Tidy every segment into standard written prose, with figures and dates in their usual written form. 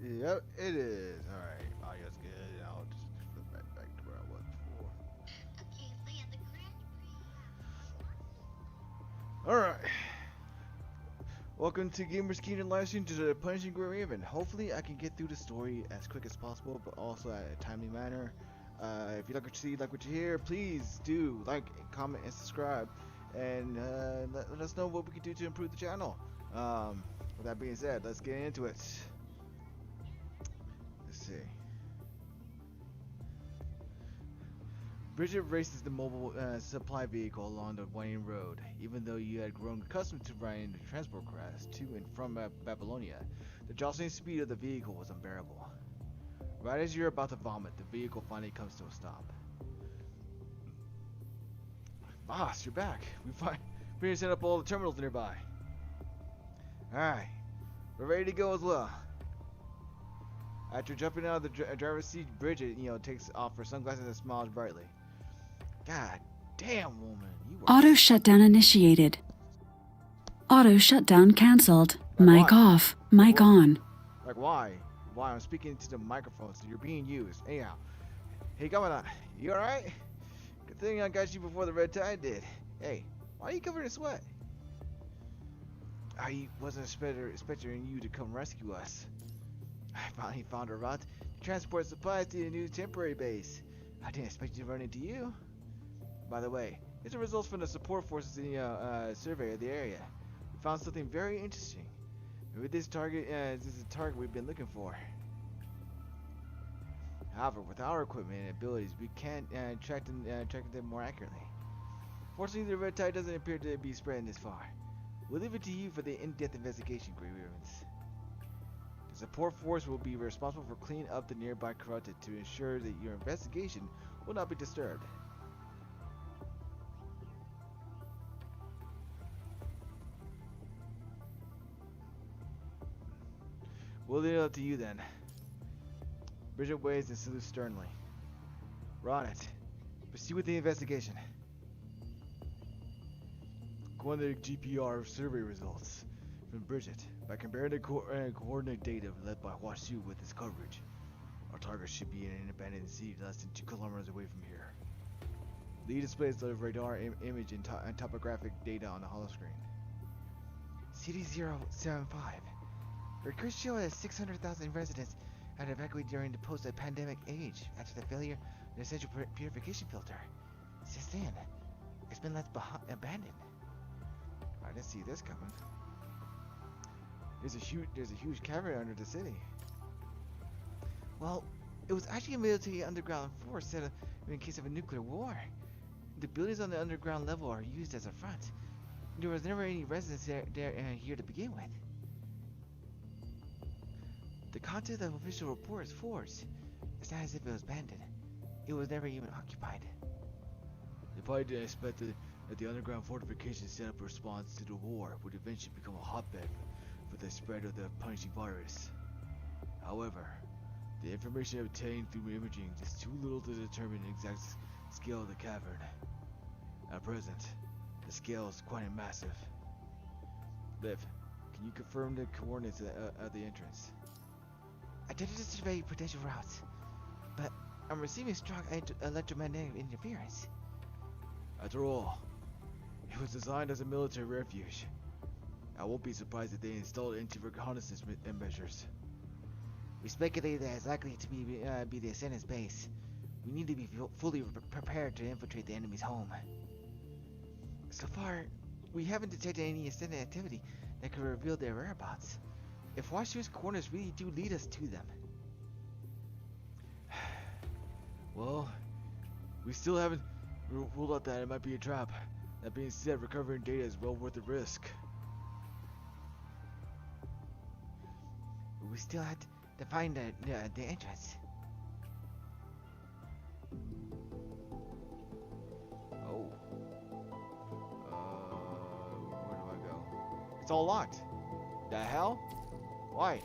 Yep, it is. Alright, audio's good. I'll just flip back to where I was before. Alright. Welcome to Gamers Kingdom Livestream to the Punishing Great Raven. Hopefully I can get through the story as quick as possible, but also at a timely manner. If you like what you see, like what you hear, please do like, comment, and subscribe. And let us know what we can do to improve the channel. With that being said, let's get into it. Let's see. Bridget races the mobile supply vehicle along the winding road. Even though you had grown accustomed to riding the transport craft to and from Babylonia, the jostling speed of the vehicle was unbearable. Right as you're about to vomit, the vehicle finally comes to a stop. Boss, you're back. We need to set up all the terminals nearby. Alright, we're ready to go as well. After jumping out of the driver's seat, Bridget, takes off her sunglasses and smiles brightly. God damn, woman, you are... Auto shutdown initiated. Auto shutdown cancelled. Mic off. Mic on. Like why? Why? I'm speaking to the microphone, so you're being used. Anyhow. Hey, Commandant, you alright? Good thing I got you before the red tide did. Hey, why are you covered in sweat? I wasn't expecting you to come rescue us. I finally found a route to transport supplies to the new temporary base. I didn't expect to run into you. By the way, these are results from the support forces in the survey of the area. We found something very interesting. Maybe this is a target we've been looking for. However, with our equipment and abilities, we can't track them more accurately. Fortunately, the red tide doesn't appear to be spreading this far. We'll leave it to you for the in-depth investigation, Grey Ravens. The support force will be responsible for cleaning up the nearby corrupted to ensure that your investigation will not be disturbed. We'll leave it up to you then. Bridget waves and salutes sternly. We're on it. Proceed with the investigation. According to the GPR survey results from Bridget, by comparing the coordinate data led by Huashu with its coverage, our target should be in an abandoned city less than 2 kilometers away from here. Lee displays the radar image and topographic data on the holoscreen. City 075. Records show that 600,000 residents had evacuated during the post-pandemic age after the failure of the central purification filter. Since then, it's been left abandoned. I didn't see this coming. There's a huge cavern under the city. Well, it was actually a military underground force set up in case of a nuclear war. The buildings on the underground level are used as a front. There was never any residents here to begin with. The content of the official report is forced. It's not as if it was abandoned. It was never even occupied. They probably didn't expect that the underground fortification set up a response to the war would eventually become a hotbed for the spread of the punishing virus. However, the information obtained through imaging is too little to determine the exact scale of the cavern. At present, the scale is quite massive. Liv, can you confirm the coordinates of the entrance? I did to survey potential routes, but I'm receiving strong electromagnetic interference. After all, it was designed as a military refuge. I won't be surprised if they installed anti-reconnaissance measures. We speculate that it's likely to be the Ascendant's base. We need to be fully prepared to infiltrate the enemy's home. So far, we haven't detected any Ascendant activity that could reveal their whereabouts. If Washu's coordinates really do lead us to them. Well, we still haven't ruled out that it might be a trap. That being said, recovering data is well worth the risk. We still have to find the entrance. Oh. Where do I go? It's all locked. The hell? Why?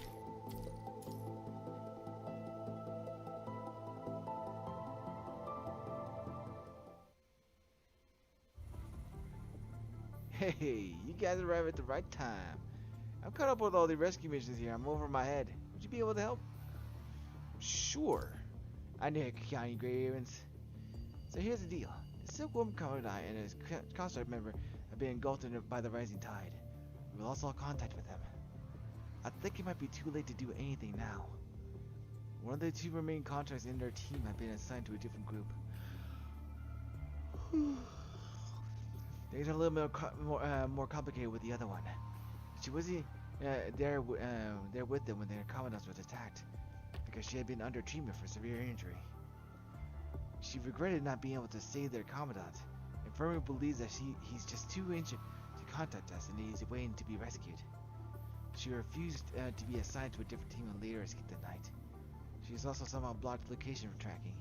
Hey, you guys arrived at the right time. I'm caught up with all the rescue missions here. I'm over my head. Would you be able to help? Sure. I know County Grievance. So here's the deal. The Silkworm Commandant and his consort member have been engulfed by the rising tide. We lost all contact with them. I think it might be too late to do anything now. One of the two remaining contracts in their team have been assigned to a different group. Things are a little more complicated with the other one. She wasn't there with them when their commandant was attacked, because she had been under treatment for severe injury. She regretted not being able to save their commandant, and firmly believes that he's just too injured to contact us and he's waiting to be rescued. She refused to be assigned to a different team and later escaped at night. She has also somehow blocked location from tracking.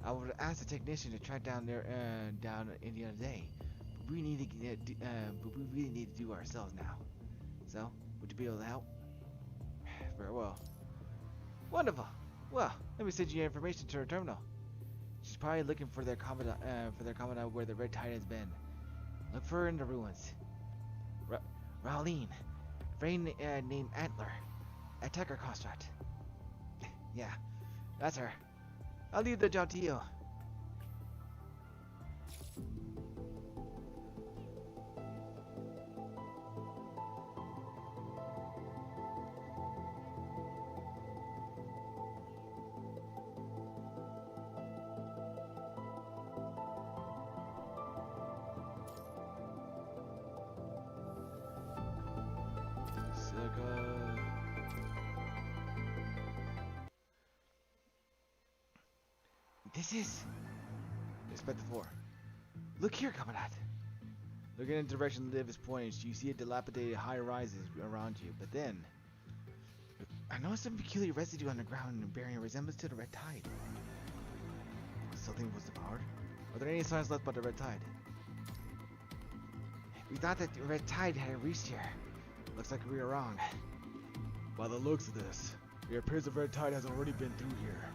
I would ask the technician to track down Indiana today, but we really need to do it ourselves now. So, would you be able to help? Very well. Wonderful. Well, let me send you information to her terminal. She's probably looking for their commandant where the red tide has been. Look for her in the ruins. Raoline, friend named Antler, attacker construct. Yeah, that's her. I'll leave the job to you. This is Inspector 4. Look here, Commandant. Looking in the direction Liv is pointing, you see a dilapidated high-rises around you, but then I noticed some peculiar residue on the ground bearing a resemblance to the red tide. Something was devoured? Are there any signs left by the red tide? We thought that the red tide had reached here. Looks like we were wrong. By the looks of this, it appears the red tide has already been through here.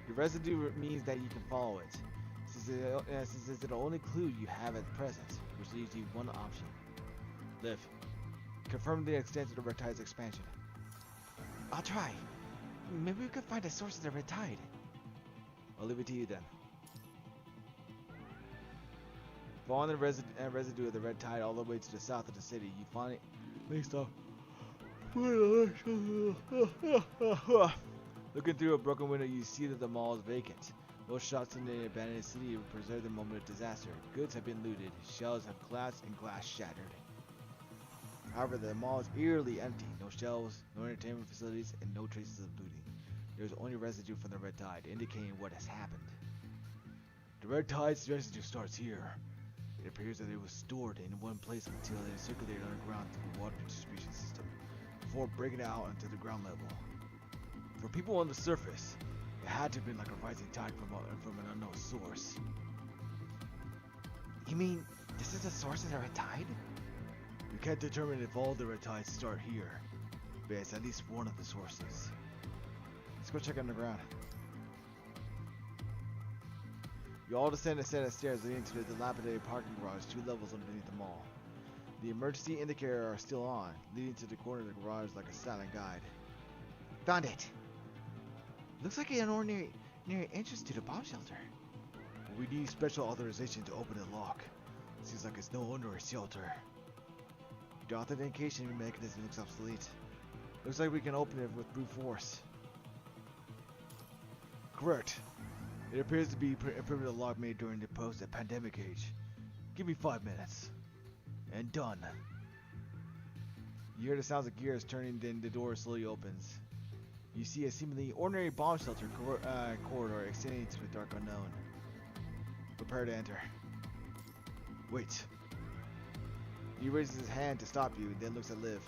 The residue means that you can follow it, since it's the only clue you have at present, which leaves you one option. Liv, confirm the extent of the red tide's expansion. I'll try. Maybe we could find a source of the red tide. I'll leave it to you then. Following the residue of the red tide all the way to the south of the city, you find it mixed up. Looking through a broken window, you see that the mall is vacant. Most shops in the abandoned city have preserved the moment of disaster. Goods have been looted, shelves have collapsed, and glass shattered. However, the mall is eerily empty. No shelves, no entertainment facilities, and no traces of looting. There is only residue from the red tide, indicating what has happened. The red tide's residue starts here. It appears that it was stored in one place until it circulated underground through the water distribution system, before breaking out into the ground level. For people on the surface, it had to have been like a rising tide from an unknown source. You mean, this is the source of the red tide? We can't determine if all the red tides start here, but it's at least one of the sources. Let's go check underground. You all descend a set of stairs leading to the dilapidated parking garage 2 levels underneath the mall. The emergency indicator are still on, leading to the corner of the garage like a silent guide. Found it! Looks like an ordinary entrance to the bomb shelter. We need special authorization to open the lock. Seems like it's no ordinary shelter. The authentication mechanism looks obsolete. Looks like we can open it with brute force. Correct. It appears to be a primitive lock made during the post-pandemic age. Give me 5 minutes. And done. You hear the sounds of gears turning, then the door slowly opens. You see a seemingly ordinary bomb shelter corridor extending to the dark unknown. Prepare to enter. Wait. He raises his hand to stop you, and then looks at Liv.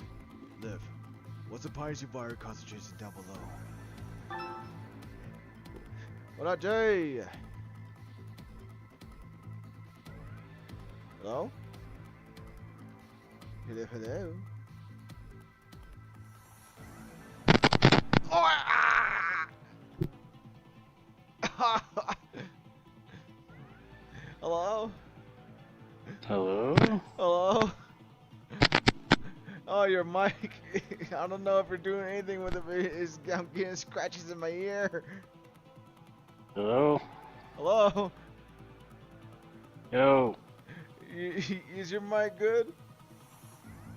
Liv, what's the piracy virus concentration down below? What up, Jay? Hello? Hello, hello. Oh, ah! Hello? Hello? Hello? Oh, your mic. I don't know if you're doing anything with it, but I'm getting scratches in my ear. Hello? Hello? Yo. Is your mic good?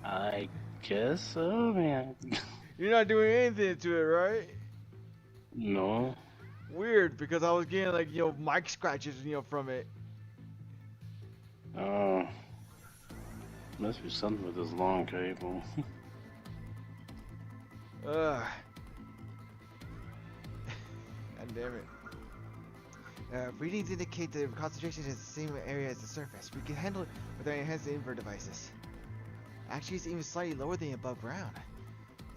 I guess so, man. You're not doing anything to it, right? No. Weird, because I was getting like, mic scratches, from it. Oh. Must be something with this long cable. Ugh. God damn it. Readings indicate the concentration is the same area as the surface. We can handle it with our enhanced invert devices. Actually, it's even slightly lower than above ground.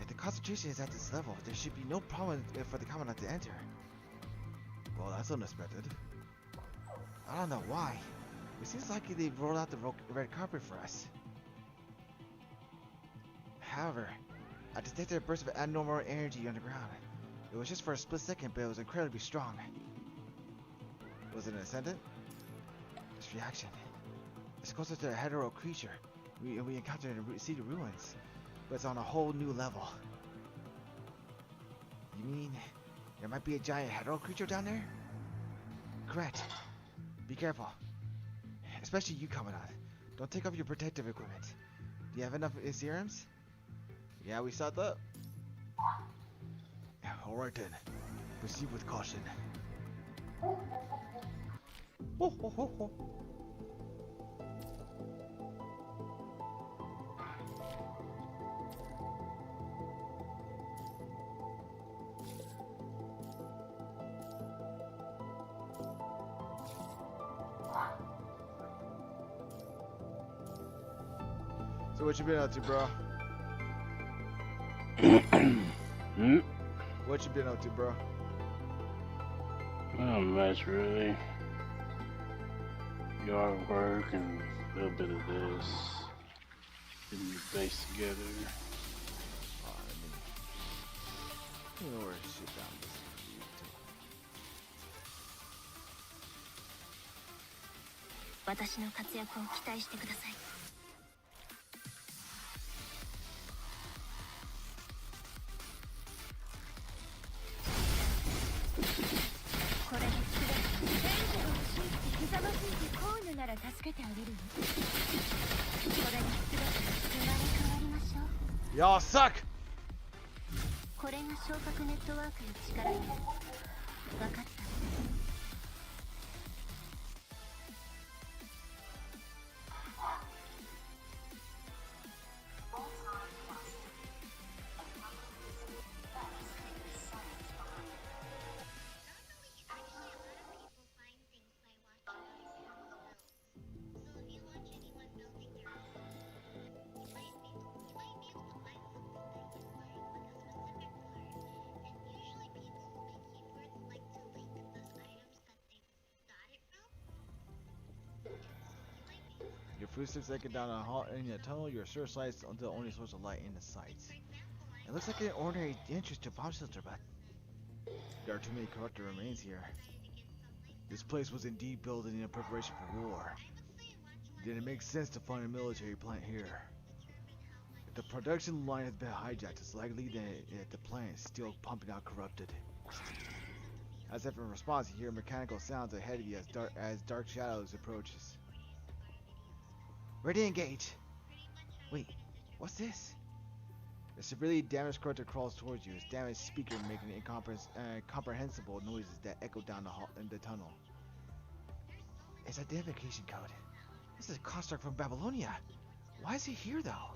If the concentration is at this level, there should be no problem for the Commandant to enter. Well, that's unexpected. I don't know why. It seems like they rolled out the red carpet for us. However, I detected a burst of abnormal energy underground. It was just for a split second, but it was incredibly strong. Was it an ascendant? This reaction. It's closer to a hetero creature we encountered in the City Ruins, but it's on a whole new level. You mean there might be a giant hetero creature down there? Correct. Be careful. Especially you, Commandant. Don't take off your protective equipment. Do you have enough serums? Yeah, we stocked up. Alright then. Proceed with caution. Ho, ho, ho, ho. So what you been up to, bro? What you been up to, bro? Not much, really. Yard work and a little bit of this. Getting your base together. You know where shit down this. 私の活躍を期待してください。これで全て天使を信じてひざまずいてこういうなら助けてあげるよ。これで全て生まれ変わりましょう。 Y'all suck! これが昇格ネットワークの力よ。分かった。 Your footsteps take it down a hall in a tunnel. Your sure sights on the only source of light in the sights. It looks like an ordinary entrance to a bomb shelter, but there are too many corrupted remains here. This place was indeed built in preparation for war. Then it makes sense to find a military plant here. If the production line has been hijacked, it's likely that the plant is still pumping out corrupted. As if in response, you hear mechanical sounds ahead of you as dark shadows approaches. Ready to engage. Wait, what's this? A severely damaged creature crawls towards you, its damaged speaker making incomprehensible noises that echo down the hall in the tunnel. It's identification code. This is a construct from Babylonia. Why is it here, though?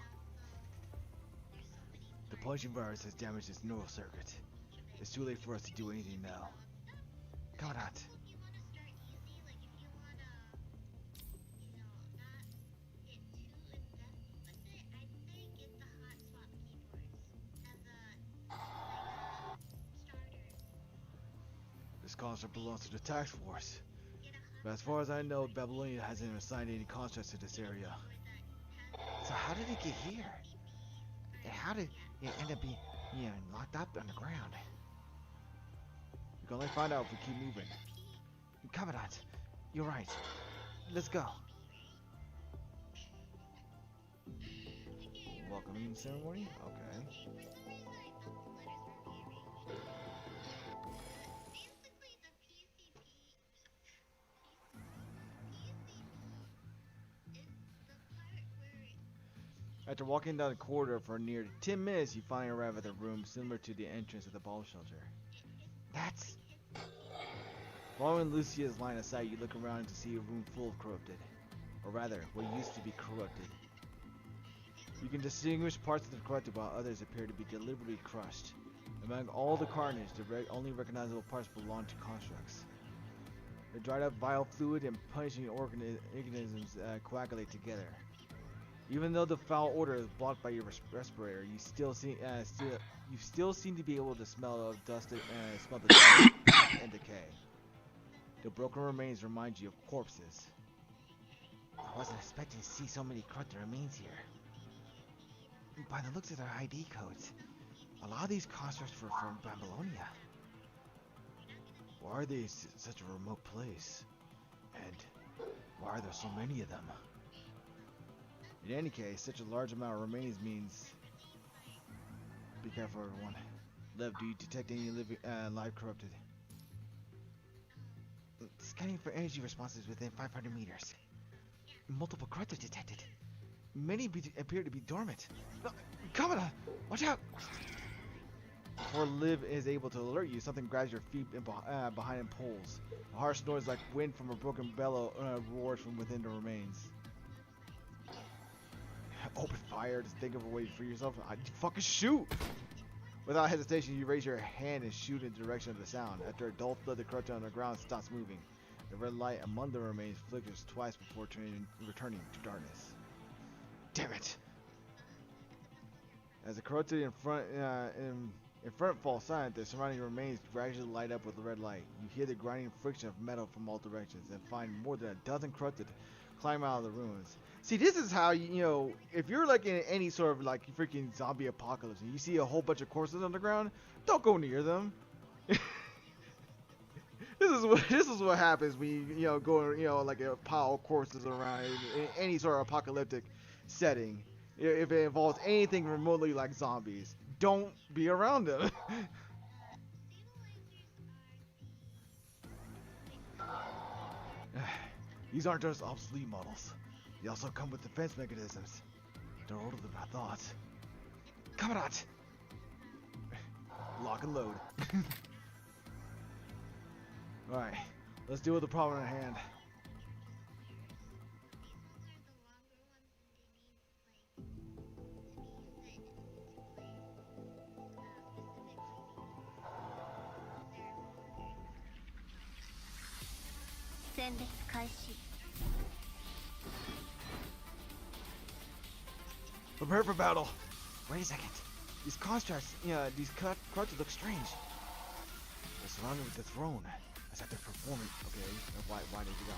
The poison virus has damaged its neural circuit. It's too late for us to do anything now. Commandant. This construct belongs to the task force. But as far as I know, Babylonia hasn't assigned any constructs to this area. So how did it get here? And how did it end up being, locked up underground? We can only find out if we keep moving. Commandant, you're right. Let's go. welcoming ceremony? Okay. After walking down the corridor for nearly 10 minutes, you finally arrive at the room similar to the entrance of the ball shelter. That's... Following Lucia's line of sight, you look around to see a room full of corrupted. Or rather, what used to be corrupted. You can distinguish parts of the corrupted while others appear to be deliberately crushed. Among all the carnage, the only recognizable parts belong to constructs. The dried up vile fluid and punishing organisms coagulate together. Even though the foul odor is blocked by your respirator, you still seem to be able to smell the dust and decay. The broken remains remind you of corpses. I wasn't expecting to see so many corrupted remains here. By the looks of their ID codes, a lot of these constructs were from Babylonia. Why are they in such a remote place? And why are there so many of them? In any case, such a large amount of remains means... Be careful, everyone. Lev, do you detect any living, live corrupted? Scanning for energy responses within 500 meters. Multiple corrupted detected. Many appear to be dormant. No, Kamada! Watch out! Before Liv is able to alert you, something grabs your feet behind and pulls. A harsh noise like wind from a broken bellow roars from within the remains. Open fire, just think of a way for yourself. Fucking shoot! Without hesitation, you raise your hand and shoot in the direction of the sound. After a dull thud, the corrupted on the ground stops moving. The red light among the remains flickers twice before returning to darkness. Damn it! As the corrupted in front falls silent, the surrounding remains gradually light up with the red light. You hear the grinding friction of metal from all directions and find more than a dozen corrupted climb out of the ruins. See, this is how you know if you're like in any sort of like freaking zombie apocalypse and you see a whole bunch of corpses on the ground, don't go near them. This is what happens when you go like a pile of corpses around in any sort of apocalyptic setting. If it involves anything remotely like zombies, don't be around them. These aren't just obsolete models. They also come with defense mechanisms. They're older than I thought. Come on! Lock and load. Alright, let's deal with the problem at hand. Prepare for battle. Wait a second. These constructs, these corrupted look strange. They're surrounded with the throne. As if they're performing. Okay, why did you go?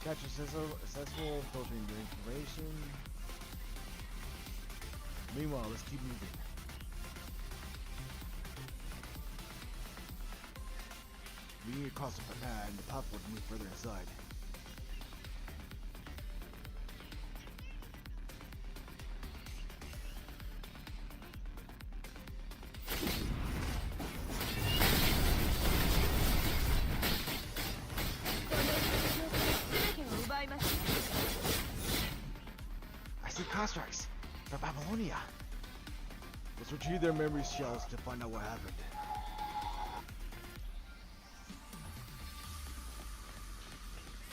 Capture successful filtering the information. Meanwhile, let's keep moving. We need to cross the platform to move further inside. I see constructs from Babylonia. Let's retrieve their memory shells to find out what happened.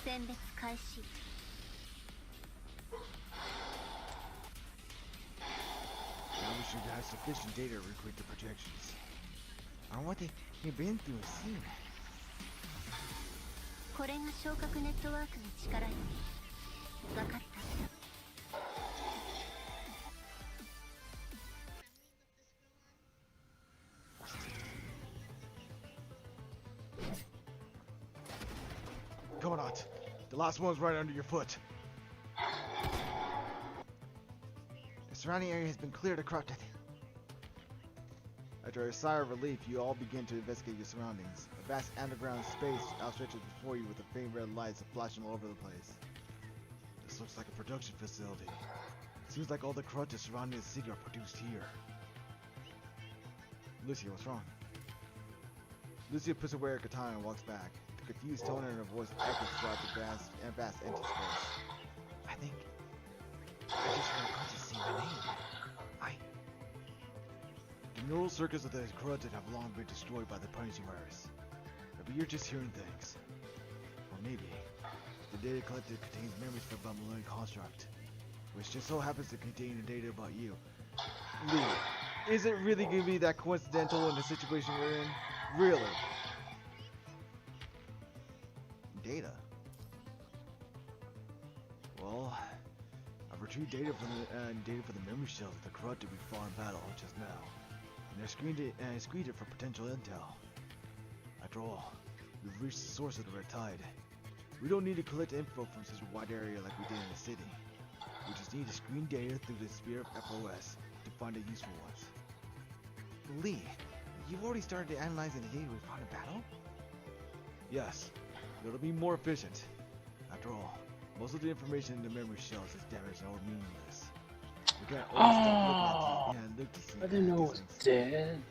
Now we should have sufficient data to recreate the projections. I don't know what they've been through and seen. これが昇格ネットワークの力よ。分かった。Commandant. The last one's right under your foot. The surrounding area has been cleared of corrupted. After a sigh of relief, you all begin to investigate your surroundings. A vast underground space outstretches before you with the faint red lights flashing all over the place. This looks like a production facility. Seems like all the corrupted surrounding the city are produced here. Lucia, what's wrong? Lucia puts away her katana and walks back. The confused tone in her voice echoes throughout the vast empty space. I think I just heard Curtis say my name. The neural circuits of the corrupted have long been destroyed by the punishing virus. But you're just hearing things. Or maybe the data collected contains memories for a Babylonian construct, which just so happens to contain the data about you. Lee, is it really going to be that coincidental in the situation we're in? Really? Data? Well, I've retrieved data from the memory shells of the corrupted we fought in battle just now. And I screened it for potential intel. After all, we've reached the source of the red tide. We don't need to collect info from such a wide area like we did in the city. We just need to screen data through the sphere of FOS to find the useful ones. Lee, you've already started analyzing the data we found in battle? Yes, it'll be more efficient. After all, most of the information in the memory shells is damaged or meaningless. We can't always stop looking at look to see. I didn't know it was dead.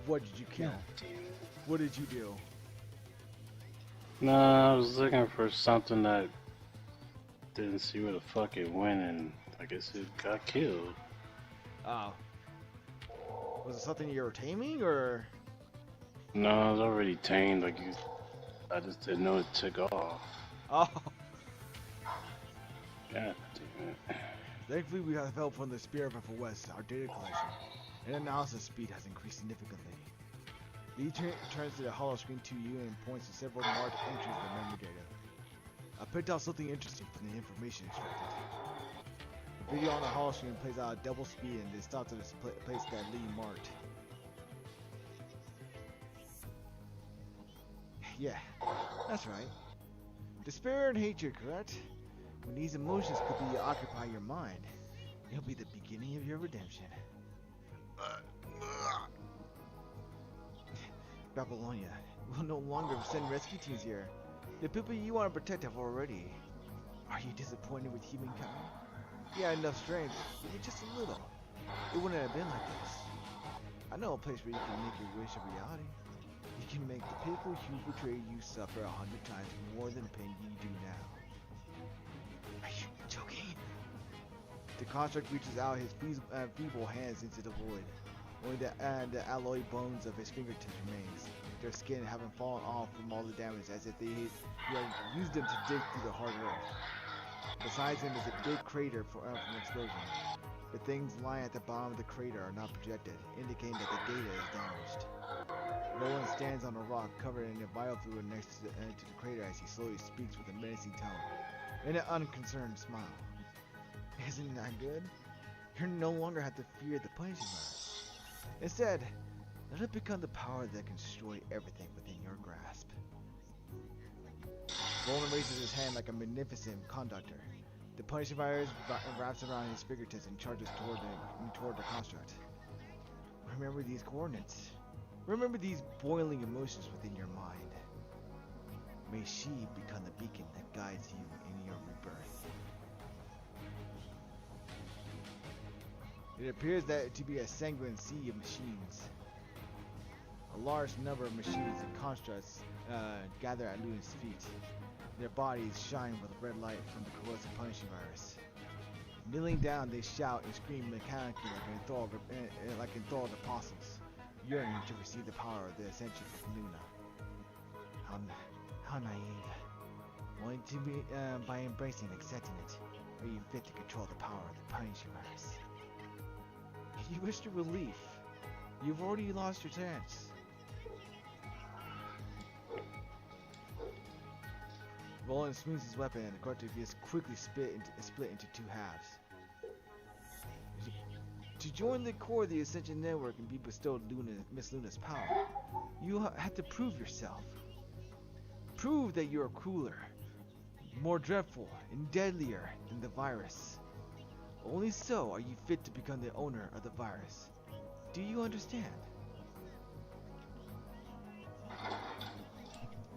What did you kill? What did you do? Nah, I was looking for something that didn't see where the fuck it went, and I guess it got killed. Oh. Was it something you were taming, or? No, I was already tamed. I just didn't know it took off. Oh. God damn it. Thankfully, we have help from the Spear of West, our data collection, and analysis speed has increased significantly. Lee turns to the hollow screen to you and points to several marked entries of the memory data. I picked out something interesting from the information extracted. The video on the hollow screen plays out at double speed and it stops at a place that Lee marked. Yeah, that's right. Despair and hatred, correct? When these emotions could be occupy your mind, it'll be the beginning of your redemption. Babylonia will no longer send rescue teams here. The people you want to protect have already. Are you disappointed with humankind? You had enough strength, but just a little. It wouldn't have been like this. I know a place where you can make your wish a reality. You can make the people who betrayed you suffer 100 times more than the pain you do now. Are you joking? The construct reaches out his feeble hands into the void. Only the alloy bones of his fingertips remains, their skin having fallen off from all the damage as if he had used them to dig through the hard earth. Beside him is a big crater from an explosion. The things lying at the bottom of the crater are not projected, indicating that the data is damaged. Roland stands on a rock covered in a biofluid next to the crater as he slowly speaks with a menacing tone and an unconcerned smile. Isn't that good? You no longer have to fear the punishing virus. Instead, let it become the power that can destroy everything within your grasp. Roland raises his hand like a magnificent conductor. The punishing virus wraps around his fingertips and charges toward the construct. Remember these coordinates. Remember these boiling emotions within your mind. May she become the beacon that guides you in your rebirth. It appears that to be a sanguine sea of machines. A large number of machines and constructs gather at Luna's feet. Their bodies shine with red light from the corrosive punishing virus. Kneeling down, they shout and scream mechanically like enthralled apostles, yearning to receive the power of the ascension of Luna. How naive. Only to be by embracing and accepting it, are you fit to control the power of the punishing virus. You wish for relief. You've already lost your chance. Roland swings his weapon and the corrupted is quickly split into two halves. To join the core of the Ascension Network and be bestowed Miss Luna's power, you have to prove yourself. Prove that you're cooler, more dreadful and deadlier than the virus. Only so are you fit to become the owner of the virus. Do you understand?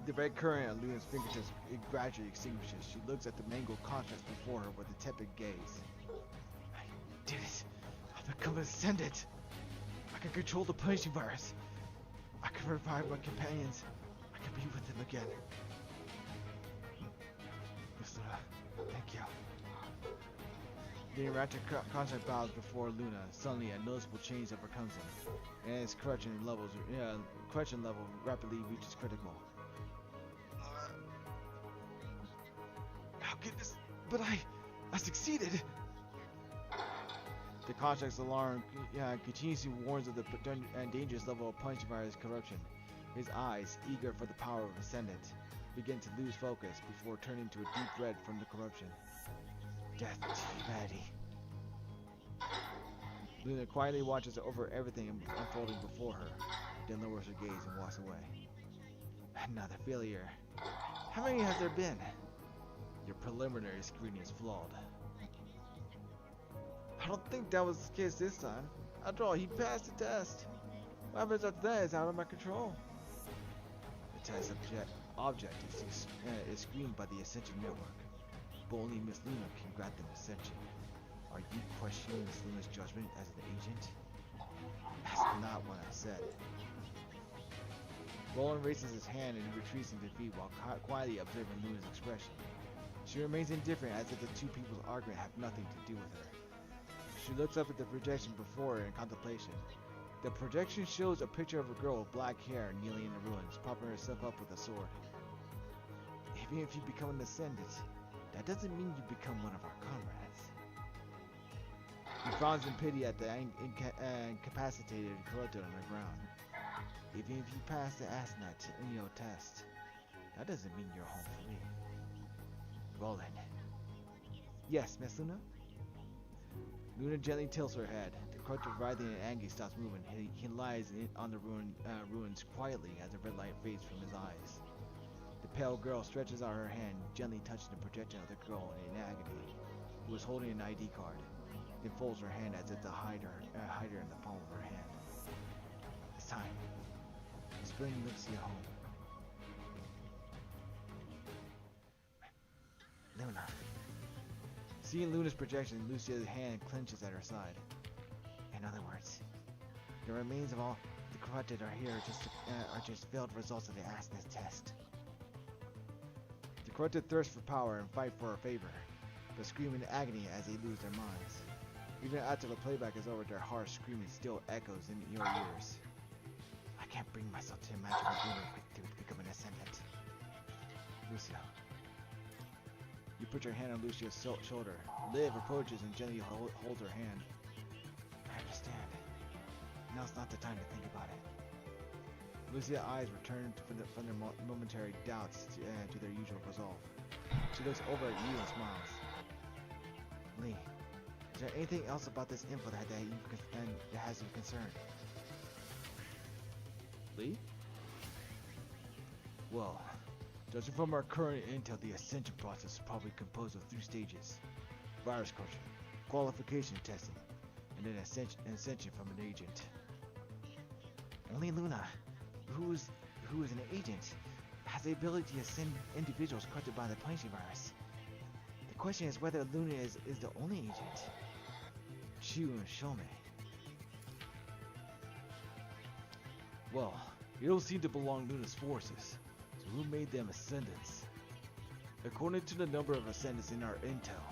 The red current on Luna's fingertips gradually extinguishes. She looks at the mangled contrast before her with a tepid gaze. I did it. I've become ascendant. I can control the punishing virus. I can revive my companions. I can be with them again. Yes, Luna. Thank you. The erratic contract bows before Luna. Suddenly, a noticeable change overcomes him, and his correction level rapidly reaches critical. How can this? But I succeeded. The contract's alarm continuously warns of the dangerous level of punishing virus corruption. His eyes, eager for the power of Ascendant, begin to lose focus before turning to a deep red from the corruption. Death to humanity. Luna quietly watches over everything unfolding before her, then lowers her gaze and walks away. Another failure. How many has there been? Your preliminary screening is flawed. I don't think that was the case this time. After all, he passed the test. What happens after that is out of my control. The test object is screened by the Ascension Network, but only Miss Luna can grant them Ascension. Are you questioning Miss Luna's judgment as an agent? That's not what I said. Roland raises his hand and retreats in defeat while quietly observing Luna's expression. She remains indifferent as if the two people's argument have nothing to do with her. She looks up at the projection before her in contemplation. The projection shows a picture of a girl with black hair kneeling in the ruins, propping herself up with a sword. Even if you become an Ascendant, that doesn't mean you become one of our comrades. He frowns in pity at the incapacitated and corrupted on the ground. Even if you pass the Asc-Net test, that doesn't mean you're home free. Roland. Yes, Miss Luna? Luna gently tilts her head. The corrupted writhing in anger stops moving. He lies on the ruins quietly as the red light fades from his eyes. The pale girl stretches out her hand, gently touching the projection of the girl in agony, who is holding an ID card, then folds her hand as if to hide her in the palm of her hand. It's time. Let's bring Lucia home. Luna. Seeing Luna's projection, Lucia's hand clenches at her side. In other words, the remains of all the corrupted are just failed results of the Asc-Net test. The corrupted thirst for power and fight for her favor, but scream in agony as they lose their minds. Even after the playback is over, their harsh screaming still echoes in your ears. I can't bring myself to imagine what Luna went through to become an Ascendant. Lucia. You put your hand on Lucia's shoulder. Liv approaches and gently holds her hand. I understand. Now's not the time to think about it. Lucia's eyes return from their momentary doubts to their usual resolve. She looks over at you and smiles. Lee, is there anything else about this info that has you concerned? Lee? Well, judging from our current intel, the ascension process is probably composed of 3 stages. Virus culture, qualification testing, and then ascension from an agent. Only Luna, who is an agent, has the ability to ascend individuals corrupted by the punishing virus. The question is whether Luna is the only agent. Show me. Well, you don't seem to belong to Luna's forces. So who made them Ascendants? According to the number of Ascendants in our intel,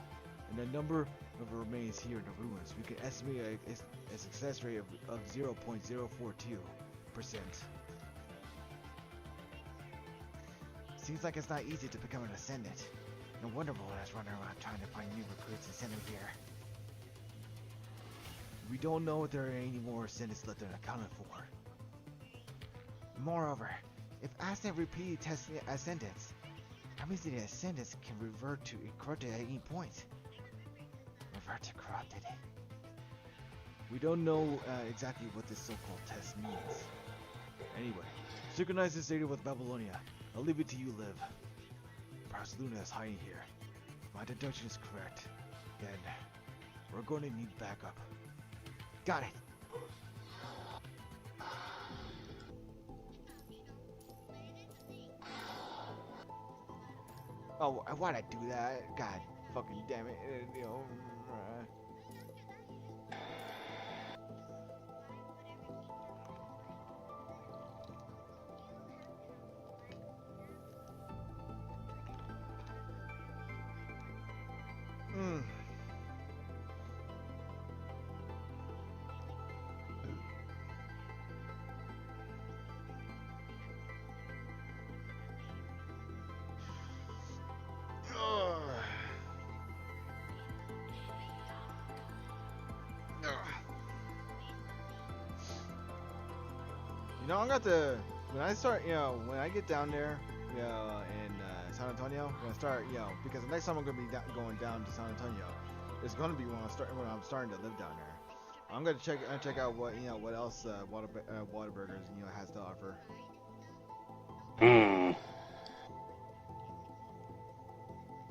and the number of remains here in the ruins, we can estimate a success rate of 0.042%. Seems like it's not easy to become an Ascendant. No wonder Roland's running around trying to find new recruits and send them here. We don't know if there are any more Ascendants left unaccounted for. Moreover, if Asc-Net repeatedly tests the Ascendants, that means the Ascendants can revert to corrupted at any point. Revert to corrupted. We don't know exactly what this so-called test means. Anyway, synchronize this data with Babylonia. I'll leave it to you, Liv. perhaps Luna is hiding here. If my deduction is correct, then we're going to need backup. Got it! Oh, why'd I do that? God fucking damn it. You know, You know, I'm got to, when I start, you know, when I get down there, you know, in San Antonio, when I start, you know, because the next time I'm going to be going down to San Antonio, it's going to be when I'm starting to live down there. I'm going to check out what, you know, what else Whataburgers, you know, has to offer.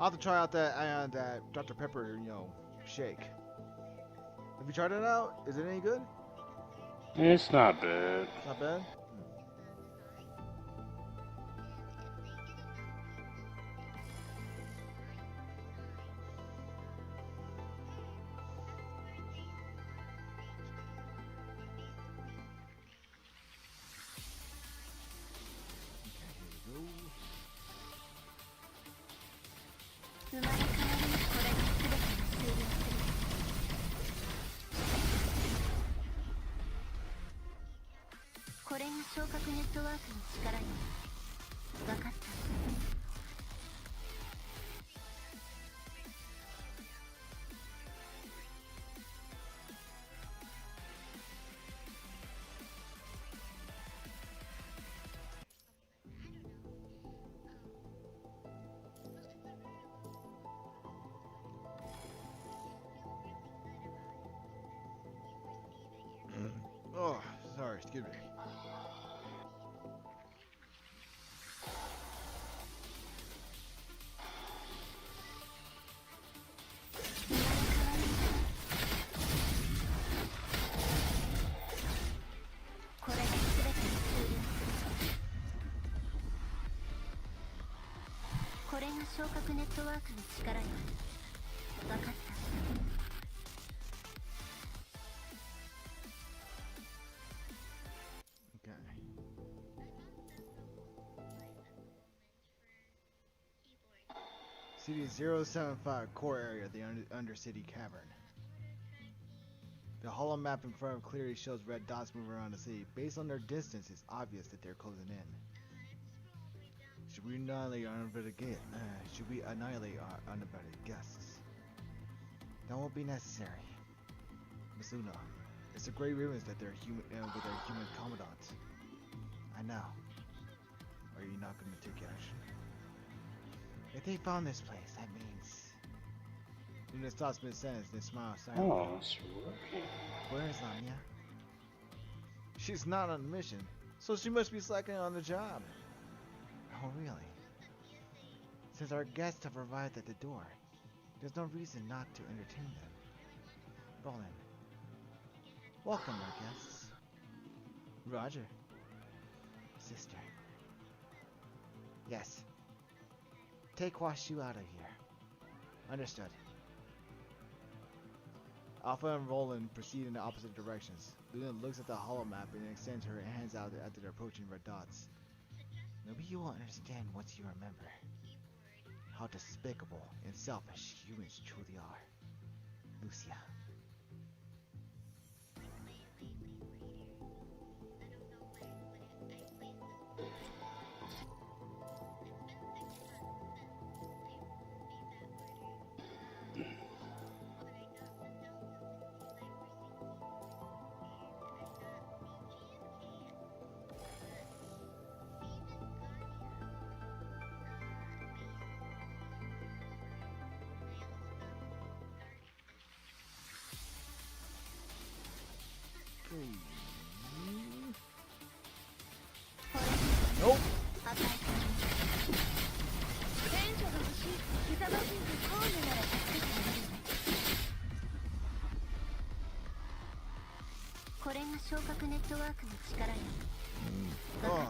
I'll have to try out that Dr. Pepper, you know, shake. Have you tried it out? Is it any good? It's not bad. It's not bad? Oh, sorry, excuse me. CD-075 core area, the Undercity Cavern. The hollow map in front of clearly shows red dots moving around the city. Based on their distance, it's obvious that they're closing in. Should we annihilate our uninvited guests? That won't be necessary. Miss Luna, it's a great riddance that they're human with their human commandants. I know. Are you not going to take action? If they found this place, that means... Luna stops mid-sentence, then smiles silently. Oh, it's working. Where is Anya? She's not on a mission, so she must be slacking on the job. Oh, really? Since our guests have arrived at the door, there's no reason not to entertain them. Roland, welcome our guests. Roger. Sister. Yes. Take Washu out of here. Understood. Alpha and Roland proceed in the opposite directions. Luna looks at the hollow map and extends her hands out after they're approaching red dots. Maybe you will understand once you remember how despicable and selfish humans truly are. Lucia. Nope. これが昇格ネットワークの力よ。 Oh.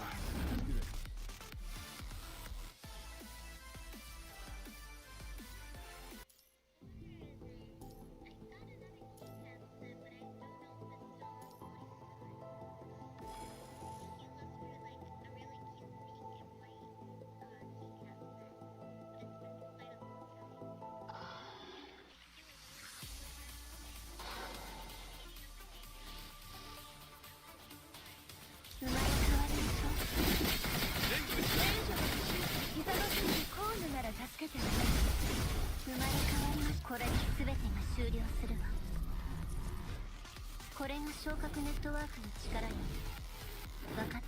生まれ変わりましょう。援助が欲しい。膝のすぐコーヌなら助けてあげる。生まれ変わります。これで全てが終了するわ。これが昇格ネットワークの力よ。分かった。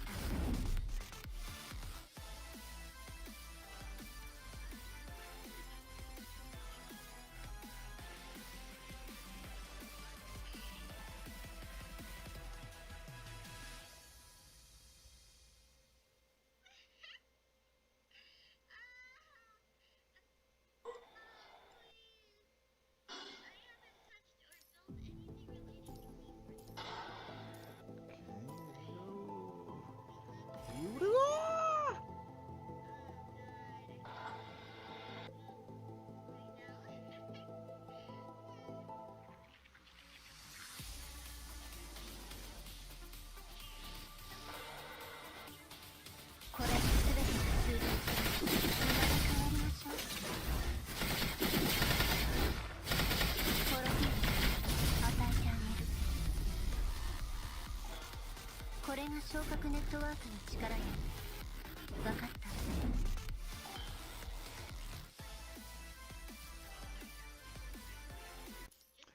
これで全てが終了する。生まれ変わりましょう。トロフィー与えてあげる。これが昇格ネットワークの力よ。分かった。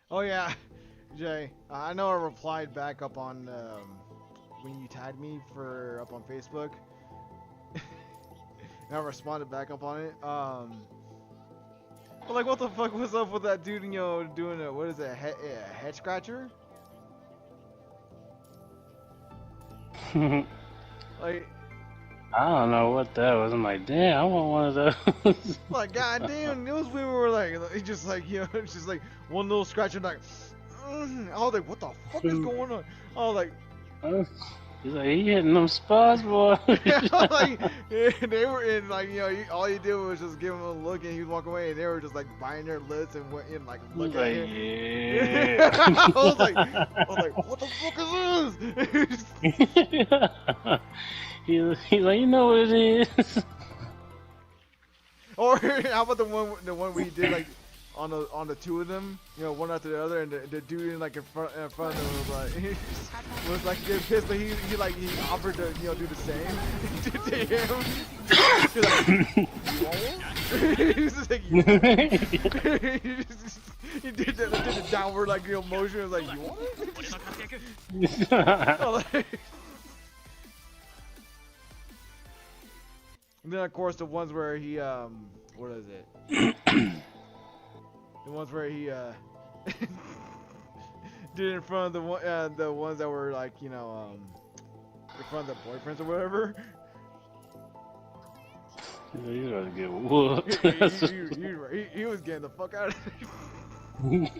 Oh yeah, Jay. I know I replied back up on when you tagged me for up on Facebook. And I responded back up on it. But like, what the fuck was up with that dude? You know, doing a what is it, a head scratcher? Like, I don't know what that was. I'm like, damn, I want one of those. like, goddamn, those women were like, it's just like, you know, it's just like one little scratch and like, I was like, what the fuck is going on? I was like, He's like, he hitting them spots, boy. like, they were in like, you know, all you did was just give him a look and he'd walk away, and they were just like biting their lips and went in like look at him. Yeah. I was like, what the fuck is this? He's like, you know what it is. Or how about the one we did like on the two of them, you know, one after the other, and the dude in like in front of them was like was like getting pissed, but he offered to, you know, do the same to him. He's like, you want one? He's just like, you want one? He did the downward like, you know, motion. It was like, you want it? And then of course the ones where he what is it? The ones where he did it in front of the ones that were like, you know, in front of the boyfriends or whatever. He's about to get whooped. He was getting the fuck out of there.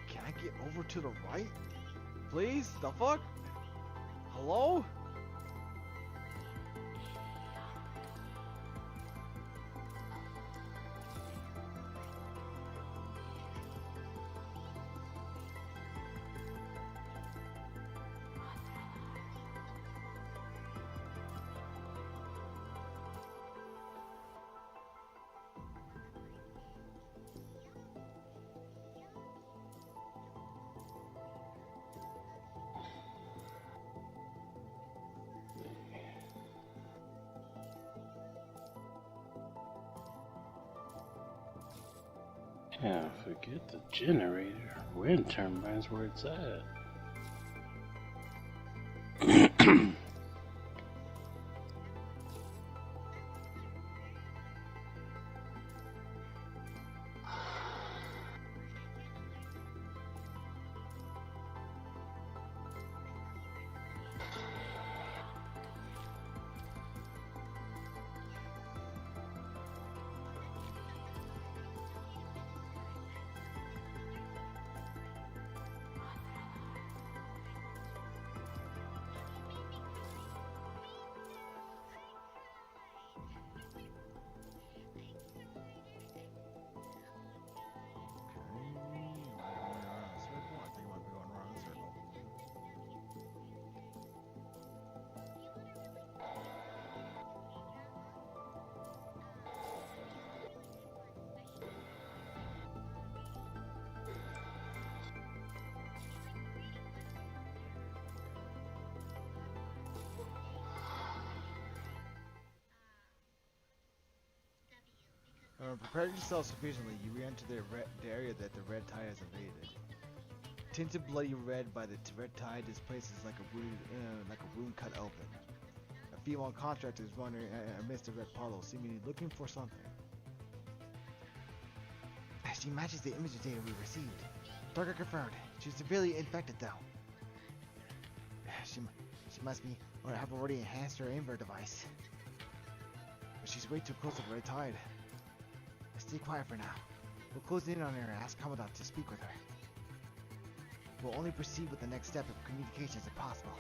Can I get over to the right? Please? The fuck? Hello? Yeah, forget the generator. Wind turbines where it's at. Prepare yourself sufficiently. You re-enter the area that the red tide has invaded. Tinted bloody red by the red tide, this place is like a wound cut open. A female contractor is wandering amidst the red puddle, seemingly looking for something. She matches the image data we received. Target confirmed. She's severely infected, though. She must be, or have already enhanced her invert device. But she's way too close to the red tide. Stay quiet for now. We'll close in on her and ask Commandant to speak with her. We'll only proceed with the next step of communications if possible.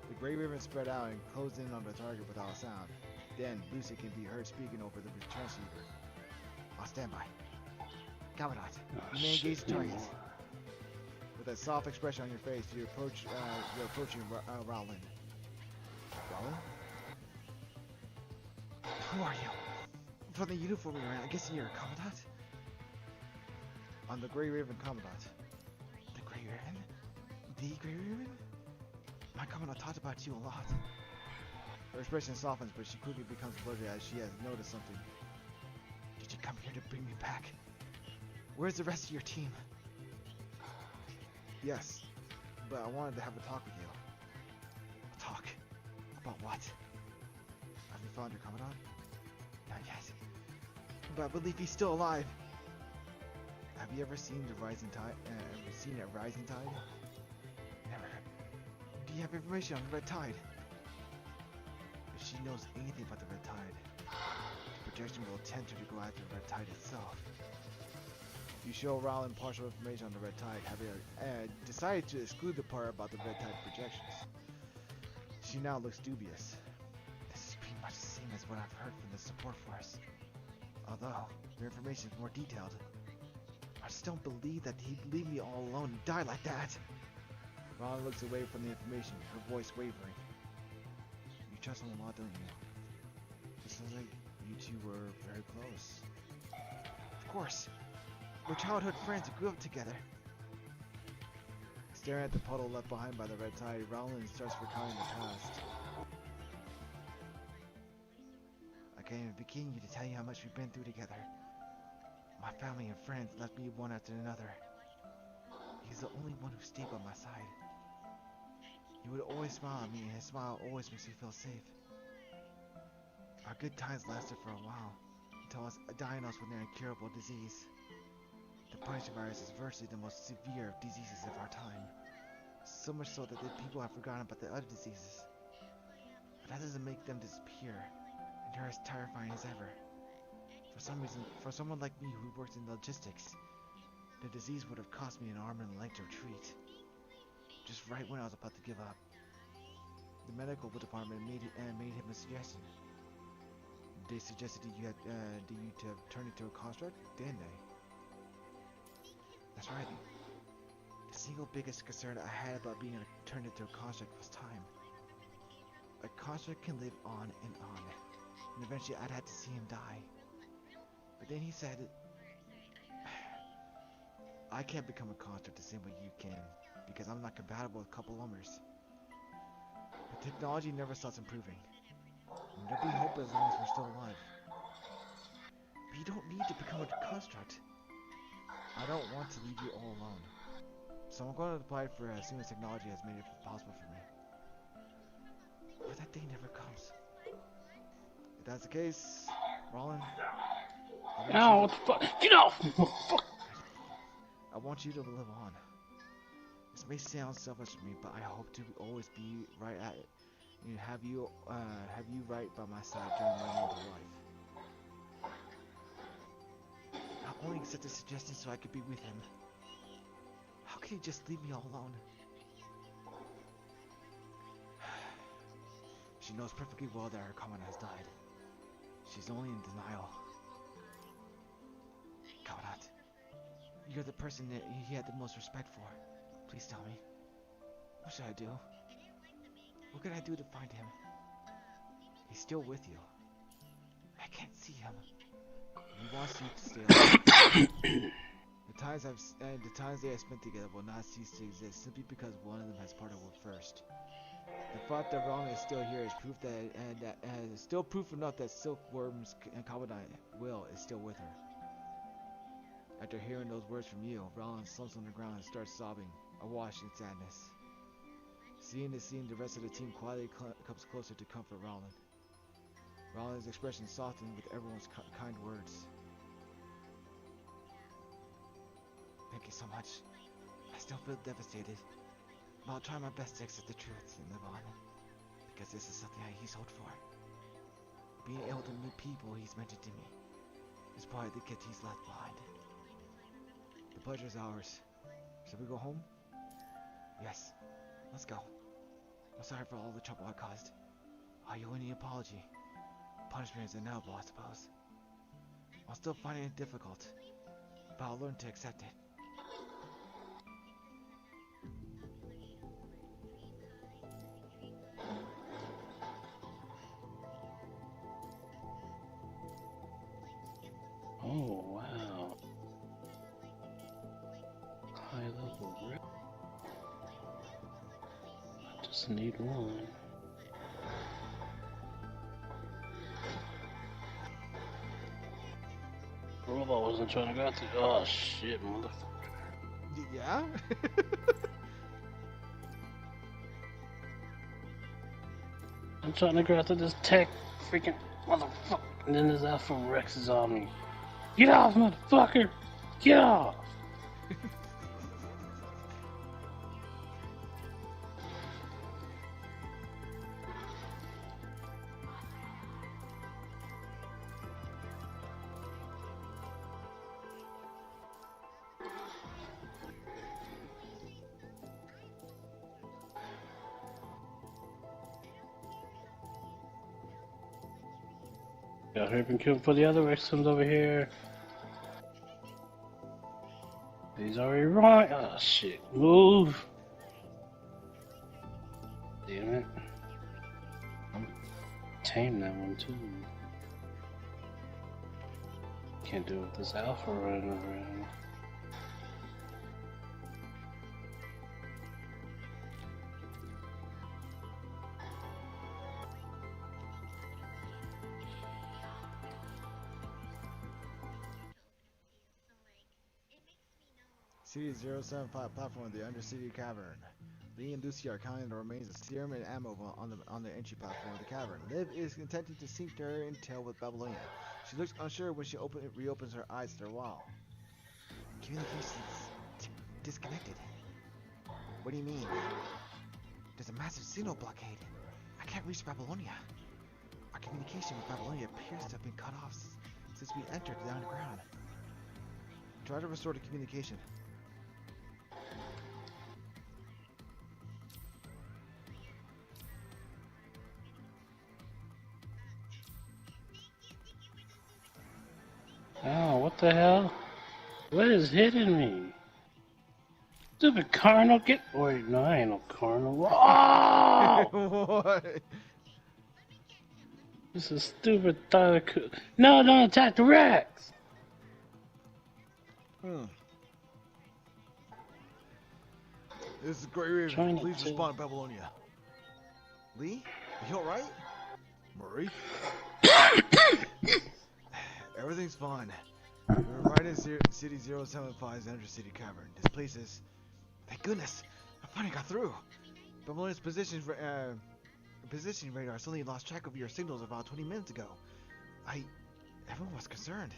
The Grey Ribbon spread out and closed in on the target without a sound. Then, Lucy can be heard speaking over the transceiver. I'll stand by. Commandant, you may engage the target. With a soft expression on your face, you're approaching Rowland. Rowland? Who are you? From the uniform you're in, I guess you're a Commandant? I'm the Grey Raven Commandant. The Grey Raven? The Grey Raven? My Commandant talked about you a lot. Her expression softens, but she quickly becomes blurry as she has noticed something. Did you come here to bring me back? Where's the rest of your team? Yes, but I wanted to have a talk with you. A talk? About what? Have you found your Commandant? Not yet. But I believe he's still alive. Have you ever seen the rising tide? Seen a rising tide? Never. Do you have information on the red tide? If she knows anything about the red tide, the projection will tempt her to go after the red tide itself. You show Rowland partial information on the red tide, having decided to exclude the part about the red tide projections. She now looks dubious. This is pretty much the same as what I've heard from the support force. Although, your information is more detailed. I just don't believe that he'd leave me all alone and die like that. Rowland looks away from the information, her voice wavering. You trust him a lot, don't you? It sounds like you two were very close. Of course. We're childhood friends who grew up together. Staring at the puddle left behind by the red tide, Rowland starts recounting the past. I can't even begin to tell you how much we've been through together. My family and friends left me one after another. He's the only one who stayed by my side. He would always smile at me, and his smile always makes me feel safe. Our good times lasted for a while, until us diagnosed with an incurable disease. The Punisher virus is virtually the most severe of diseases of our time. So much so that the people have forgotten about the other diseases. But that doesn't make them disappear, and they're as terrifying as ever. For some reason, for someone like me who works in logistics, the disease would have cost me an arm and a leg to treat. Just right when I was about to give up. The medical department made him a suggestion. They suggested that you to turn it into a construct, didn't they? That's right. The single biggest concern I had about being turned into a construct was time. A construct can live on, and eventually I'd have to see him die. But then he said, I can't become a construct the same way you can, because I'm not compatible with couple lumbers. But technology never stops improving. And there'll be hope as long as we're still alive. But you don't need to become a construct. I don't want to leave you all alone. So I'm going to apply for as soon as technology has made it possible for me. But that day never comes. If that's the case, Roland, No, what the fuck? Get off! Fuck. I want you to live on. This may sound selfish to me, but I hope to always be right at it. And have you right by my side during my mortal life. I only accept a suggestion so I could be with him. How can he just leave me all alone? She knows perfectly well that her common has died. She's only in denial. Kawarat, you're the person that he had the most respect for. Please tell me. What should I do? What can I do to find him? He's still with you. I can't see him. He wants you to stay alive. The times they have spent together will not cease to exist simply because one of them has parted first. The fact that Ron is still here is proof still proof enough that Silkworm's and Commandant Will is still with her. After hearing those words from you, Roland slumps on the ground and starts sobbing, awash in sadness. Seeing this scene, the rest of the team quietly comes closer to comfort Roland. Roland's expression softened with everyone's kind words. Thank you so much. I still feel devastated, but I'll try my best to accept the truth and live on, because this is something he's hoped for. Being able to meet people he's mentioned to me is probably the gift he's left behind. The pleasure's ours. Shall we go home? Yes, let's go. I'm sorry for all the trouble I caused. I owe you any apology. Punishment is inevitable, I suppose. I'll still find it difficult, but I'll learn to accept it. Oh, wow. High level rip. I just need one. Robot wasn't trying to go out to. Oh shit, motherfucker. Yeah? I'm trying to go after this tech freaking motherfucker. And then this Alpha Rex is on me. Get off, motherfucker! Get off! Got her been killed for the other Rexons over here. He's already right. Oh shit. Move. Damn it. I'm tame that one too. Can't do it with this alpha running around. CD-075 platform, the Undercity Cavern. Lee and Lucy are counting the remains of serum and ammo on the entry platform of the cavern. Liv is intending to sync her intel with Babylonia. She looks unsure when she reopens her eyes to their wall. Communications disconnected. What do you mean? There's a massive signal blockade. I can't reach Babylonia. Our communication with Babylonia appears to have been cut off since we entered the underground. Try to restore the communication. Oh, what the hell? What is hitting me? Stupid carnal, get. Wait, no, I ain't no carnal. Oh! What? This is stupid thought. No, don't attack the Rex! This is Great Raven. Trying Please to- respond to Babylonia. Lee? You alright? Marie? Everything's fine. We're right in City 075's Undercity Cavern. This place is... Thank goodness! I finally got through! But Malloy's positioning radar suddenly lost track of your signals about 20 minutes ago. Everyone was concerned.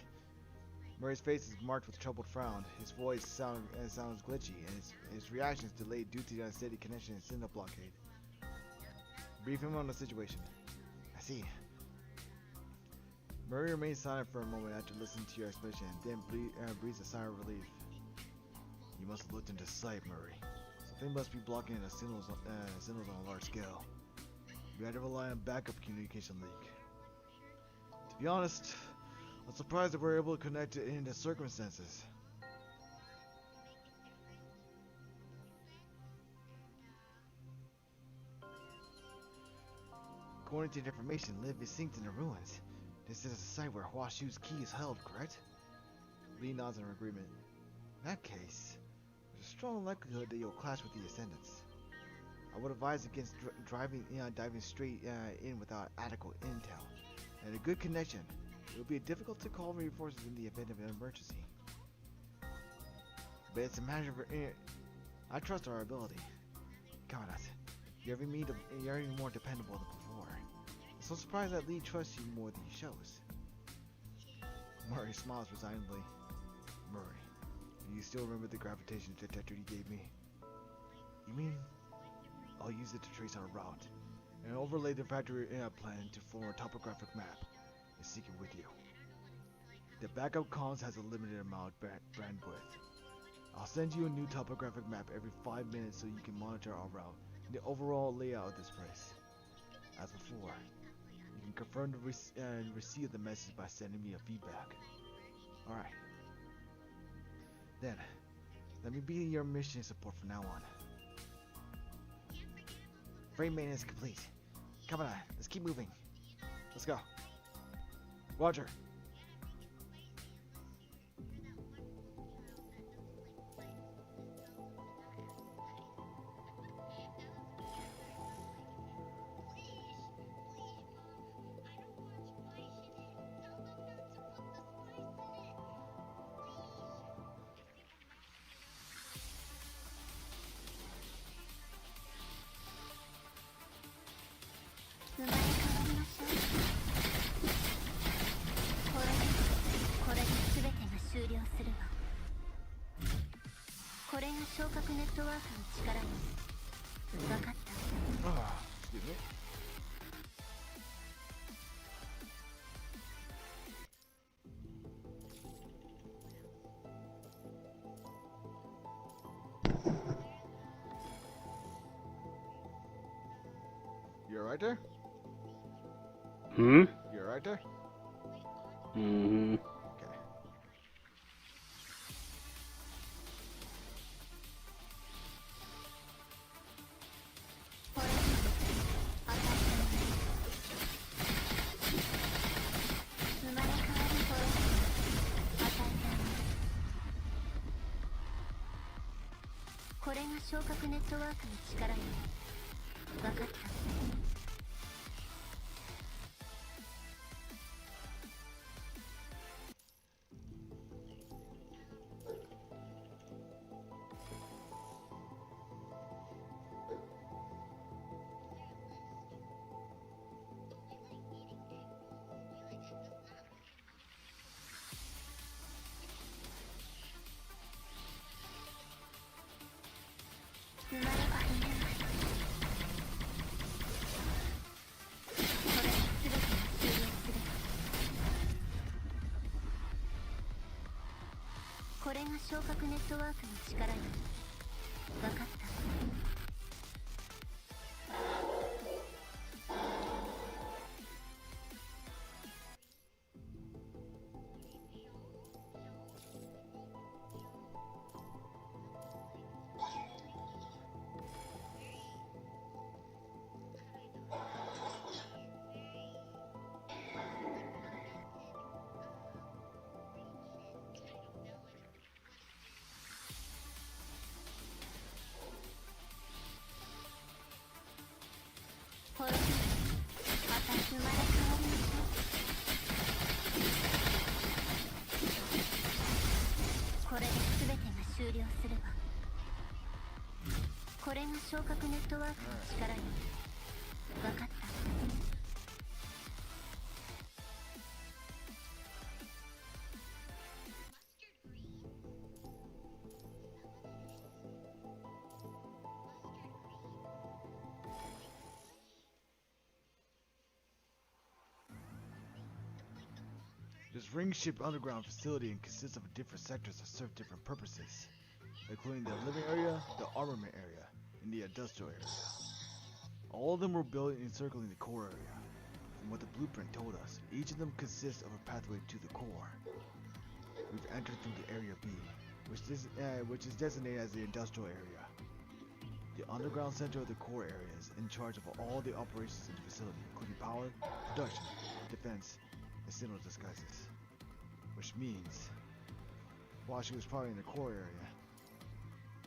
Murray's face is marked with a troubled frown. His voice sounds glitchy, and his reactions delayed due to the unsteady connection and signal blockade. Brief him on the situation. I see. Murray remained silent for a moment after listening to your explanation, and then breathes a sigh of relief. You must have looked into sight, Murray. Something must be blocking the signals on a large scale. We had to rely on backup communication leak. To be honest, I'm surprised that we're able to connect it in the circumstances. According to the information, Liv is synced in the ruins. This is a site where Hua Shu's key is held, correct? Lee nods in agreement. In that case, there's a strong likelihood that you'll clash with the Ascendants. I would advise against diving straight in without adequate intel. And a good connection. It will be difficult to call reinforcements in the event of an emergency. But it's a matter of... I trust our ability. Count us. You're even more dependable than before. I'm so surprised that Lee trusts you more than he shows. Murray smiles resignedly. Murray, do you still remember the gravitation detector you gave me? You mean... I'll use it to trace our route, and overlay the factory plan to form a topographic map, and seek it with you. The backup comms has a limited amount of bandwidth. I'll send you a new topographic map every 5 minutes so you can monitor our route and the overall layout of this place. As before, you can confirm the receipt of the message by sending me a feedback. Alright. Then, let me be your mission support from now on. Frame maintenance complete. Come on, let's keep moving. Let's go. Roger. Excuse me. You alright there? Hmm? You alright there? Mm-hmm. Okay. れが昇格ネットワークの力よ。分かった。This ring ship underground facility consists of different sectors that serve different purposes, including the living area, the armament area, and the industrial area. All of them were built encircling the core area. From what the blueprint told us, each of them consists of a pathway to the core. We've entered through the Area B, which is designated as the industrial area. The underground center of the core area is in charge of all the operations in the facility, including power, production, defense, and signal disguises. Which means, while she was probably in the core area,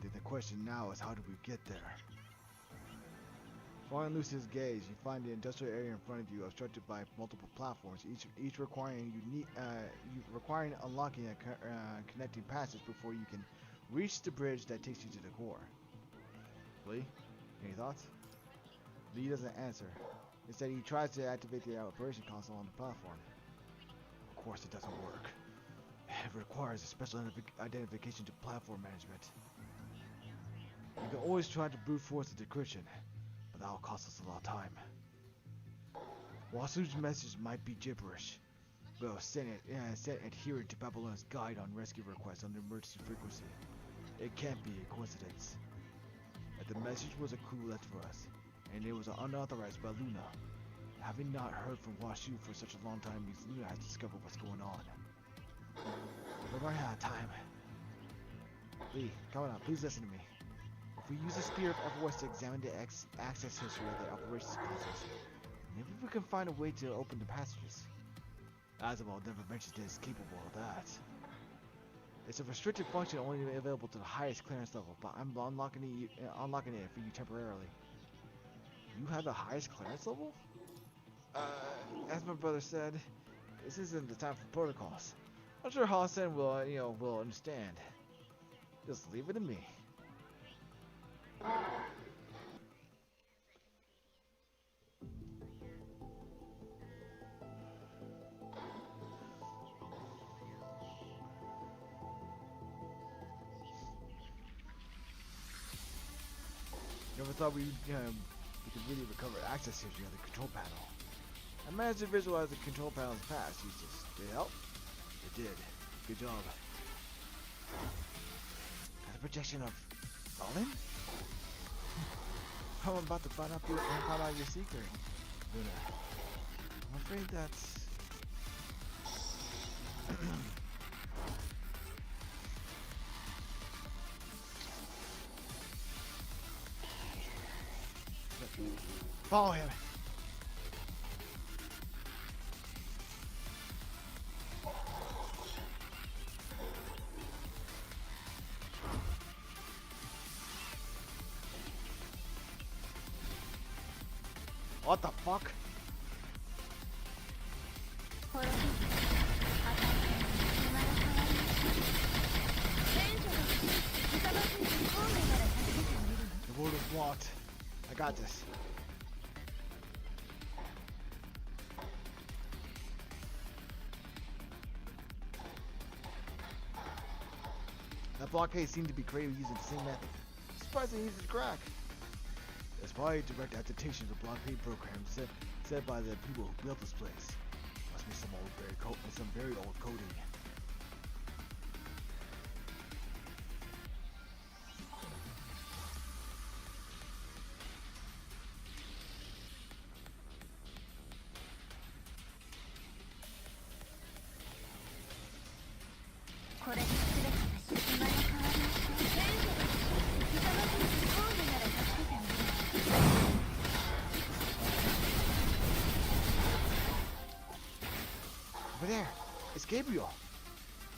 then the question now is how do we get there? Following Lucy's gaze, you find the industrial area in front of you obstructed by multiple platforms, each requiring unlocking a connecting passage before you can reach the bridge that takes you to the core. Lee, any thoughts? Lee doesn't answer. Instead, he tries to activate the operation console on the platform. Of course, it doesn't work. It requires a special identification to platform management. You can always try to brute force the decryption, but that'll cost us a lot of time. Wasu's message might be gibberish, but sent adherent to Babylon's guide on rescue requests on the emergency frequency. It can't be a coincidence. That the message was a clue left for us, and it was unauthorized by Luna. Having not heard from Washu for such a long time means Luna has discovered what's going on. We're running out of time. Lee, come on, please listen to me. If we use the Spear of F-West to examine the access history of the operations consoles, maybe we can find a way to open the passages. Asimov never mentioned it is capable of that. It's a restricted function only available to the highest clearance level, but I'm unlocking it for you temporarily. You have the highest clearance level? As my brother said, this isn't the time for protocols. I'm sure Hassan will understand. Just leave it to me. Never thought we could really recover access history on the control panel. I managed to visualize the control panel's past uses. Did it help? It did. Good job. Got a projection of Roland? I'm about to find out your secret, Luna. I'm afraid that's... Follow him. What the fuck? The road is blocked. I got this. That blockade seemed to be created using the same method. Surprisingly easy to crack. It's probably a direct adaptation of the blockade program set by the people who built this place. Must be some very old coding. Over there, it's Gabriel.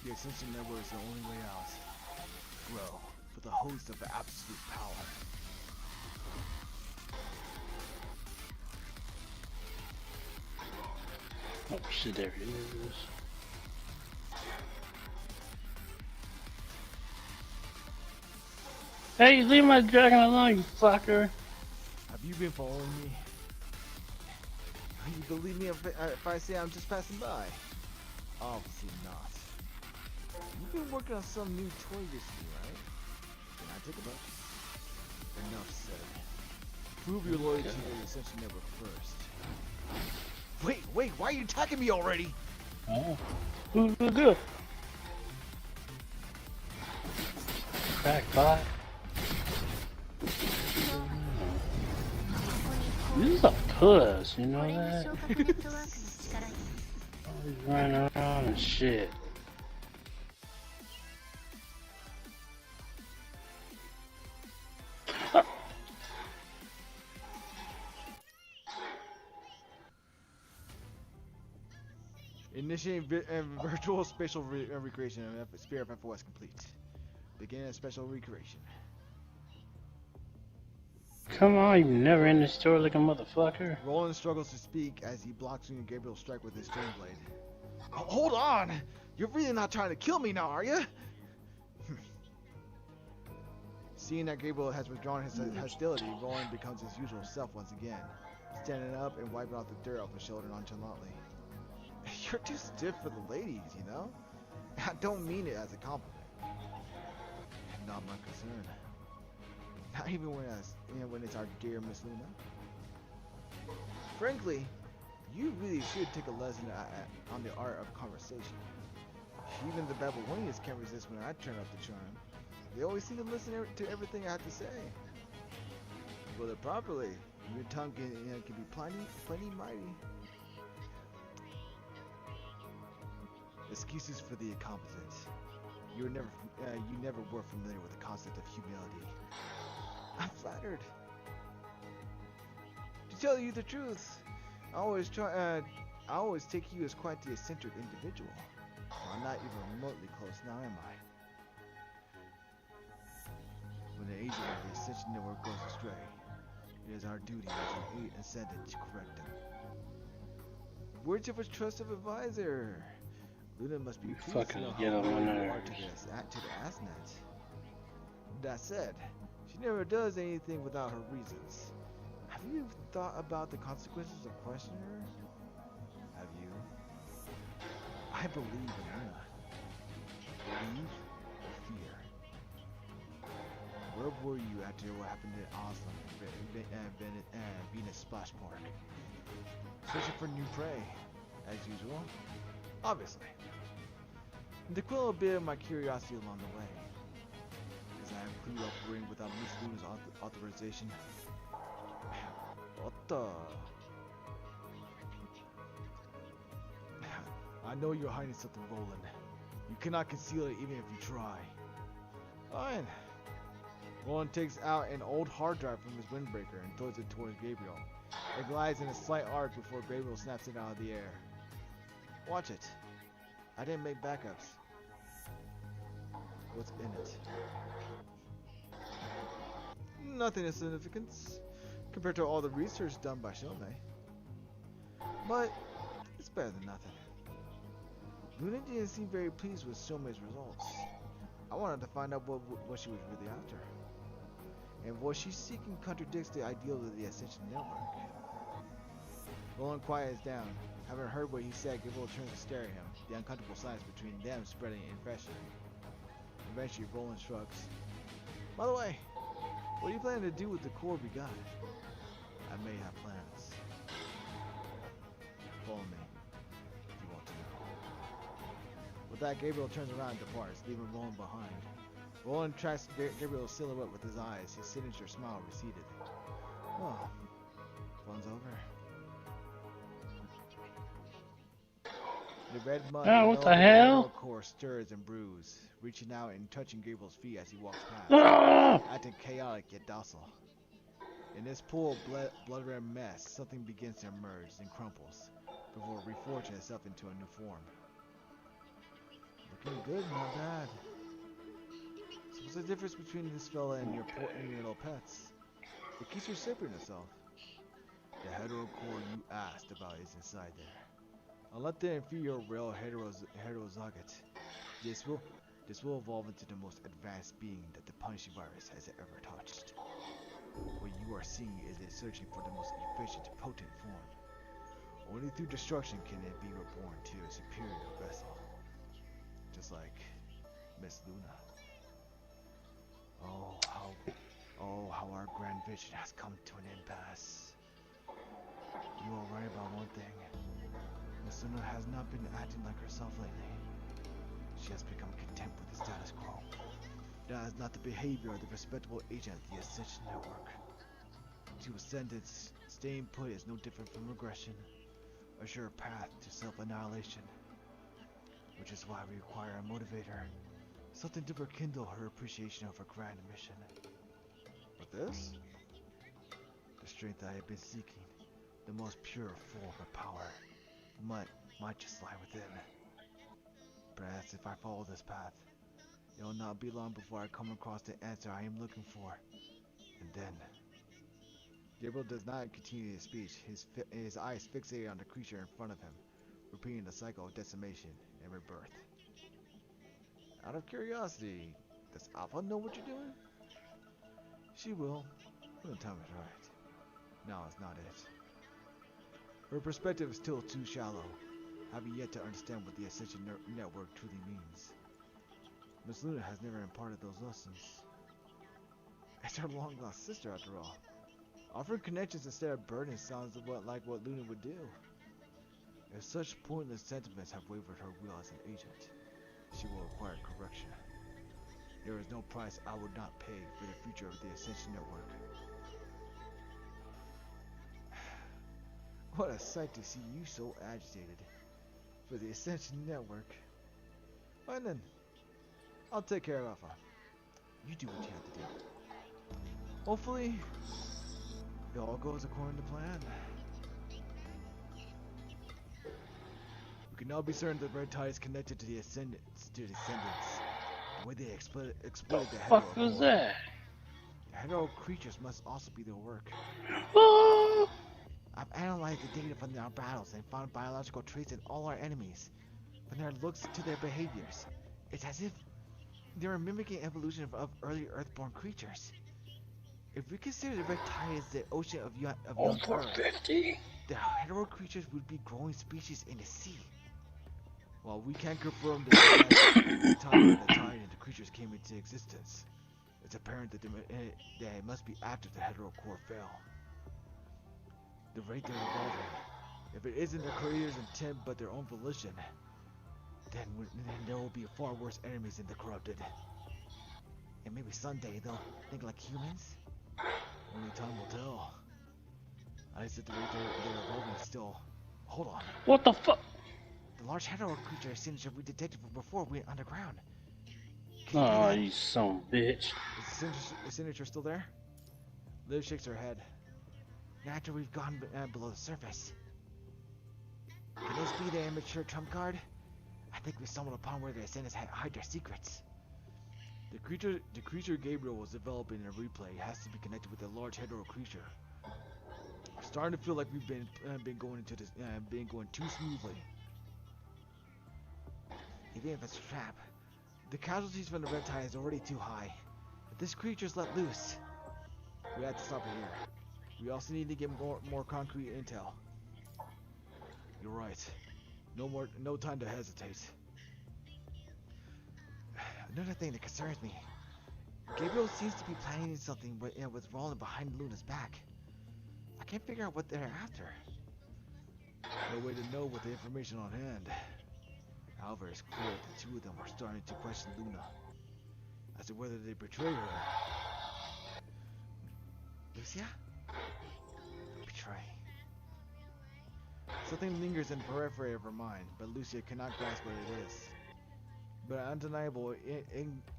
The Ascension Network is the only way out. Grow for the host of absolute power. Oh shit, there it is. Hey, leave my dragon alone, you fucker. Have you been following me? You believe me if I say I'm just passing by? Obviously not. You've been working on some new toy recently, right? Can I take a look? Enough said. Prove your loyalty to the Ascension Network first. Wait, why are you attacking me already? Oh. Good. Crackpot. This is a puss, you know that? Always running around and shit. Initiating virtual spatial recreation of Spear of FOS complete. Begin a special recreation. Come on, you never in the store like a motherfucker. Roland struggles to speak as he blocks Union Gabriel's strike with his chain blade. Oh, hold on! You're really not trying to kill me now, are you? Seeing that Gabriel has withdrawn his hostility, Roland becomes his usual self once again, standing up and wiping off the dirt off his shoulder nonchalantly. You're too stiff for the ladies, you know? I don't mean it as a compliment. Not my concern. Not even when it's our dear Miss Luna. Frankly, you really should take a lesson on the art of conversation. Even the Babylonians can't resist when I turn up the charm. They always seem to listen to everything I have to say. Put it properly, your tongue can be plenty mighty. Excuses for the incompetent. You never were familiar with the concept of humility. I'm flattered. To tell you the truth, I always take you as quite the eccentric individual. I'm not even remotely close now, am I? When the agent of the Ascension Network goes astray, it is our duty as an ascendant to correct them. Words of a trusted advisor. Luna must be pleased to know how loyal you are to the Asc-Net. That said, she never does anything without her reasons. Have you thought about the consequences of questioning her? Have you? I believe in Luna. Believe or fear? Where were you after what happened at Oslo and Venus Splash Park? Searching for new prey, as usual. Obviously. And to quell a bit of my curiosity along the way, as I have clued up ring without Miss Luna's authorization. What the? I know you're hiding something, Roland. You cannot conceal it even if you try. Fine. Roland takes out an old hard drive from his windbreaker and throws it towards Gabriel. It glides in a slight arc before Gabriel snaps it out of the air. Watch it. I didn't make backups. What's in it? Nothing of significance compared to all the research done by Shome. But it's better than nothing. Luna didn't seem very pleased with Shome's results. I wanted to find out what she was really after. And what she's seeking contradicts the ideals of the Ascension Network. Roland quiets down. Having heard what he said, Gabriel turns to stare at him, the uncomfortable silence between them spreading infection. Eventually, Roland shrugs. By the way, what are you planning to do with the core we got? I may have plans. Follow me, if you want to know. With that, Gabriel turns around and departs, leaving Roland behind. Roland tracks Gabriel's silhouette with his eyes, his signature smile receded. Oh, fun's over. The red mud what the hell? core stirs and brews, reaching out and touching Gabriel's feet as he walks past, acting chaotic yet docile. In this pool of blood-red mess, something begins to emerge and crumples, before reforging itself into a new form. Looking good, not bad. So what's the difference between this fella and your little pets? It keeps reciprocating itself. The hetero core you asked about is inside there. Unlike the inferior rail heterozygote, this will This will evolve into the most advanced being that the Punishy virus has ever touched. What you are seeing is it searching for the most efficient, potent form. Only through destruction can it be reborn to a superior vessel. Just like Miss Luna. Oh, how our grand vision has come to an impasse. You are right about one thing. Miss Luna has not been acting like herself lately. She has become content with the status quo. That is not the behavior of the respectable agent of the Ascension Network. To Ascendants, staying put is no different from regression, a sure path to self-annihilation. Which is why we require a motivator, something to rekindle her appreciation of her grand mission. But this? The strength I have been seeking, the most pure form of power, might just lie within. Perhaps if I follow this path, it will not be long before I come across the answer I am looking for. And then... Gabriel does not continue his speech, his eyes fixated on the creature in front of him, repeating the cycle of decimation and rebirth. Out of curiosity, does Alpha know what you're doing? She will, when the time is right. Now is not it. Her perspective is still too shallow, having yet to understand what the Ascension Network truly means. Miss Luna has never imparted those lessons. It's her long-lost sister, after all. Offering connections instead of burdens sounds like what Luna would do. If such pointless sentiments have wavered her will as an agent, she will require correction. There is no price I would not pay for the future of the Ascension Network. What a sight to see you so agitated for the Ascension Network. Fine then, I'll take care of Alpha. You do what you have to do. Hopefully, it all goes according to plan. We can now be certain that Red Tide is connected to the Ascendants. The way they exploited the Fuck hetero was core. that? The hetero creatures must also be their work. Oh! I've analyzed the data from our battles and found biological traits in all our enemies, from their looks to their behaviors. It's as if they were mimicking evolution of early Earthborn creatures. If we consider the Red Tide as the ocean of young Earth, 450. the hetero creatures would be growing species in the sea. While we can't confirm the time when the tide and the creatures came into existence, it's apparent that it must be after the hetero core fell. The rate they're evolving, if it isn't the creators' intent but their own volition, then there will be far worse enemies than the corrupted. And maybe someday they'll think like humans? Only time will tell. I said the rate they're evolving still. Hold on. What the fuck? The large hetero creature signature we detected before we went underground. Oh, you son of a bitch. Is the signature still there? Liv shakes her head. Not after we've gone below the surface. Can this be the immature trump card? I think we stumbled upon where the Ascendants hide their secrets. The creature Gabriel was developing in a replay has to be connected with a large hetero creature. I'm starting to feel like we've been going into this, been going too smoothly. Even if it's a trap, the casualties from the Red Tide is already too high. If this creature's let loose, we have to stop it here. We also need to get more concrete intel. You're right. No time to hesitate. Another thing that concerns me. Gabriel seems to be planning something with Roland behind Luna's back. I can't figure out what they're after. No way to know with the information on hand. However, it's clear that the two of them are starting to question Luna as to whether they betrayed her. Lucia? Betray. Something lingers in the periphery of her mind, but Lucia cannot grasp what it is. But undeniable,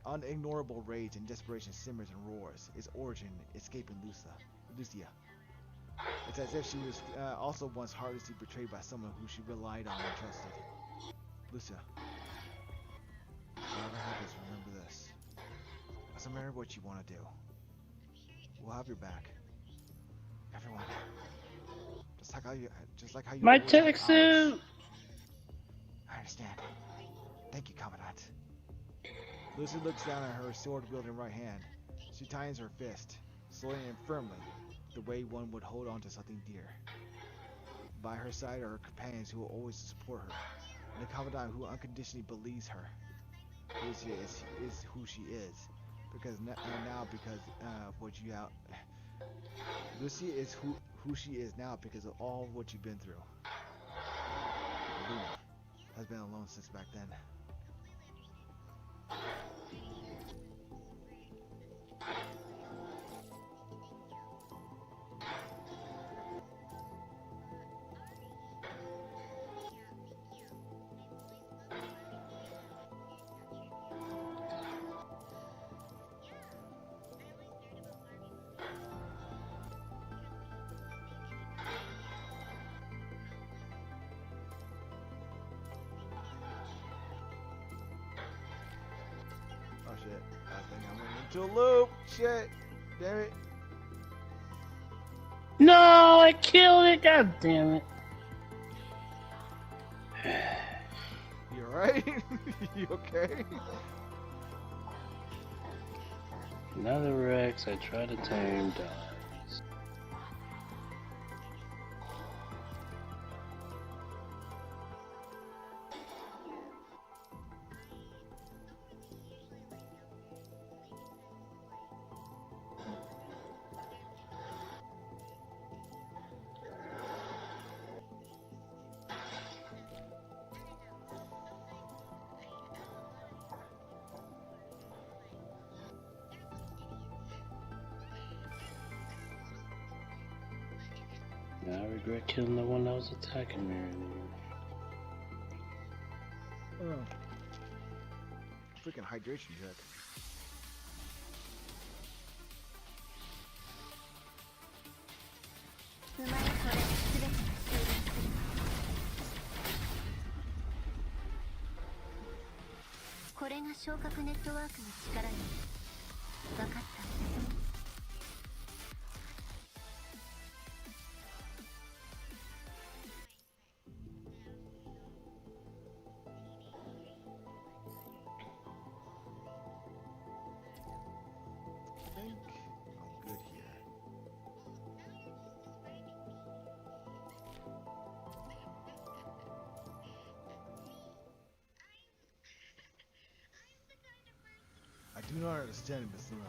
unignorable rage and desperation simmers and roars, its origin escaping Lucia. It's as if she was also once heartlessly betrayed by someone who she relied on and trusted. Lucia, whatever happens, remember this. Doesn't matter what you want to do. We'll have your back. Everyone. Just like how you My always have tech ours. suit! I understand. Thank you, Commandant. Lucy looks down at her sword-wielding right hand. She tightens her fist, slowly and firmly, the way one would hold on to something dear. By her side are her companions who will always support her, and a confidant who unconditionally believes her. Lucia is who she is, because now because of what you out. Lucia is who she is now because of all of what you've been through. Luna has been alone since back then. Oh shit, I think I went into a loop. Shit, damn it. No, I killed it. God damn it. You alright? You okay? Another Rex I try to tame dies. Now I regret killing the one that was attacking me earlier. Oh. Freaking hydration check. I think I'm good here. I do not understand, Miss Luna.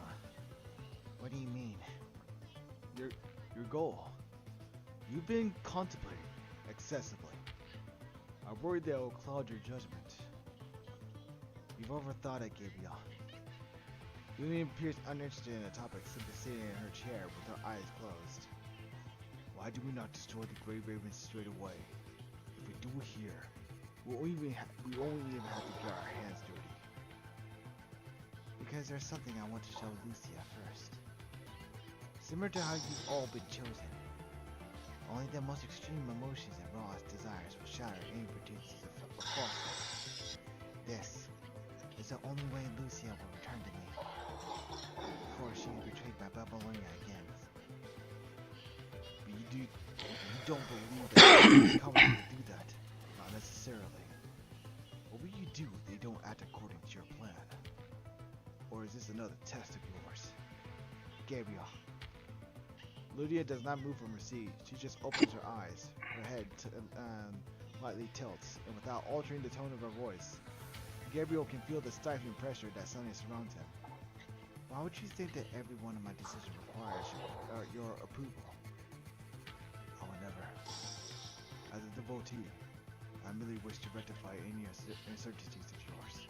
What do you mean? Your goal. You've been contemplating excessively. I worry that it will cloud your judgment. You've overthought it, Gabriel. Luna appears uninterested in the topic, simply sitting in her chair with her eyes closed. Why do we not destroy the Grey Ravens straight away? If we do it here, we won't even have to get our hands dirty. Because there's something I want to show Lucia first. Similar to how you've all been chosen. Only the most extreme emotions and rawest desires will shatter any pretenses of falsehood. This is the only way Lucia will return to me. Before she is betrayed by Babylonia again. But you don't believe that Covenant will do that. Not necessarily. What will you do if they don't act according to your plan? Or is this another test of yours? Gabriel. Lydia does not move from her seat. She just opens her eyes. Her head lightly tilts, and without altering the tone of her voice, Gabriel can feel the stifling pressure that suddenly surrounds him. Why would you think that every one of my decisions requires your approval? I will never. As a devotee, I merely wish to rectify any uncertainties of yours.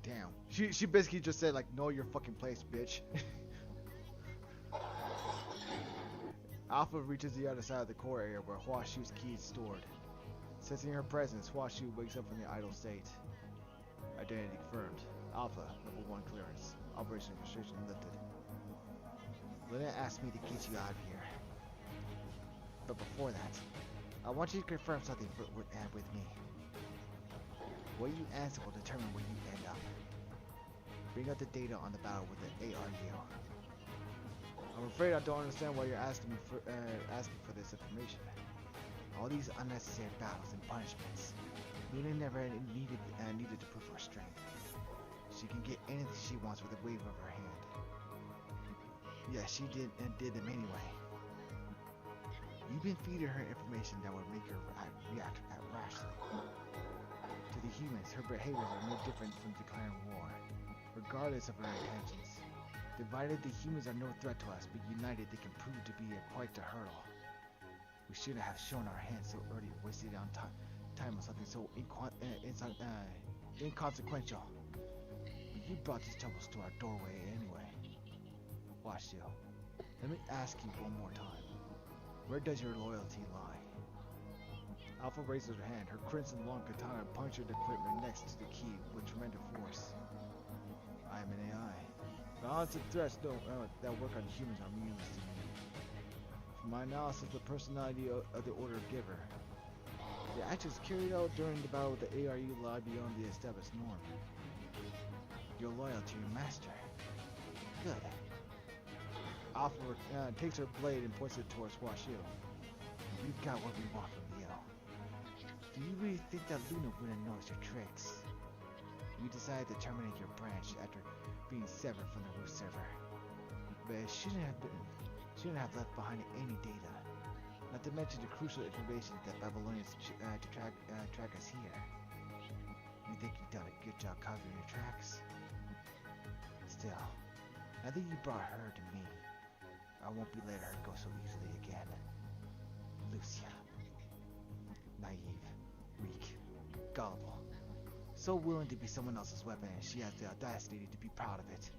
Damn. She basically just said, like, know your fucking place, bitch. Alpha reaches the other side of the core area where Hua Shu's key is stored. Sensing her presence, Hua Shu wakes up from the idle state. Identity confirmed. Alpha, level 1 clearance. Operation restriction lifted. Luna asked me to get you out of here. But before that, I want you to confirm something with me. What you answer will determine where you end up. Bring up the data on the battle with the ARU. I'm afraid I don't understand why you're asking for this information. I All these unnecessary battles and punishments. Luna never needed to prove her strength. She can get anything she wants with a wave of her hand. Yeah, she did them anyway. You've been feeding her information that would make her react rashly. To the humans, her behaviors are no different from declaring war, regardless of her intentions. Divided, the humans are no threat to us, but united, they can prove to be quite a hurdle. We shouldn't have shown our hands so early, wasted on time on something so inconsequential. But you brought these troubles to our doorway anyway. Watch you. Let me ask you one more time. Where does your loyalty lie? Alpha raises her hand. Her crimson long katana punctured the equipment next to the key with tremendous force. I am an AI. Balance and threats that work on humans are meaningless to me. From my analysis of the personality of the Order Giver, the actions carried out during the battle with the ARU lie beyond the established norm. You're loyal to your master. Good. Alpha takes her blade and points it towards Washu. We've got what we want from you. Do you really think that Luna wouldn't notice your tricks? You decided to terminate your branch after being severed from the root server. But it shouldn't have left behind any data. Not to mention the crucial information that Babylonians track us here. You think you've done a good job covering your tracks? Still, now that you brought her to me, I won't be letting her go so easily again. Lucia. Naive, weak, gullible. So willing to be someone else's weapon, and she has the audacity to be proud of it.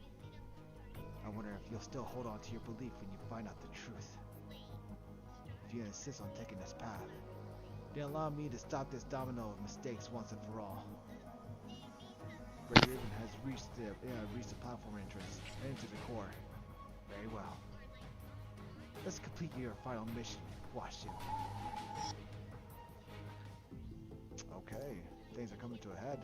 I wonder if you'll still hold on to your belief when you find out the truth. If you insist on taking this path, then allow me to stop this domino of mistakes once and for all. Great Raven has reached the platform entrance and into the core. Very well. Let's complete your final mission. Watch you. Okay, things are coming to a head.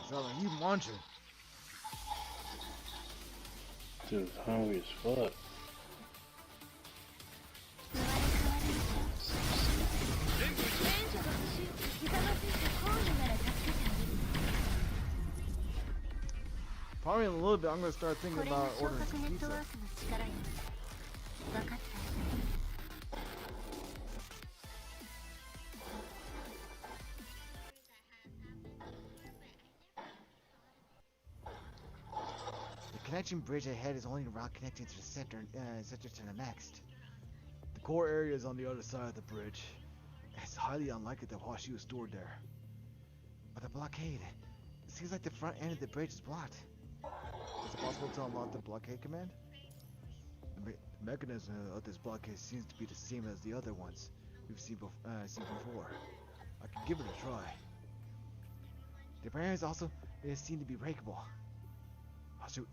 Sound like you munching. Dude's hungry as fuck. Probably in a little bit, I'm gonna start thinking about ordering some pizza. The connection bridge ahead is only a route connecting to the center to the next. The core area is on the other side of the bridge. It's highly unlikely that Washu is stored there. But the blockade. It seems like the front end of the bridge is blocked. Is it possible to unlock the blockade command? The mechanism of this blockade seems to be the same as the other ones we've seen before. I can give it a try. The barriers also seem to be breakable.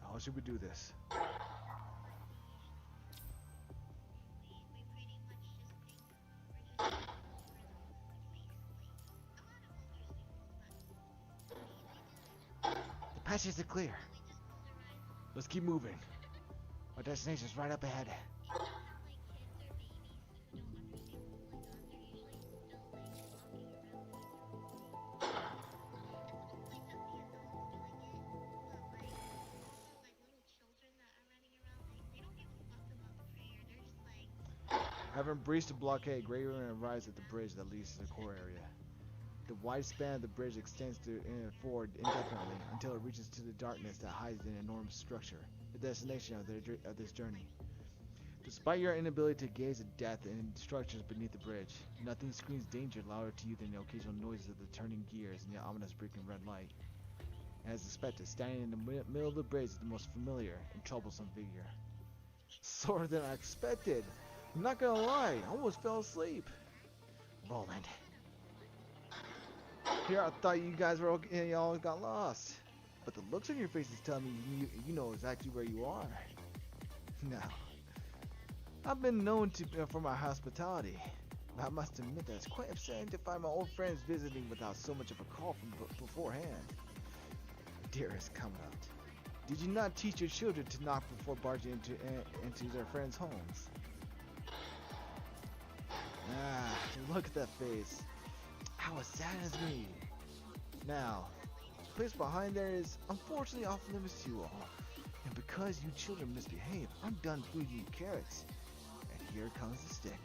How should we do this? The patches are clear. Let's keep moving. Our destination is right up ahead. Having breached the blockade, Grey River arrives at the bridge that leads to the core area. The wide span of the bridge extends forward indefinitely until it reaches to the darkness that hides an enormous structure, the destination of this journey. Despite your inability to gaze at death and structures beneath the bridge, nothing screams danger louder to you than the occasional noises of the turning gears and the ominous blinking red light. As expected, standing in the middle of the bridge is the most familiar and troublesome figure. Slower than I expected. I'm not gonna lie, I almost fell asleep. Roland. Here, I thought you guys were okay, y'all got lost. But the looks on your faces tell me you know exactly where you are. Now, I've been known for my hospitality, but I must admit that it's quite upsetting to find my old friends visiting without so much of a call from beforehand. Dearest Commandant, did you not teach your children to knock before barging into their friends' homes? Ah, look at that face. How it saddens me. Now, the place behind there is unfortunately off limits to you all. And because you children misbehave, I'm done feeding you carrots. And here comes the stick.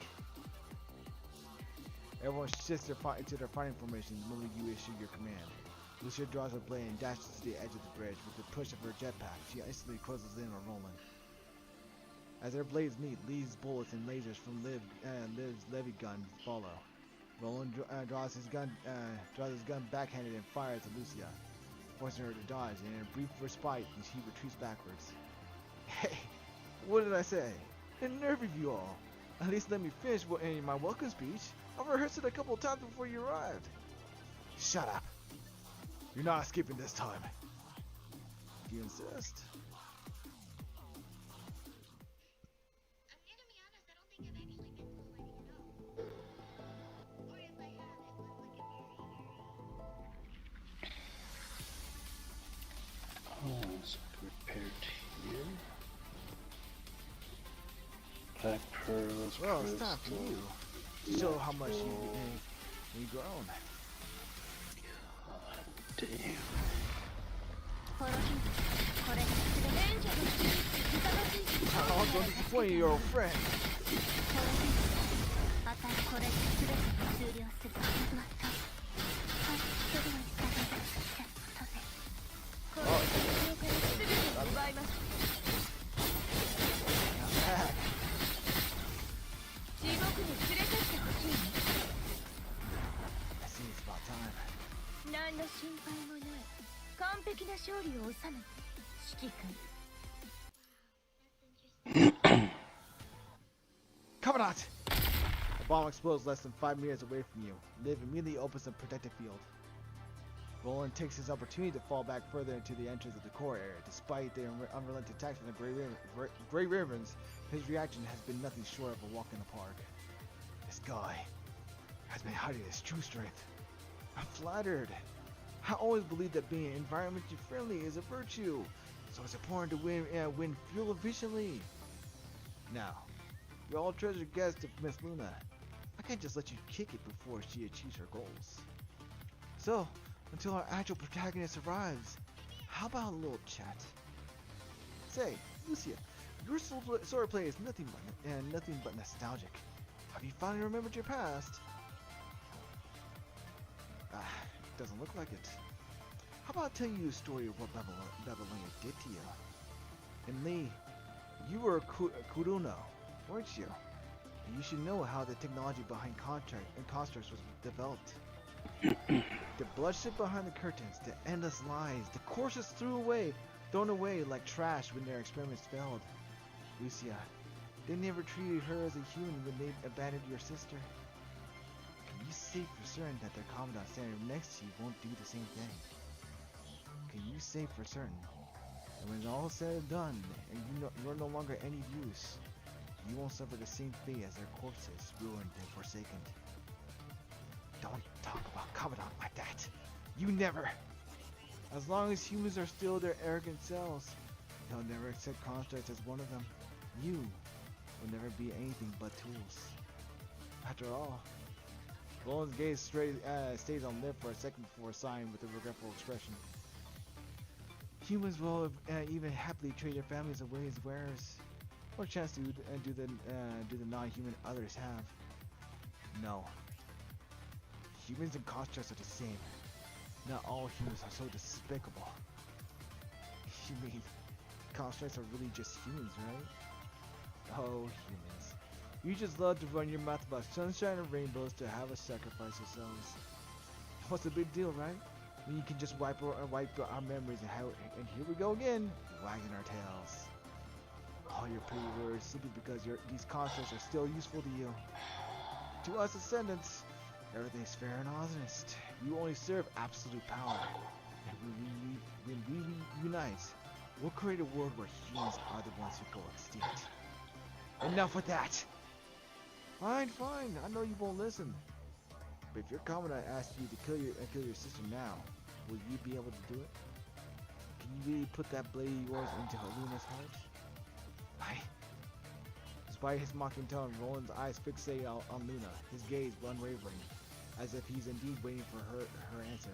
Everyone shifts into their fighting formation the moment you issue your command. Lucia draws her blade and dashes to the edge of the bridge. With the push of her jetpack, she instantly closes in on Roland. As their blades meet, Lee's bullets and lasers from Liv's levy gun follow. Roland draws his gun backhanded and fires at Lucia, forcing her to dodge, and in a brief respite, she retreats backwards. Hey, what did I say? The nerve of you all! At least let me finish my welcome speech. I've rehearsed it a couple times before you arrived. Shut up! You're not escaping this time. If you insist. So repaired here. Black pearls. Well, it's time for you to show how much you've grown. Damn. I'll go disappoint your old friend. Commandant! A bomb explodes less than 5 meters away from you. Liv immediately opens a protective field. Roland takes his opportunity to fall back further into the entrance of the core area. Despite the unrelenting attacks from the Grey Ravens, his reaction has been nothing short of a walk in the park. This guy has been hiding his true strength. I'm flattered. I always believed that being environmentally friendly is a virtue, so it's important to win fuel efficiently. Now, you're all treasured guests of Miss Luna. I can't just let you kick it before she achieves her goals. So, until our actual protagonist arrives, how about a little chat? Say, Lucia, your swordplay is nothing but nostalgic. Have you finally remembered your past? Doesn't look like it. How about I tell you a story of what Babylonia did to you? And Lee, you were a Kuruno, weren't you? And you should know how the technology behind constructs was developed. The bloodshed behind the curtains, the endless lies, the courses thrown away like trash when their experiments failed. Lucia, they never treated her as a human when they abandoned your sister. Can you say for certain that their commandant standing next to you won't do the same thing? Can you say for certain that when all said and done, and you're no longer any use, you won't suffer the same fate as their corpses, ruined and forsaken? Don't talk about Commandant like that. You never. As long as humans are still their arrogant selves, they'll never accept constructs as one of them. You will never be anything but tools. After all, Roland's gaze stays on Liv for a second before sighing with a regretful expression. Humans will even happily trade their families away as wares. What chance do the non-human others have? No. Humans and constructs are the same. Not all humans are so despicable. You mean constructs are really just humans, right? Oh, humans. You just love to run your mouth about sunshine and rainbows to have us sacrifice yourselves. What's the big deal, right? When you can just wipe our memories and here we go again, wagging our tails. All your pretty words simply because these constructs are still useful to you. To us ascendants, everything's fair and honest. You only serve absolute power. And when we unite, we'll create a world where humans are the ones who go extinct. Enough with that! Fine, fine, I know you won't listen. But if your commandant asked you to kill your sister now, will you be able to do it? Can you really put that blade of yours into Luna's heart? Why? Despite his mocking tone, Roland's eyes fixate on Luna, his gaze unwavering, as if he's indeed waiting for her answer.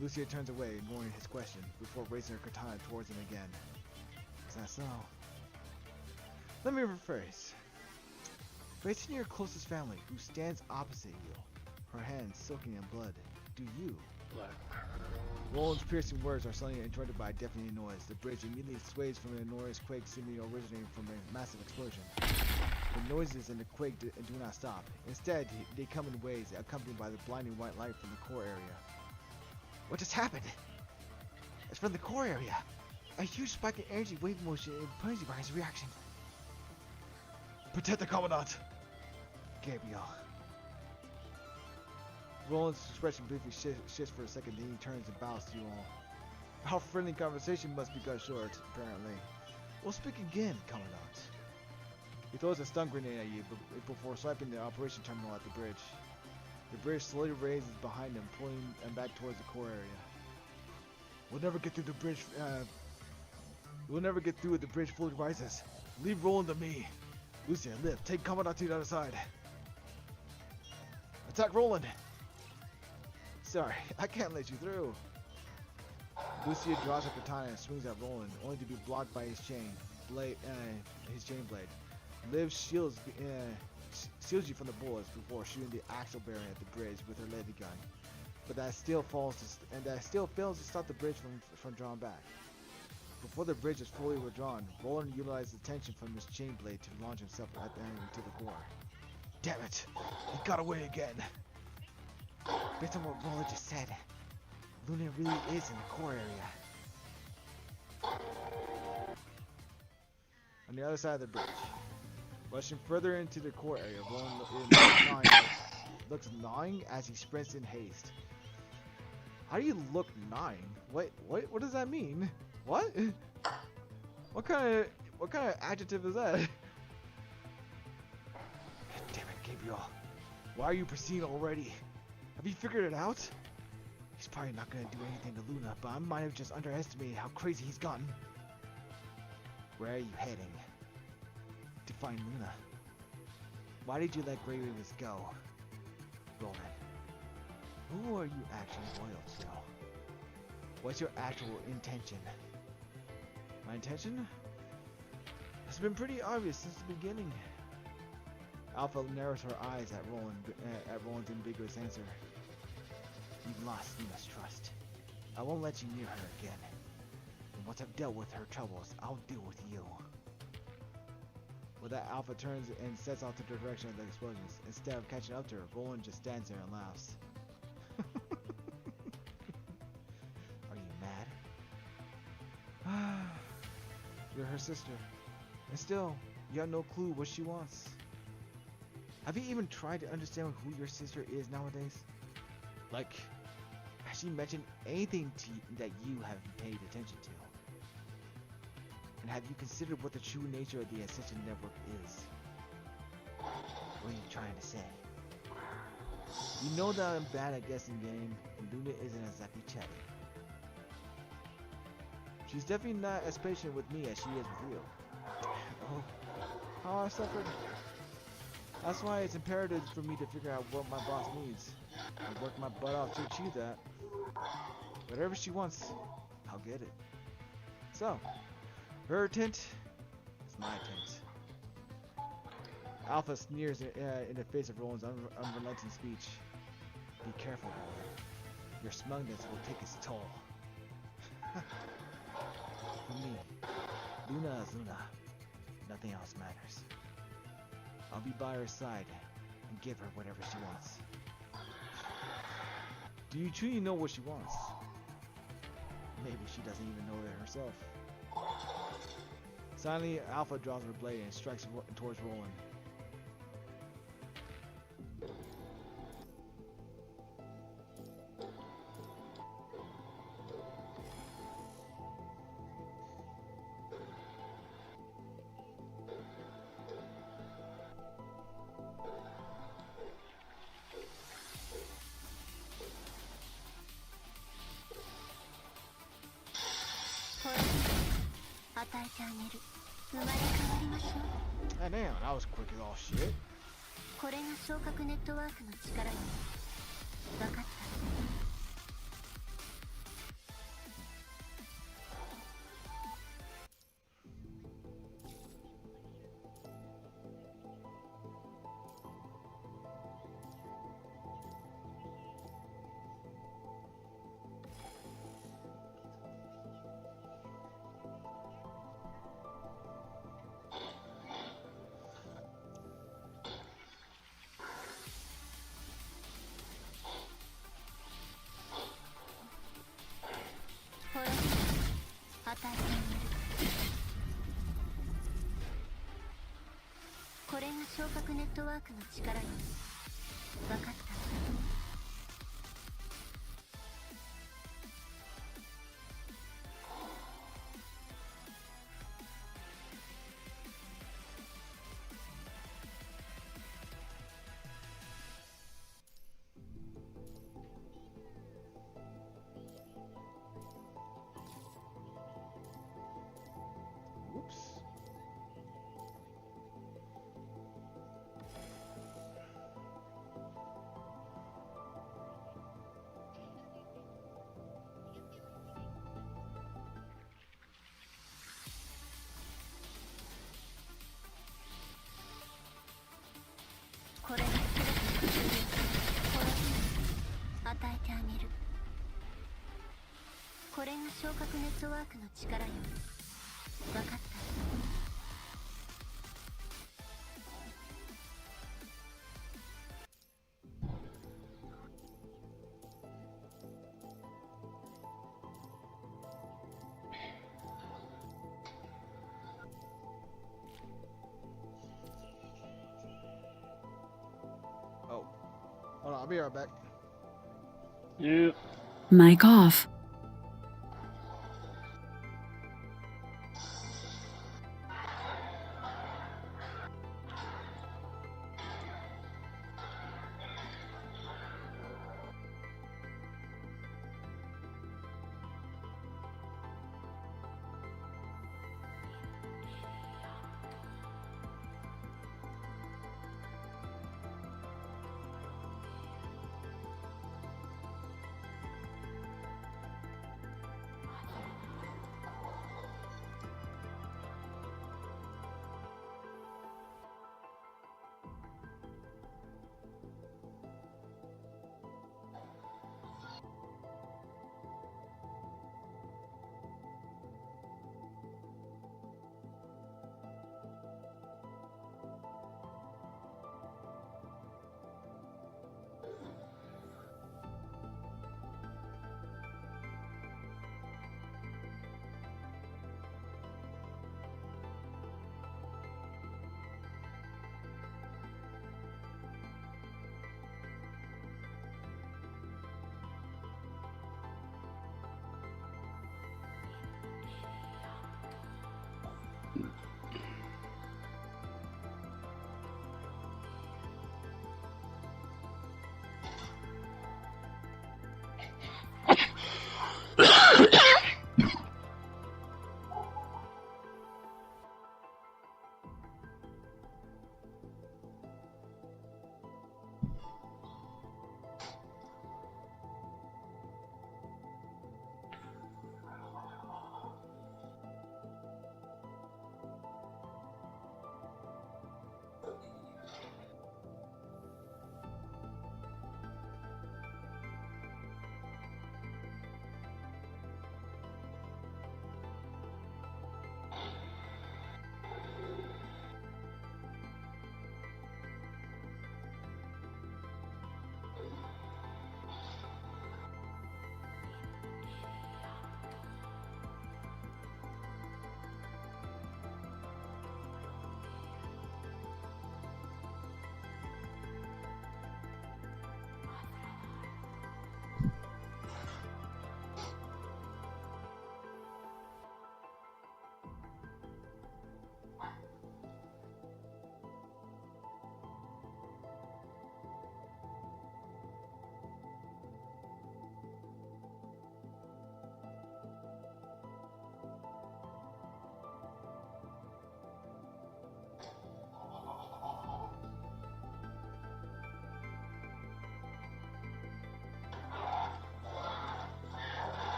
Lucia turns away, ignoring his question, before raising her katana towards him again. Is that so? Let me rephrase. Facing your closest family, who stands opposite you, her hands soaking in blood, do you? Black. Roland's piercing words are suddenly interrupted by a deafening noise. The bridge immediately sways from an enormous quake seemingly originating from a massive explosion. The noises and the quake do not stop. Instead, they come in waves accompanied by the blinding white light from the core area. What just happened? It's from the core area. A huge spike in energy wave motion imposes by his reaction. Protect the Commandant! Gabriel. Roland's expression briefly shifts for a second, then he turns and bows to you all. Our friendly conversation must be cut short, apparently. We'll speak again, Commandant. He throws a stun grenade at you before swiping the operation terminal at the bridge. The bridge slowly raises behind him, pulling him back towards the core area. We'll never get through the bridge. We'll never get through with the bridge fully rises. Leave Roland to me. Lucia, live. Take Commandant to the other side. Attack Roland! Sorry, I can't let you through. Lucia draws her katana and swings at Roland, only to be blocked by his chain blade. Liv shields you from the bullets before shooting the axle bearing at the bridge with her levy gun, but that still fails to stop the bridge from drawing back. Before the bridge is fully withdrawn, Roland utilizes the tension from his chain blade to launch himself at the enemy to the core. Damn it! He got away again! Based on what Roland just said, Luna really is in the core area. On the other side of the bridge, rushing further into the core area, Roland looks gnawing as he sprints in haste. How do you look gnawing? What does that mean? What? What kind of adjective is that? Damn it, Gabriel. Why are you proceeding already? Have you figured it out? He's probably not gonna do anything to Luna, but I might have just underestimated how crazy he's gotten. Where are you heading? To find Luna. Why did you let Grey Ravens go? Roland. Who are you actually loyal to? What's your actual intention? My intention? It's been pretty obvious since the beginning. Alpha narrows her eyes at Roland's ambiguous answer. You've lost Luna's trust. I won't let you near her again. And once I've dealt with her troubles, I'll deal with you. With that, Alpha turns and sets off to the direction of the explosions. Instead of catching up to her, Roland just stands there and laughs. Are you mad? You're her sister. And still, you have no clue what she wants. Have you even tried to understand who your sister is nowadays? Like, has she mentioned anything to you that you haven't paid attention to? And have you considered what the true nature of the Ascension Network is? What are you trying to say? You know that I'm bad at guessing game, and Luna isn't exactly chatty. She's definitely not as patient with me as she is with you. Oh, how I suffered. That's why it's imperative for me to figure out what my boss needs, and work my butt off to achieve that. Whatever she wants, I'll get it. So, Her tent is my tent. Alpha sneers in the face of Roland's unrelenting speech. Be careful, boy. Your smugness will take its toll. For me, Luna is Luna. Nothing else matters. I'll be by her side and give her whatever she wants. Do you truly know what she wants? Maybe she doesn't even know it herself. Silently, Alpha draws her blade and strikes towards Roland. Ah, damn, that was quick as all shit. これが昇格ネットワークの力よ。分かった。ほら、与えてあげる。これが昇格ネットワークの力よ。分かった。Whoops. Oh. Hold on, I'll be right back. Yeah. Mic off.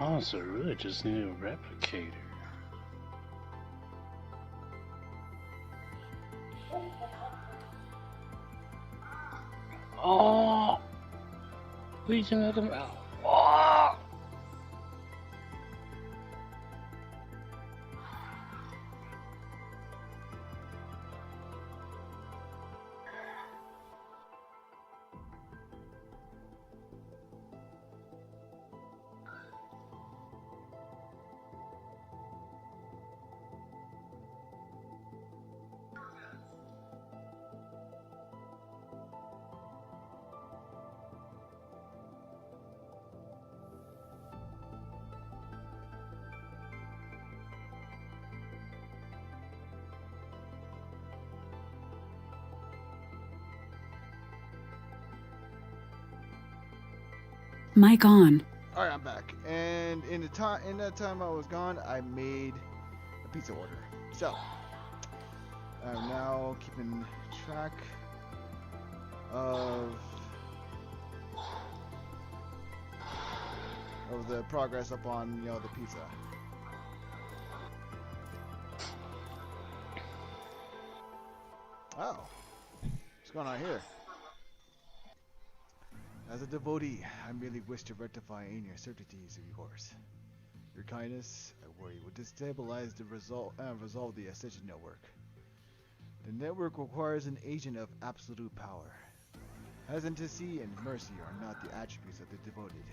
Oh, so really just need a replicator. Oh! Please let him out. Oh! Mic on. All right, I'm back. And in that time I was gone, I made a pizza order. So I'm now keeping track of the progress up on the pizza. Oh, what's going on here? As a devotee, I merely wish to rectify any uncertainties of yours. Your kindness, I worry, would destabilize the resolve the Ascension network. The network requires an agent of absolute power. Hesitancy and mercy are not the attributes of the devoted.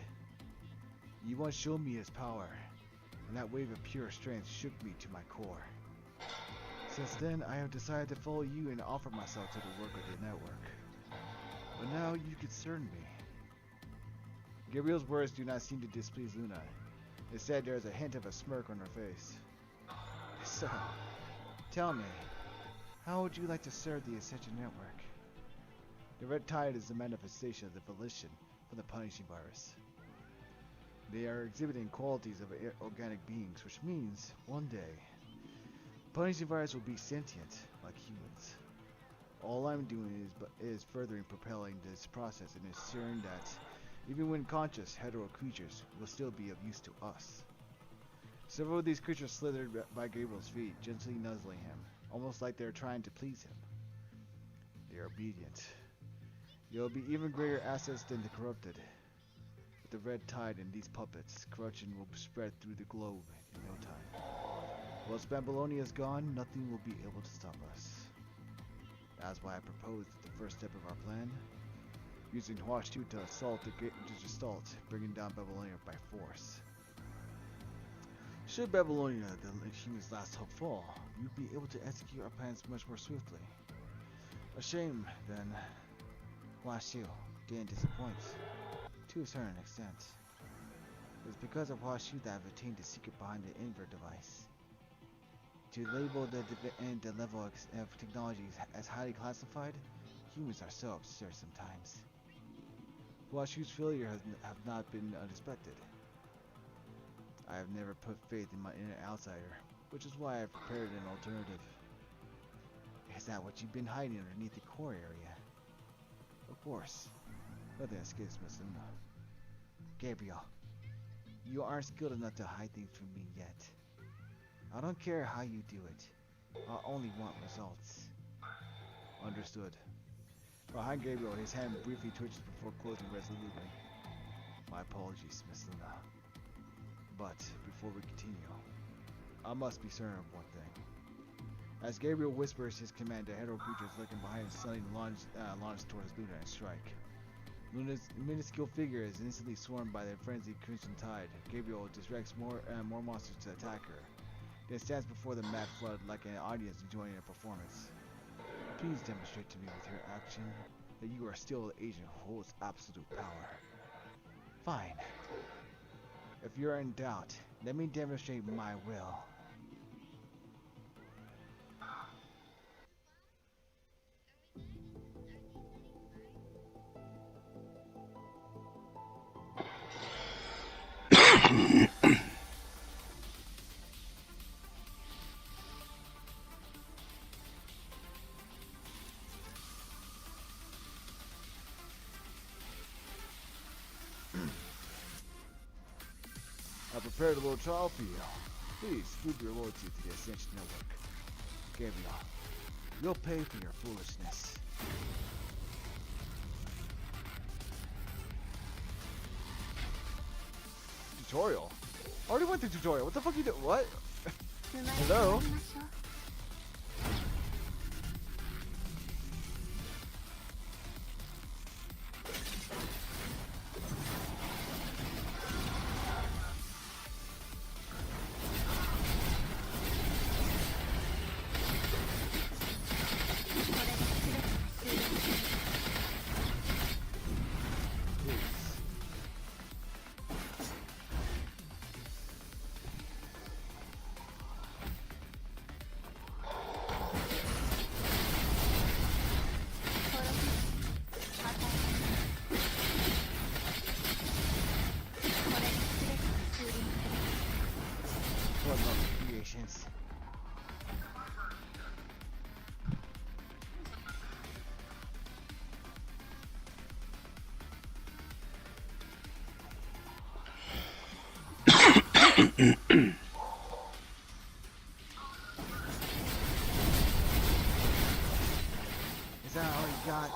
You once showed me his power, and that wave of pure strength shook me to my core. Since then, I have decided to follow you and offer myself to the work of the network. But now you concern me. Gabriel's words do not seem to displease Luna. Instead, there is a hint of a smirk on her face. So, tell me, how would you like to serve the Ascension Network? The red tide is the manifestation of the volition from the punishing virus. They are exhibiting qualities of organic beings, which means, one day, punishing virus will be sentient, like humans. All I'm doing is furthering propelling this process and ensuring that, even when conscious, hetero creatures will still be of use to us. Several of these creatures slithered by Gabriel's feet, gently nuzzling him, almost like they're trying to please him. They are obedient. They'll be even greater assets than the corrupted. With the red tide and these puppets, corruption will spread through the globe in no time. Once Babylonia is gone, nothing will be able to stop us. That's why I proposed the first step of our plan, using Huashu to assault the Gestalt, bringing down Babylonia by force. Should Babylonia, the humans' last hope, fall, we'd be able to execute our plans much more swiftly. A shame, then, Huashu didn't disappoint, to a certain extent. It's because of Huashu that I've attained the secret behind the invert device. To label the level of technology as highly classified, humans are so absurd sometimes. Huashu's failure have not been unexpected. I have never put faith in my inner outsider, which is why I've prepared an alternative. Is that what you've been hiding underneath the core area? Of course. Nothing escapes Miss Luna. Gabriel, you aren't skilled enough to hide things from me yet. I don't care how you do it. I only want results. Understood. Behind Gabriel, his hand briefly twitches before closing resolutely. My apologies, Miss Luna. But, before we continue, I must be certain of one thing. As Gabriel whispers his command, the hetero creature is looking behind and suddenly launch towards Luna and strike. Luna's minuscule figure is instantly swarmed by the frenzied crimson tide. Gabriel directs more monsters to attack her, then stands before the mad flood like an audience enjoying a performance. Please demonstrate to me with your action that you are still the agent who holds absolute power. Fine. If you're in doubt, let me demonstrate my will. I prepared a little trial for you. Please prove your loyalty to the Ascension Network. Gabriel, you'll pay for your foolishness. Tutorial? I already went through tutorial. What the fuck you do? What? Hello? Creations. Is that all you got?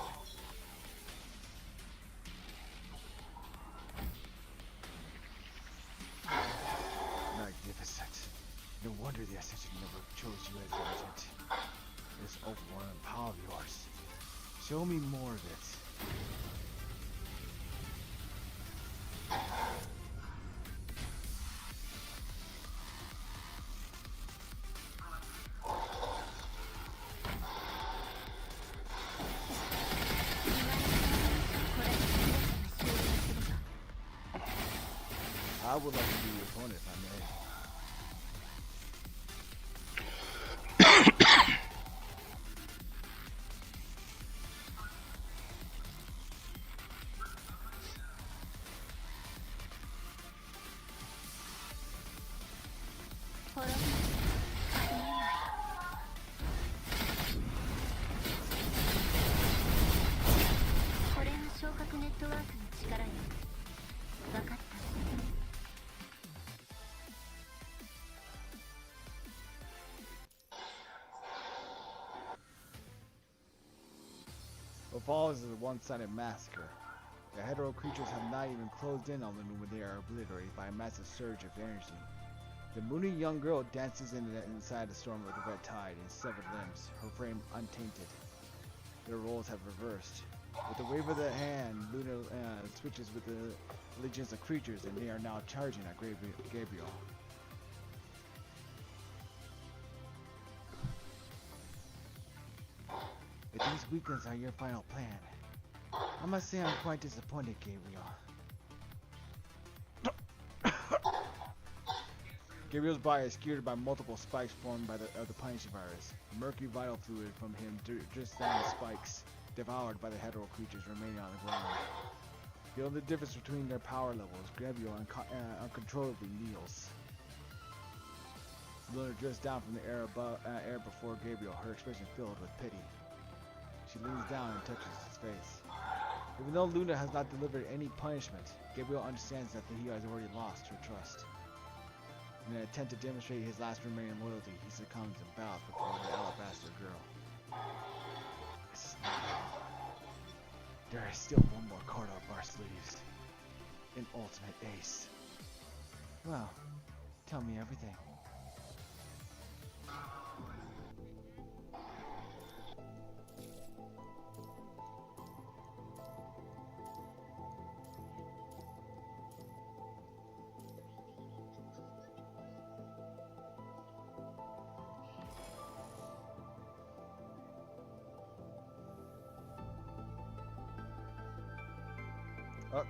Magnificent. No wonder the Ascension Network chose you as their agent. This overwhelming power of yours. Show me more of it. I would like to be your opponent if I may. What follows is a one-sided massacre. The hetero creatures have not even closed in on them when they are obliterated by a massive surge of energy. The moody young girl dances inside the storm of the red tide in severed limbs, her frame untainted. Their roles have reversed. With the wave of the hand, Luna switches with the legions of creatures, and they are now charging at Gabriel. If these weaklings are your final plan, I must say I'm quite disappointed, Gabriel. Gabriel's body is skewered by multiple spikes formed by the Punisher virus. Murky vital fluid from him drips down the spikes, devoured by the hetero creatures remaining on the ground. Feel the difference between their power levels. Gabriel uncontrollably kneels. Luna drifts down from the air before Gabriel, her expression filled with pity. She leans down and touches his face. Even though Luna has not delivered any punishment, Gabriel understands that he has already lost her trust. In an attempt to demonstrate his last remaining loyalty, he succumbs and bows before the alabaster girl. This is not all. There is still one more card up our sleeves. An ultimate ace. Well, tell me everything.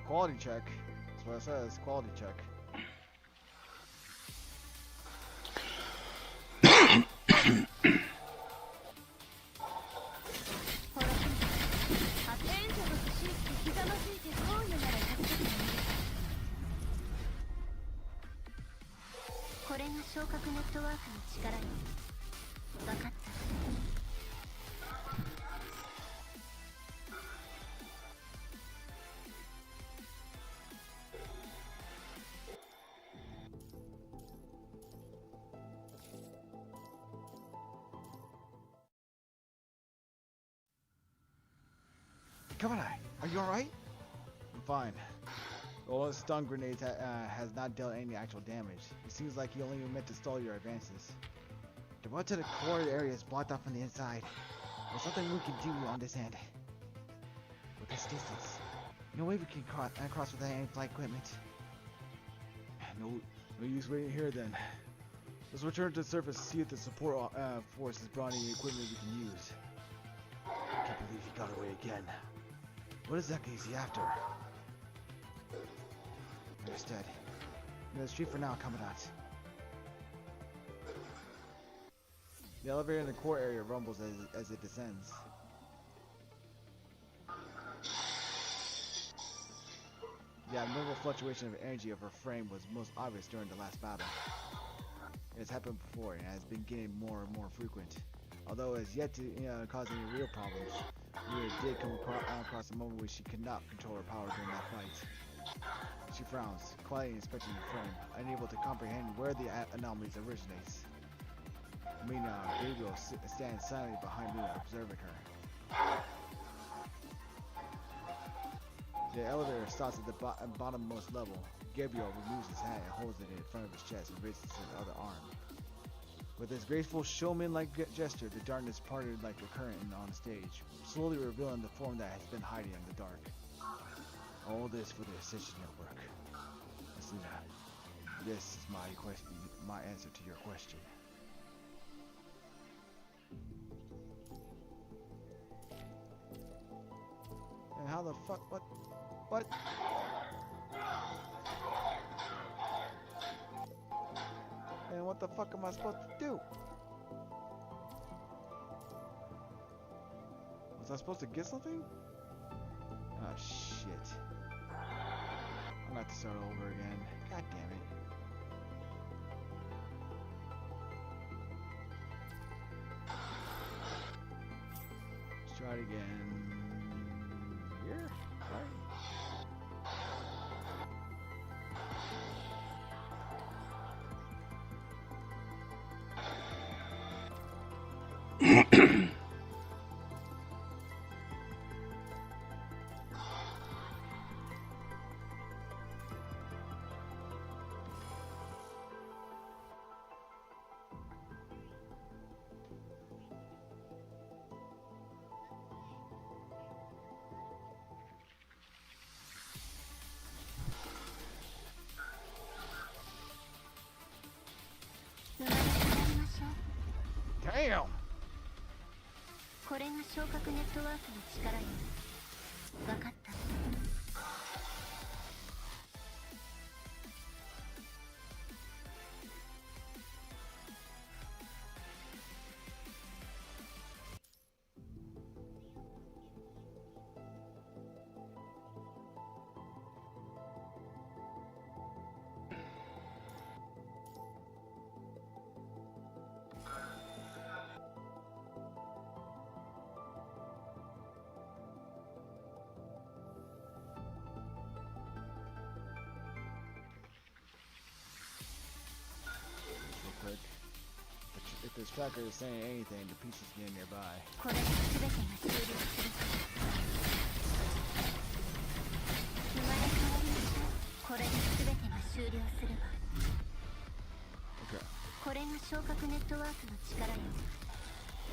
Quality check. That's what it says. Quality check. Come on, are you alright? I'm fine. Well, his stun grenade has not dealt any actual damage. It seems like he only meant to stall your advances. The road to the core area is blocked off from the inside. There's nothing we can do on this end. With this distance, no way we can cross without any flight equipment. No use waiting here then. Let's return to the surface to see if the support force has brought any equipment we can use. I can't believe he got away again. What exactly is he after? Understood. In the street for now, Commandant. The elevator in the core area rumbles as it descends. The abnormal fluctuation of energy of her frame was most obvious during the last battle. It has happened before and has been getting more and more frequent. Although it has yet to cause any real problems, we did come across a moment where she could not control her power during that fight. She frowns, quietly inspecting the frame, unable to comprehend where the anomalies originates. Meanwhile, Gabriel stands silently behind Luna, observing her. The elevator stops at the bottommost level. Gabriel removes his hat and holds it in front of his chest and raises his other arm. With his graceful showman-like gesture, the darkness parted like a curtain on stage, slowly revealing the form that has been hiding in the dark. All this for the Ascension Network. Asuna, this is my answer to your question. And how the fuck? What? And what the fuck am I supposed to do? Was I supposed to get something? Oh shit. I'm gonna have to start over again. God damn it. Let's try it again. Here? Right? Damn! これが昇格ネットワークの力よ。分かった。Quick. If this tracker is saying anything, the piece is getting nearby. これで全てが終了する。生まれ変わりましょう。これで全てが終了するわ。Okay. これが昇格ネットワークの力よ。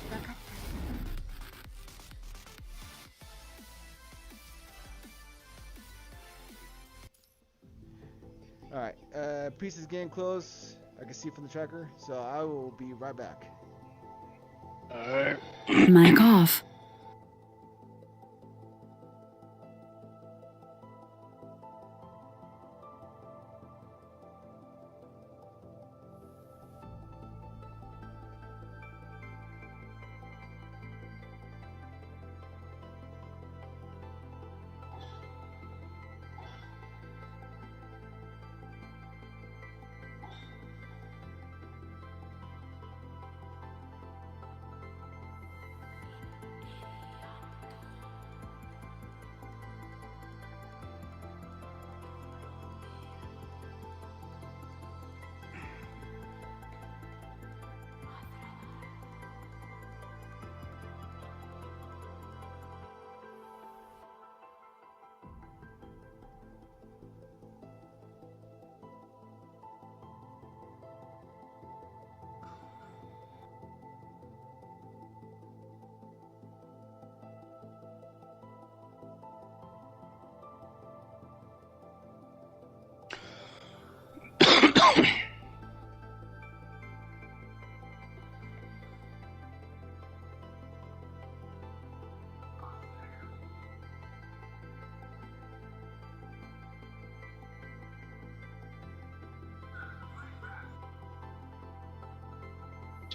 分かった。 Alright, piece is getting close. I can see from the tracker, so I will be right back. Alright. Mic off.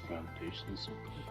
Foundation so good.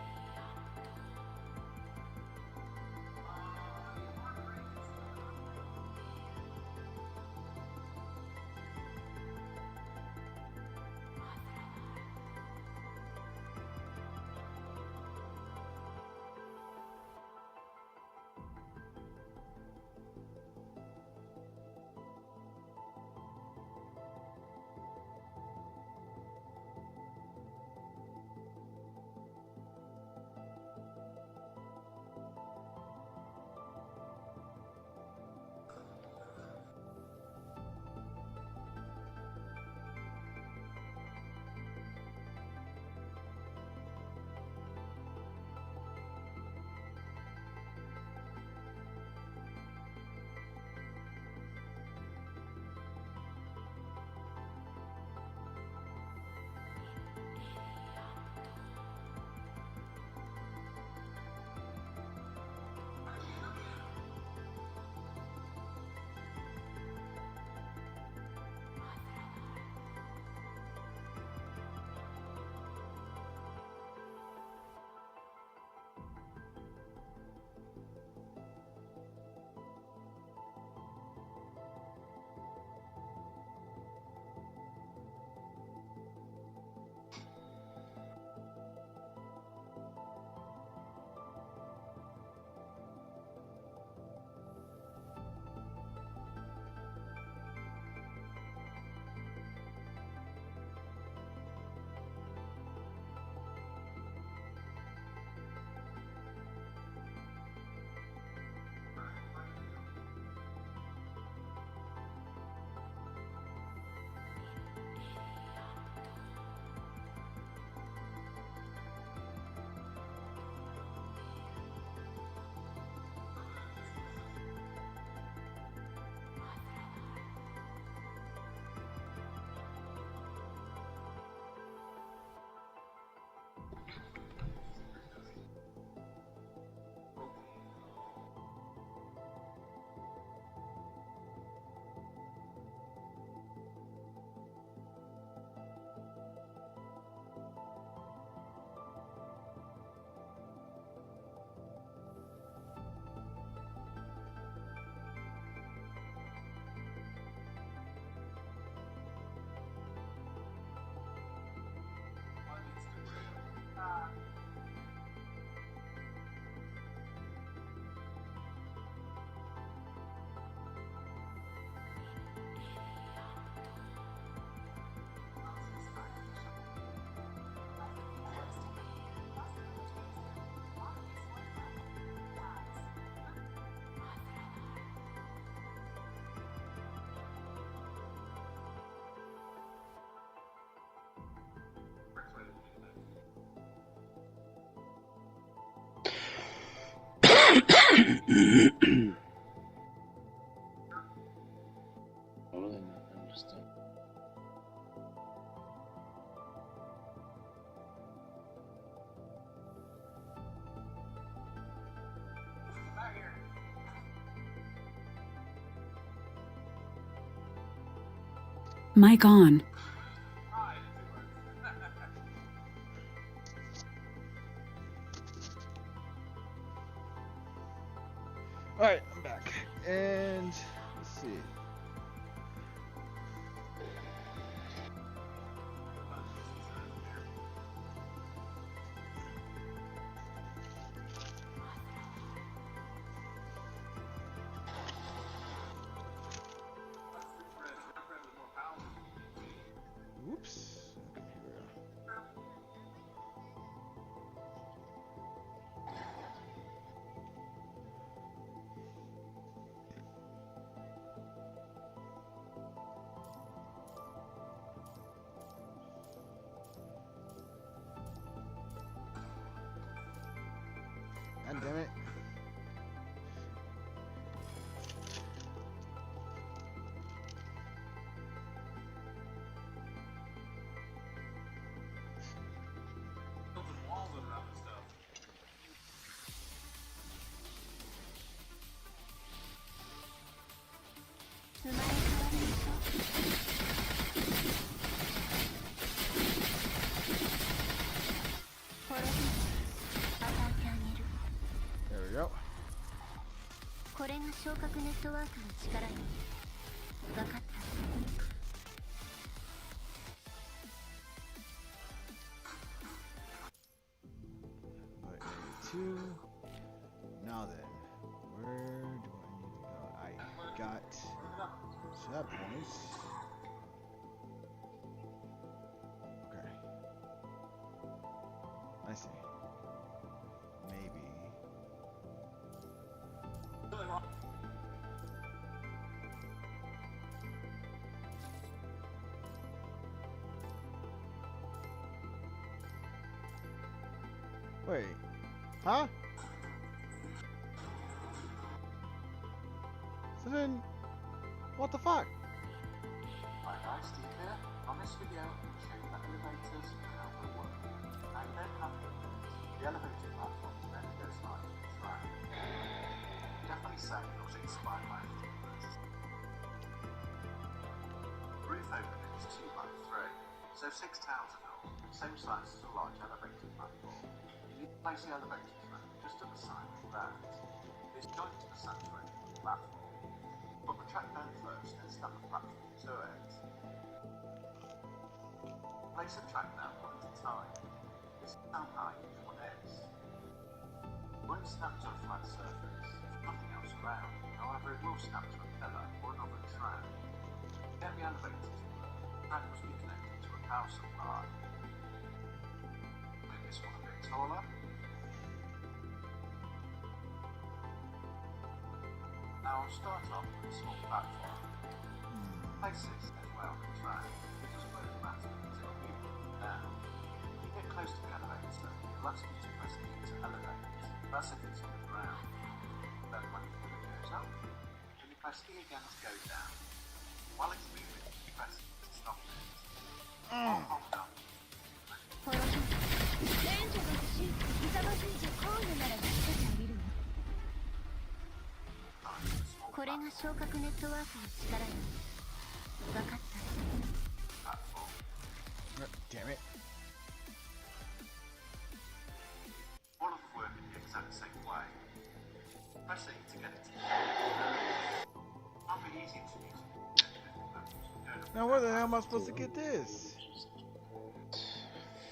Totally not understand. Mic on. Alright, I'm back. And let's see. Whoops. Computer. God damn it. There we go. これが昇格ネットワークの力よ。分かった。 But A2. Now then, where do I need to go? I got that point. Okay. I see. Maybe. Wait. Huh? So then, what the fuck? Hi guys, Steve here. On this video, I'm showing the elevators and how they work. Now you don't have to. The elevator platform then goes live on the track. Definitely say it was inspired by it. Roof opening is 2 by 3, so 6 towers are built, same size as a large elevator platform. You need to place the elevator track just at the side of that. It's joined to the centre of the platform. Put the track down first and snap the platform to it. Place the track down one at a time. This is how high each one is. When it snaps to a flat surface, there's nothing else around. However, it will snap to a pillar or another track. To get the elevator to work, the track must be connected to a power supply. Make this one a bit taller. Now I'll start off with a small platform. Place this anywhere on the track. It doesn't really matter because it'll be down. When you get close to the elevator, it'll ask you to press E to elevate. That's if it's on the ground. Then when it goes up, then you press E again to go down. While it's moving, you press E to stop it. Hold up. 滅びる。援助が欲しい。勇ましいじゃこういうなら助けてあげるわ。これが昇格ネットワークの力よ。分かった。 Damn it. All of them work in the exact same way. Press E to get it to I'll be easy to use. Now where the hell am I supposed to get this?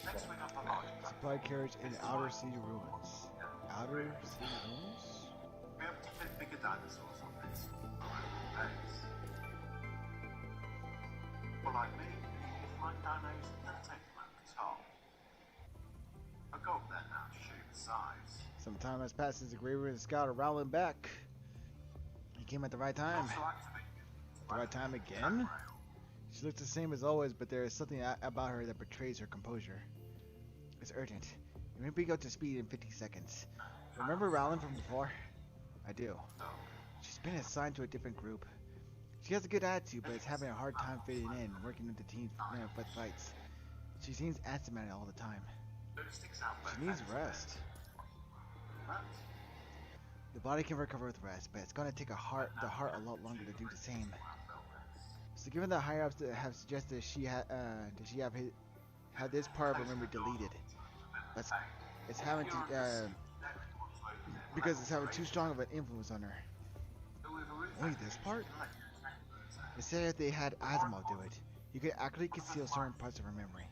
Next we have the large Supply carriage in Outer City Ruins. Outer City Ruins? Be able to fit bigger dinosaurs on this around the base. Or like me, you find dinos and then take them at the top. I'll go up there now to show you the size. Some time has passed since the Grey Room and Scout are rowling back. He came at the right time. Also activated The right time again? She looks the same as always, but there is something about her that betrays her composure. It's urgent. You may be up to speed in 50 seconds. Remember Rowland from before? I do. She's been assigned to a different group. She has a good attitude, but is having a hard time fitting in, working with the team for fights. She seems absent all the time. She needs rest. The body can recover with rest, but it's gonna take the heart a lot longer to do the same. So given the higher ups that have suggested she have this part of her memory deleted, but it's having to because it's having too strong of an influence on her. Only this part? They said if they had Asimov do it, he could accurately conceal certain parts of her memory.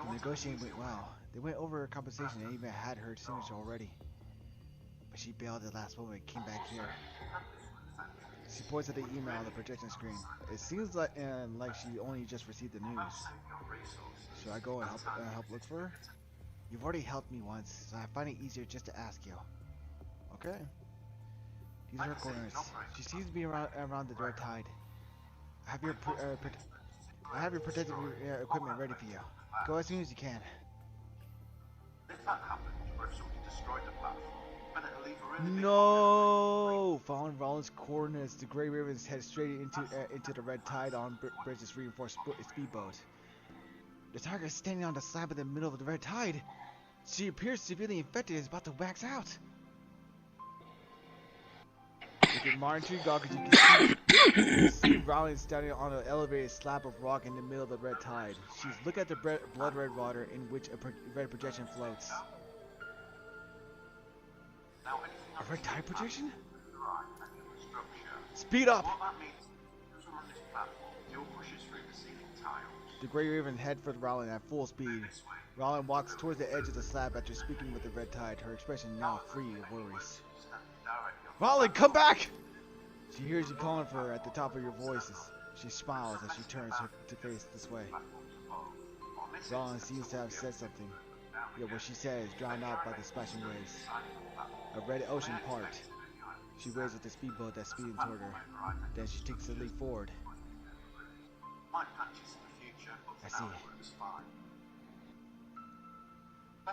The negotiating went well. They went over her compensation and even had her signature already. But she bailed at the last moment and came back here. She points at the email on the projection screen. It seems like she only just received the news. Should I go and help look for her? You've already helped me once, so I find it easier just to ask you. Okay. These are her coordinates. She seems to be around the Red Tide. I have your protective equipment ready for you. Go as soon as you can. If that happens, or if somebody destroyed the platform, then it'll leave a really big No! Following Rollins' coordinates, the Grey Ravens head straight into the Red Tide on Bridge's reinforced speedboat. The target is standing on the slab in the middle of the Red Tide. She appears severely infected and is about to wax out. With your monitoring goggles, you can see Rollins standing on an elevated slab of rock in the middle of the Red Tide. She's looking at the blood red water in which a red projection floats. A Red Tide projection? Speed up! What that means is on this platform, you'll push us through the ceiling tiles. The Grey Raven head for Rollins at full speed. Rollins walks towards the edge of the slab after speaking with the Red Tide, her expression now free of worries. Rollins, come back! She hears you calling for her at the top of your voices. She smiles as she turns to face this way. Rollins seems to have said something, yet what she said is drowned out by the splashing waves. A red ocean part. She waves at the speedboat that's speeding toward her. Then she takes a leap forward. I see.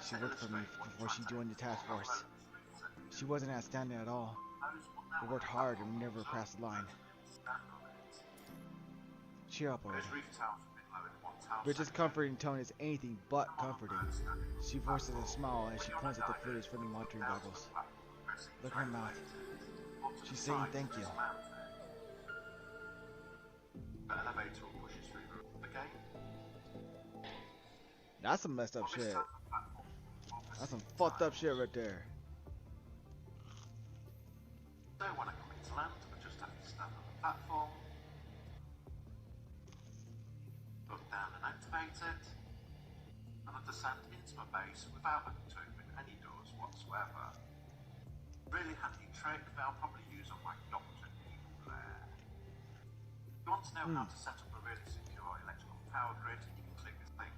She worked for me before she joined the task force. She wasn't outstanding at all. We worked hard and we never crossed the line. Cheer up already. Bridget's comforting tone is anything but comforting. She forces a smile as she points at the footage from the monitoring goggles. Look at her mouth. She's saying thank you. That's some messed up shit. That's some fucked up shit right there. Don't want to come into land, but just have to stand on the platform. Look down and activate it. And I'll descend into my base without having to open any doors whatsoever. Really handy trick that I'll probably use on my doctor evil there. If you want to know how to set up a really secure electrical power grid, you can click this link.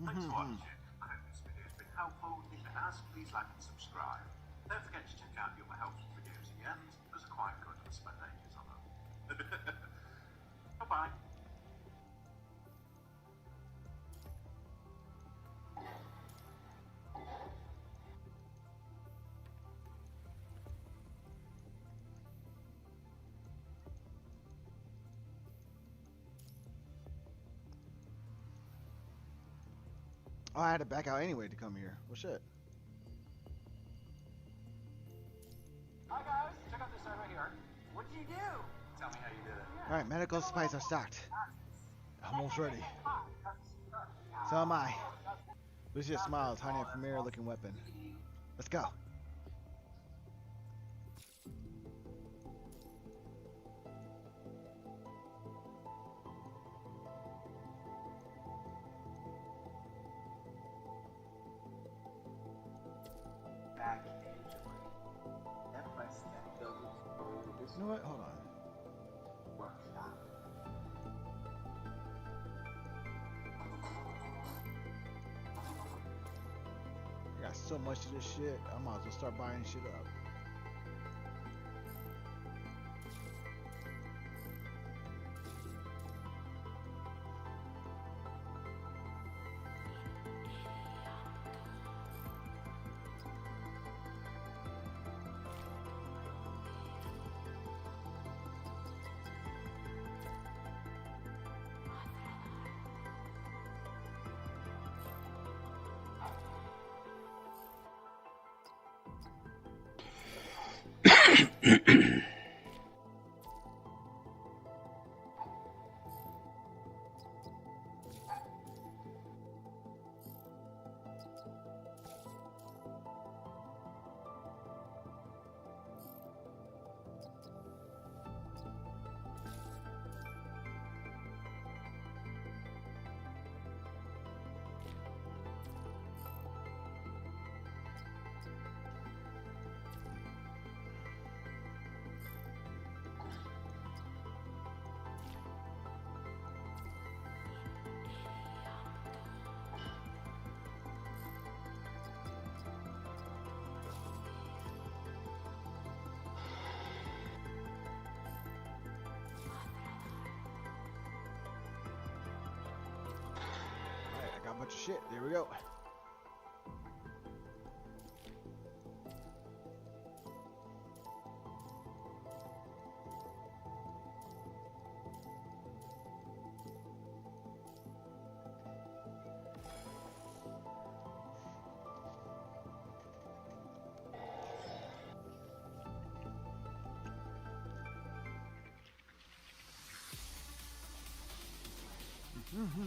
Thanks for watching. I hope this video has been helpful. If it has, please like and subscribe. Don't forget to check out the other helpful videos at the end. Those are quite good and spend ages on them. Bye-bye. Oh, I had to back out anyway to come here. Well, shit. Hi guys, check out this side right here. What did you do? Tell me how you did it. Alright, medical supplies are stocked. Almost ready. So am I. Lucia smiles, hiding a familiar looking weapon. Let's go. You know what? Hold on. I got so much of this shit, I might as well start buying shit up. Alright, I got a bunch of shit. There we go. Mm-hmm.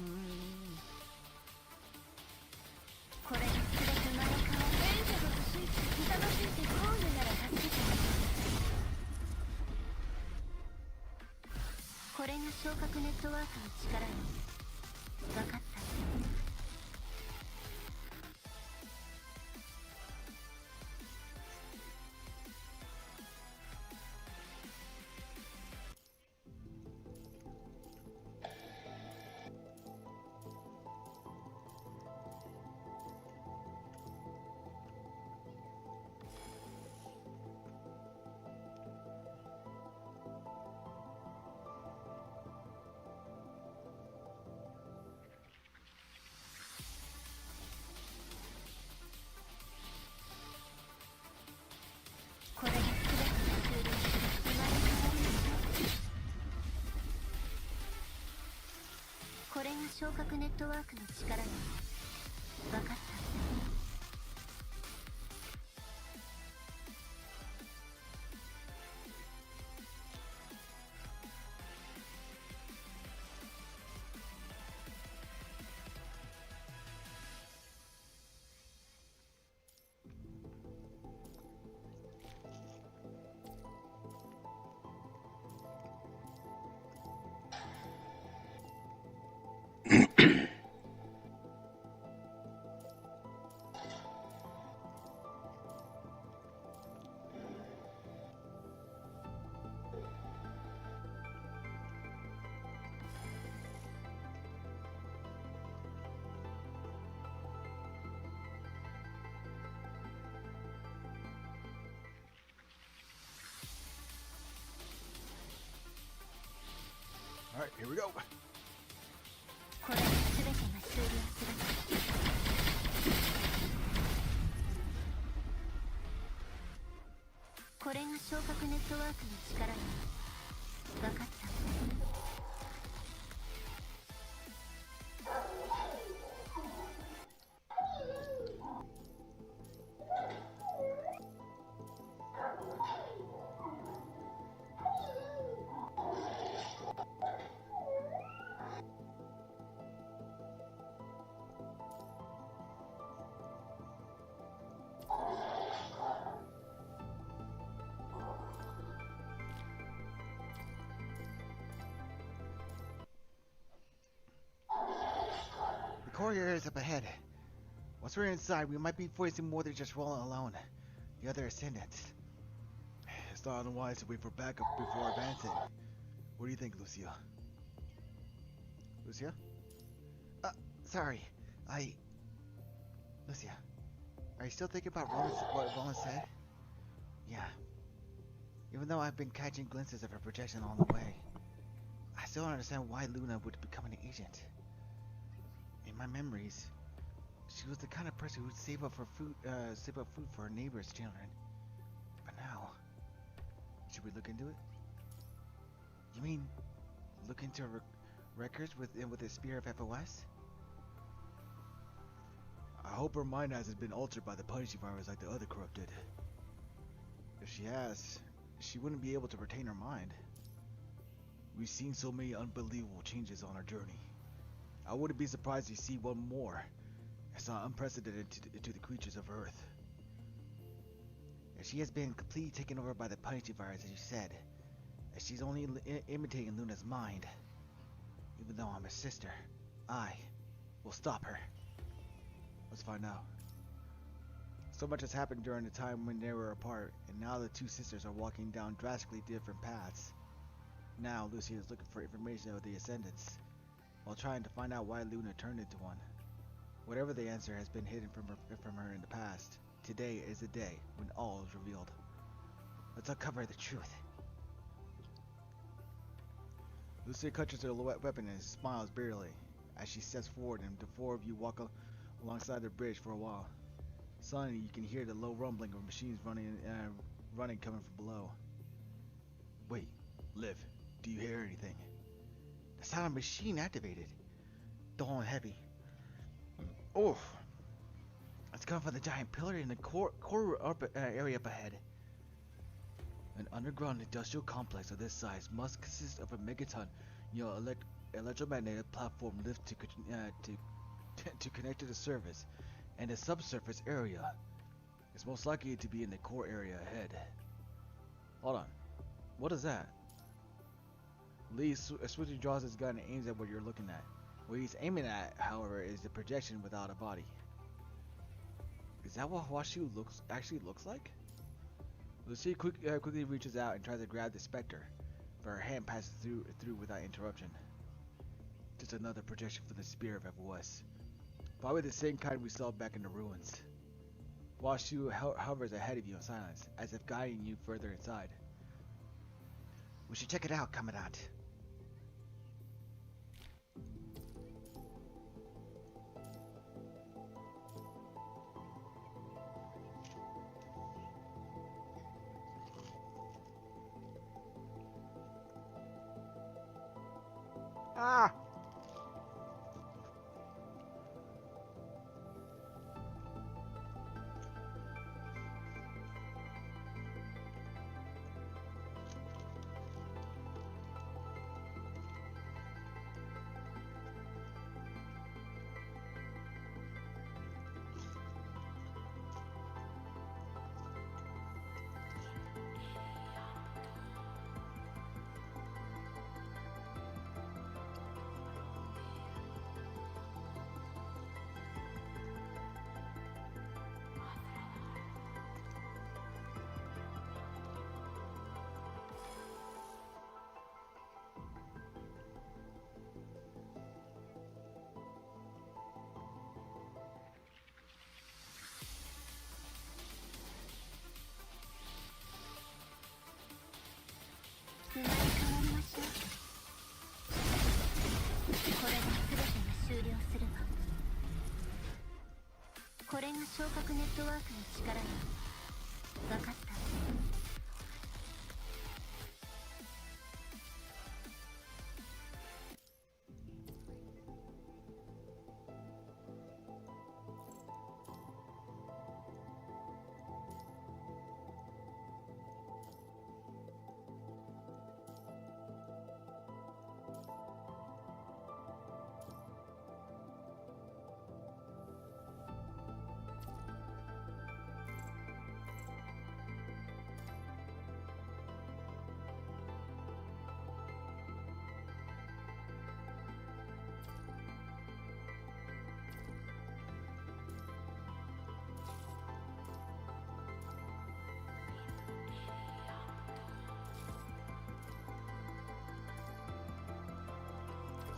これが全て前から援助が欲しいってひざまずいてこういうなら助けてあげる。これが昇格ネットワークの力よ。分かった。これが全てが終了して生まれ変わりましょう。これが昇格ネットワークの力よ。分かった。Alright, here we go. これで全てが終了する。これが昇格ネットワークの力よ。分かった。The courier is up ahead. Once we're inside, we might be facing more than just rolling alone. The other ascendants. It's not unwise to wait for backup before advancing. What do you think, Lucia? Lucia? Sorry. Lucia, are you still thinking about what Roland said? Yeah. Even though I've been catching glimpses of her projection along the way, I still don't understand why Luna would become an agent. In my memories, she was the kind of person who'd save up food for her neighbors' children. But now, should we look into it? You mean, look into her records with the Spear of FOS? I hope her mind hasn't been altered by the punishing virus like the other corrupted. If she has, she wouldn't be able to retain her mind. We've seen so many unbelievable changes on our journey. I wouldn't be surprised to see one more. It's not unprecedented to the creatures of Earth. She has been completely taken over by the Punishy virus, as you said. She's only imitating Luna's mind. Even though I'm her sister, I will stop her. Let's find out. So much has happened during the time when they were apart, and now the two sisters are walking down drastically different paths. Now Lucy is looking for information of the Ascendants, while trying to find out why Luna turned into one. Whatever the answer has been hidden from her in the past, today is the day when all is revealed. Let's uncover the truth. Lucy clutches her weapon and smiles bitterly as she steps forward, and the four of you walk alongside the bridge for a while. Suddenly, you can hear the low rumbling of machines running coming from below. Wait, Liv, do you hear anything? The sound of machine activated. Dull and heavy. Oh, it's coming from the giant pillar in the core area up ahead. An underground industrial complex of this size must consist of a megaton, electromagnetic platform lift to connect to the surface, and a subsurface area. It's most likely to be in the core area ahead. Hold on, what is that? Lee swiftly draws his gun and aims at what you're looking at. What he's aiming at, however, is the projection without a body. Is that what Washu actually looks like? Lucy quickly reaches out and tries to grab the specter, but her hand passes through without interruption. Just another projection from the spirit of FOS. Probably the same kind we saw back in the ruins. Washu hovers ahead of you in silence, as if guiding you further inside. We should check it out, Commandant. Ah!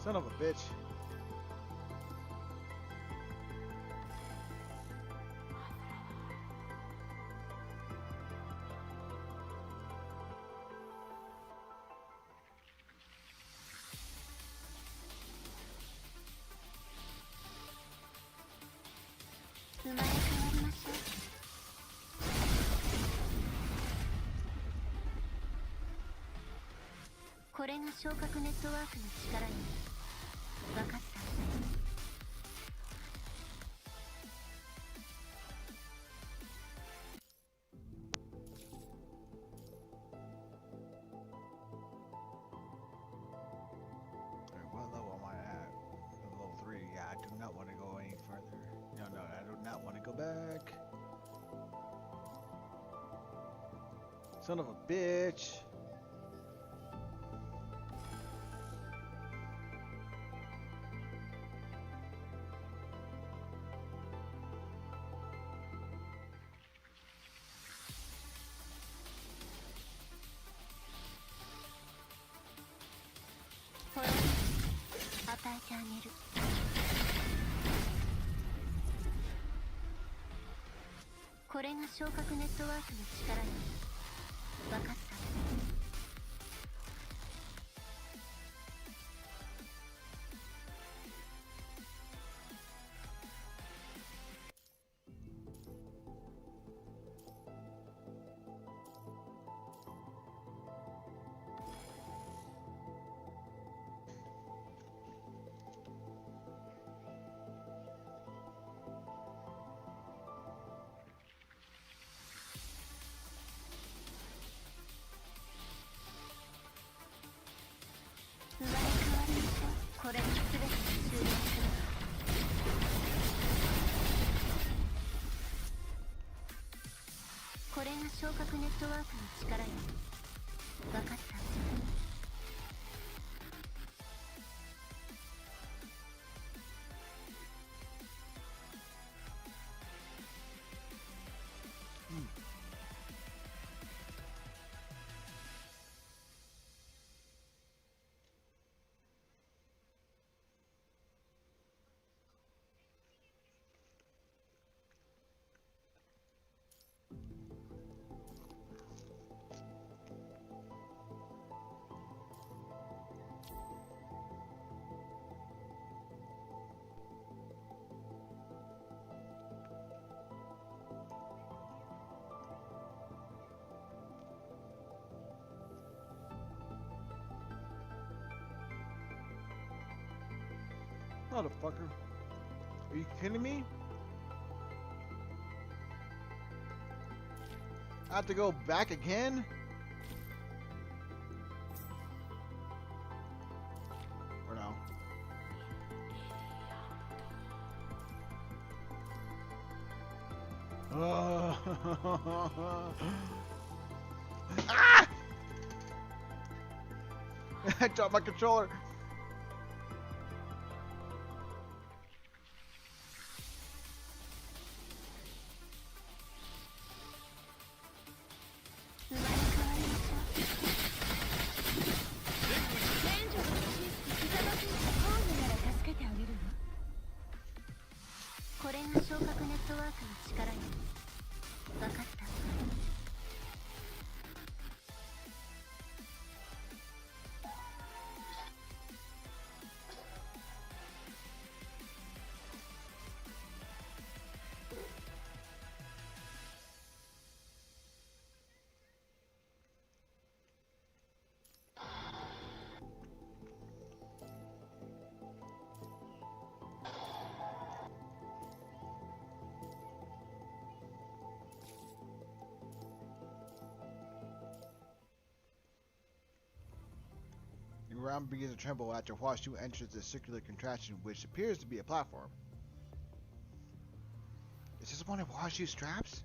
Son of a bitch. Son of a bitch. Motherfucker. Are you kidding me? I have to go back again? Or no? Ah! I dropped my controller. The ground begins to tremble after Huashu enters the circular contraption, which appears to be a platform. Is this one of Huashu's straps?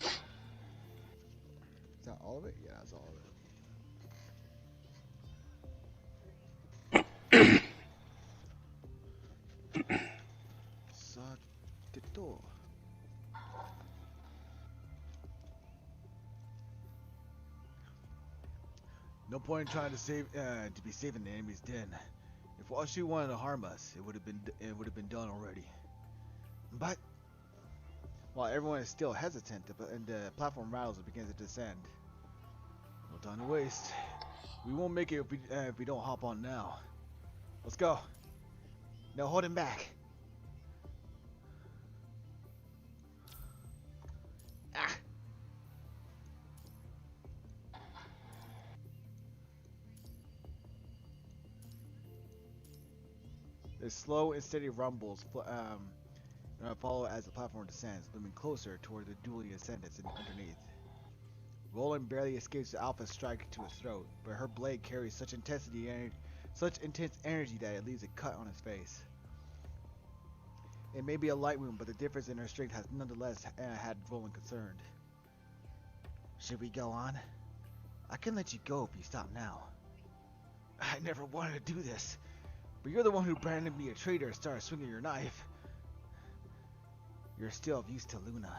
Is that all of it? Yeah, that's all of it. Satito. No point in trying to be safe in the enemy's den. If Washu wanted to harm us, it would have been done already. But while everyone is still hesitant, and the platform rattles and begins to descend. No time to waste. We won't make it if we don't hop on now. Let's go. No holding back. Ah. The slow and steady rumbles follow as the platform descends, looming closer toward the dueling ascendants underneath. Roland barely escapes the Alpha strike to his throat, but her blade carries such intense energy that it leaves a cut on his face. It may be a light wound, but the difference in her strength has nonetheless had Roland concerned. Should we go on? I can let you go if you stop now. I never wanted to do this, but you're the one who branded me a traitor and started swinging your knife. You're still of use to Luna,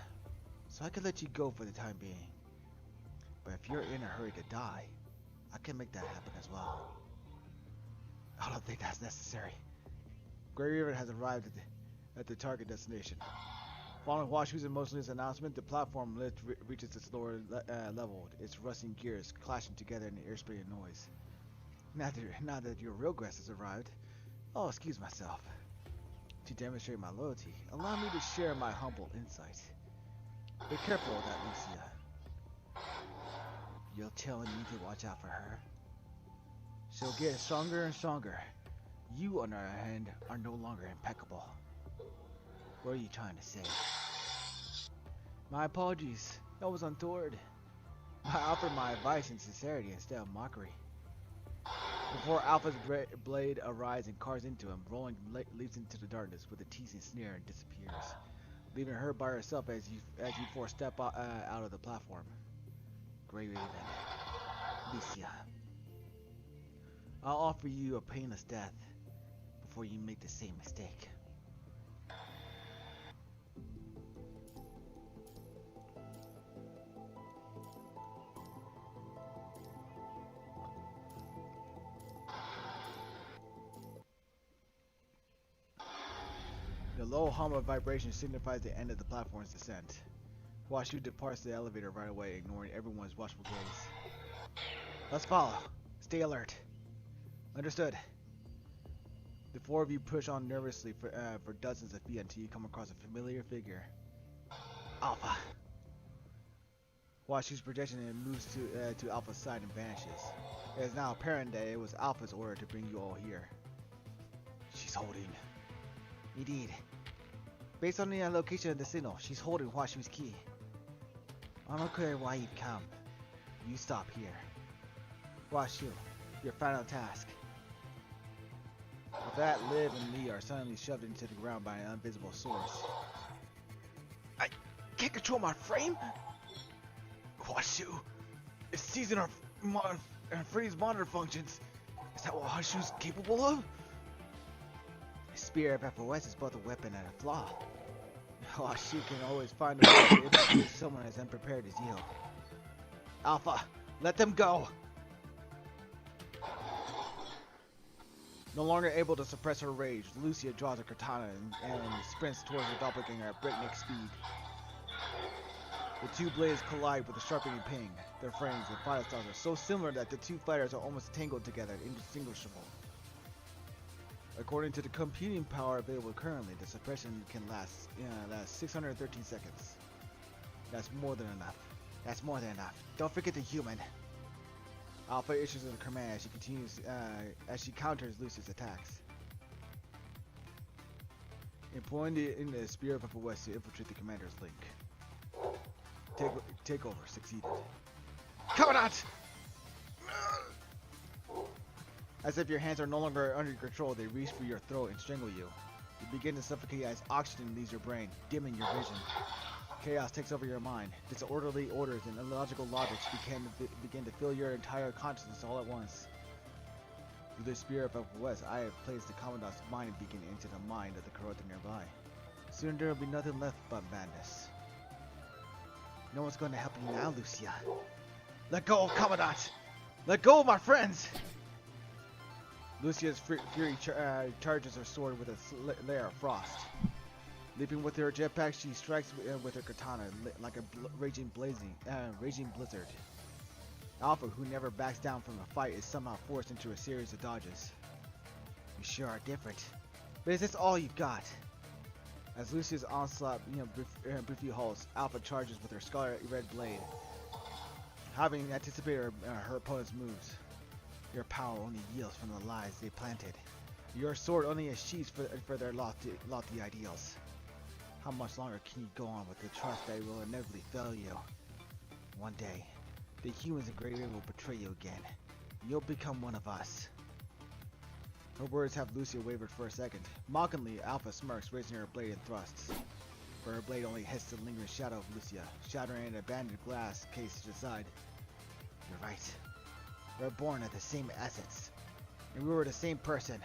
so I can let you go for the time being. But if you're in a hurry to die, I can make that happen as well. I don't think that's necessary. Grey River has arrived at the target destination. Following Washu's emotionless announcement, the platform lift reaches its lower level, its rusting gears clashing together in an ear-splitting noise. Now that your real guest has arrived, I'll excuse myself. To demonstrate my loyalty, allow me to share my humble insight. Be careful of that, Lucia. You're telling me to watch out for her? She'll get stronger and stronger. You, on the other hand, are no longer impeccable. What are you trying to say? My apologies. That was untoward. I offered my advice in sincerity instead of mockery. Before Alpha's blade arrives and cars into him, Roland leaps into the darkness with a teasing sneer and disappears, leaving her by herself as you four step out of the platform. Grey Raven, Lucia, I'll offer you a painless death before you make the same mistake. The low hum of vibration signifies the end of the platform's descent. Washu departs the elevator right away, ignoring everyone's watchful gaze. Let's follow. Stay alert. Understood. The four of you push on nervously for dozens of feet until you come across a familiar figure. Alpha. Washu's projection moves to Alpha's side and vanishes. It is now apparent that it was Alpha's order to bring you all here. She's holding. Indeed. Based on the location of the signal, she's holding Washu's key. I'm not clear why you've come. You stop here. Washu, your final task. With that, Liv and Lee are suddenly shoved into the ground by an invisible source. I can't control my frame? Washu, it's seizing our freeze monitor functions. Is that what Washu's capable of? A spear of FOS is both a weapon and a flaw. Washu can always find a way to introduce someone as unprepared as you. Alpha, let them go! No longer able to suppress her rage, Lucia draws her katana and sprints towards her doppelganger at breakneck speed. The two blades collide with a sharpening ping. Their frames and fire styles are so similar that the two fighters are almost tangled together, indistinguishable. According to the computing power available currently, the suppression can last 613 seconds. That's more than enough. That's more than enough. Don't forget the human. Alpha issues a command as she counters Lucia's attacks. Employing the Spear of Upper West to infiltrate the commander's link. Takeover succeeded. Commandant! As if your hands are no longer under your control, they reach for your throat and strangle you. You begin to suffocate as oxygen leaves your brain, dimming your vision. Chaos takes over your mind. Disorderly orders and illogical logics begin to fill your entire consciousness all at once. Through the Spear of West, I have placed the Commandant's mind beacon into the mind of the corrupted nearby. Soon there will be nothing left but madness. No one's going to help you now, Lucia. Let go, Commandant! Let go of my friends! Lucia's fury charges her sword with a layer of frost. Leaping with her jetpack, she strikes with her katana like a raging blizzard. Alpha, who never backs down from a fight, is somehow forced into a series of dodges. You sure are different. But is this all you've got? As Lucia's onslaught briefly halts, Alpha charges with her scarlet red blade. Having anticipated her opponent's moves, your power only yields from the lies they planted. Your sword only achieves for their lofty ideals. How much longer can you go on with the trust that will inevitably fail you? One day, the humans in Grey River will betray you again. You'll become one of us. Her words have Lucia wavered for a second. Mockingly, Alpha smirks, raising her blade and thrusts. But her blade only hits the lingering shadow of Lucia, shattering an abandoned glass case to the side. You're right. We're born at the same essence. And we were the same person.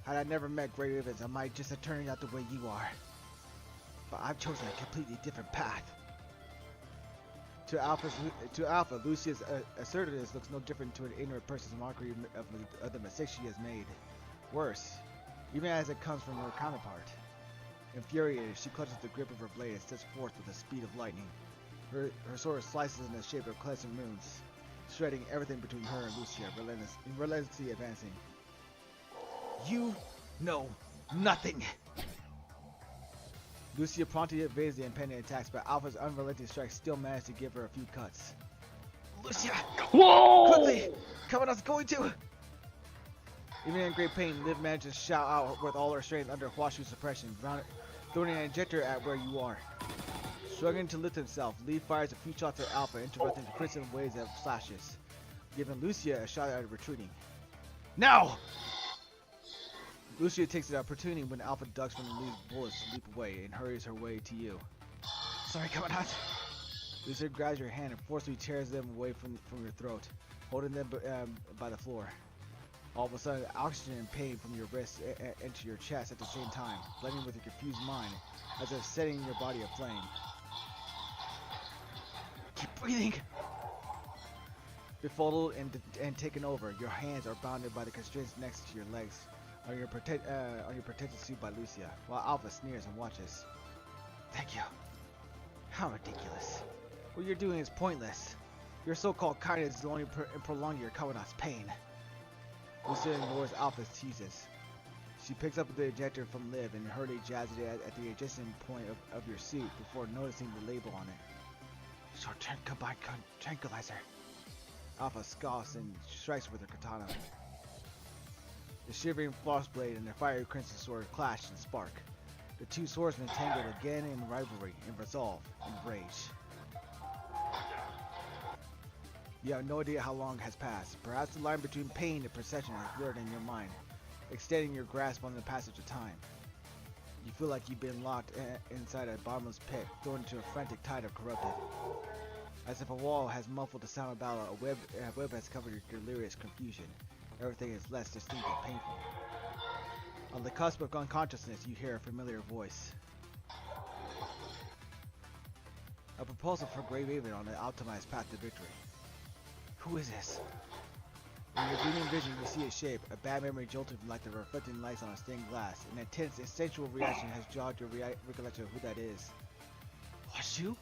Had I never met Grey Ravens, I might just have turned out the way you are. But I've chosen a completely different path. To Alpha, Lucia's assertiveness looks no different to an ignorant person's mockery of the mistakes she has made. Worse, even as it comes from her counterpart. Infuriated, she clutches the grip of her blade and steps forth with the speed of lightning. Her sword slices in the shape of crescent moons, shredding everything between her and Lucia, relentlessly advancing. You know nothing! Lucia promptly evades the impending attacks, but Alpha's unrelenting strikes still manage to give her a few cuts. Lucia! Whoa! Quickly! Covenant's going to! Even in great pain, Liv manages to shout out with all her strength under Huashu's suppression, throwing an injector at where you are. Struggling to lift himself, Lee fires a few shots at Alpha, interrupting the crimson waves of flashes, giving Lucia a shot at retreating. Now! Lucia takes the opportunity when Alpha ducks from Lee's bullets to leap away and hurries her way to you. Sorry, Covenant. Lucia grabs your hand and forcefully tears them away from your throat, holding them by the floor. All of a sudden, oxygen and pain from your wrists enter your chest at the same time, blending with your confused mind, as if setting your body aflame. Keep breathing! Befuddled and taken over, your hands are bounded by the constraints next to your legs on your protected suit by Lucia, while Alpha sneers and watches. Thank you. How ridiculous. What you're doing is pointless. Your so-called kindness is only prolonging your Covenant's pain. Lucia ignores Alpha's teases. She picks up the ejector from Liv and hurriedly jabs it at the adjacent point of your suit before noticing the label on it. Short-term combined tranquilizer. Alpha scoffs and strikes with her katana. The shivering frost blade and the fiery crimson sword clash and spark. The two swordsmen tangled again in rivalry, in resolve, in rage. You have no idea how long has passed. Perhaps the line between pain and perception has blurred in your mind, extending your grasp on the passage of time. You feel like you've been locked inside a bottomless pit, thrown into a frantic tide of corrupted. As if a wall has muffled the sound of battle, a web has covered your delirious confusion. Everything is less distinct and painful. On the cusp of unconsciousness, you hear a familiar voice. A proposal for Grey Raven on an optimized path to victory. Who is this? In your dreaming vision, you see a shape, a bad memory jolted like the reflecting lights on a stained glass. An intense, instinctual reaction has jogged your recollection of who that is. Washu?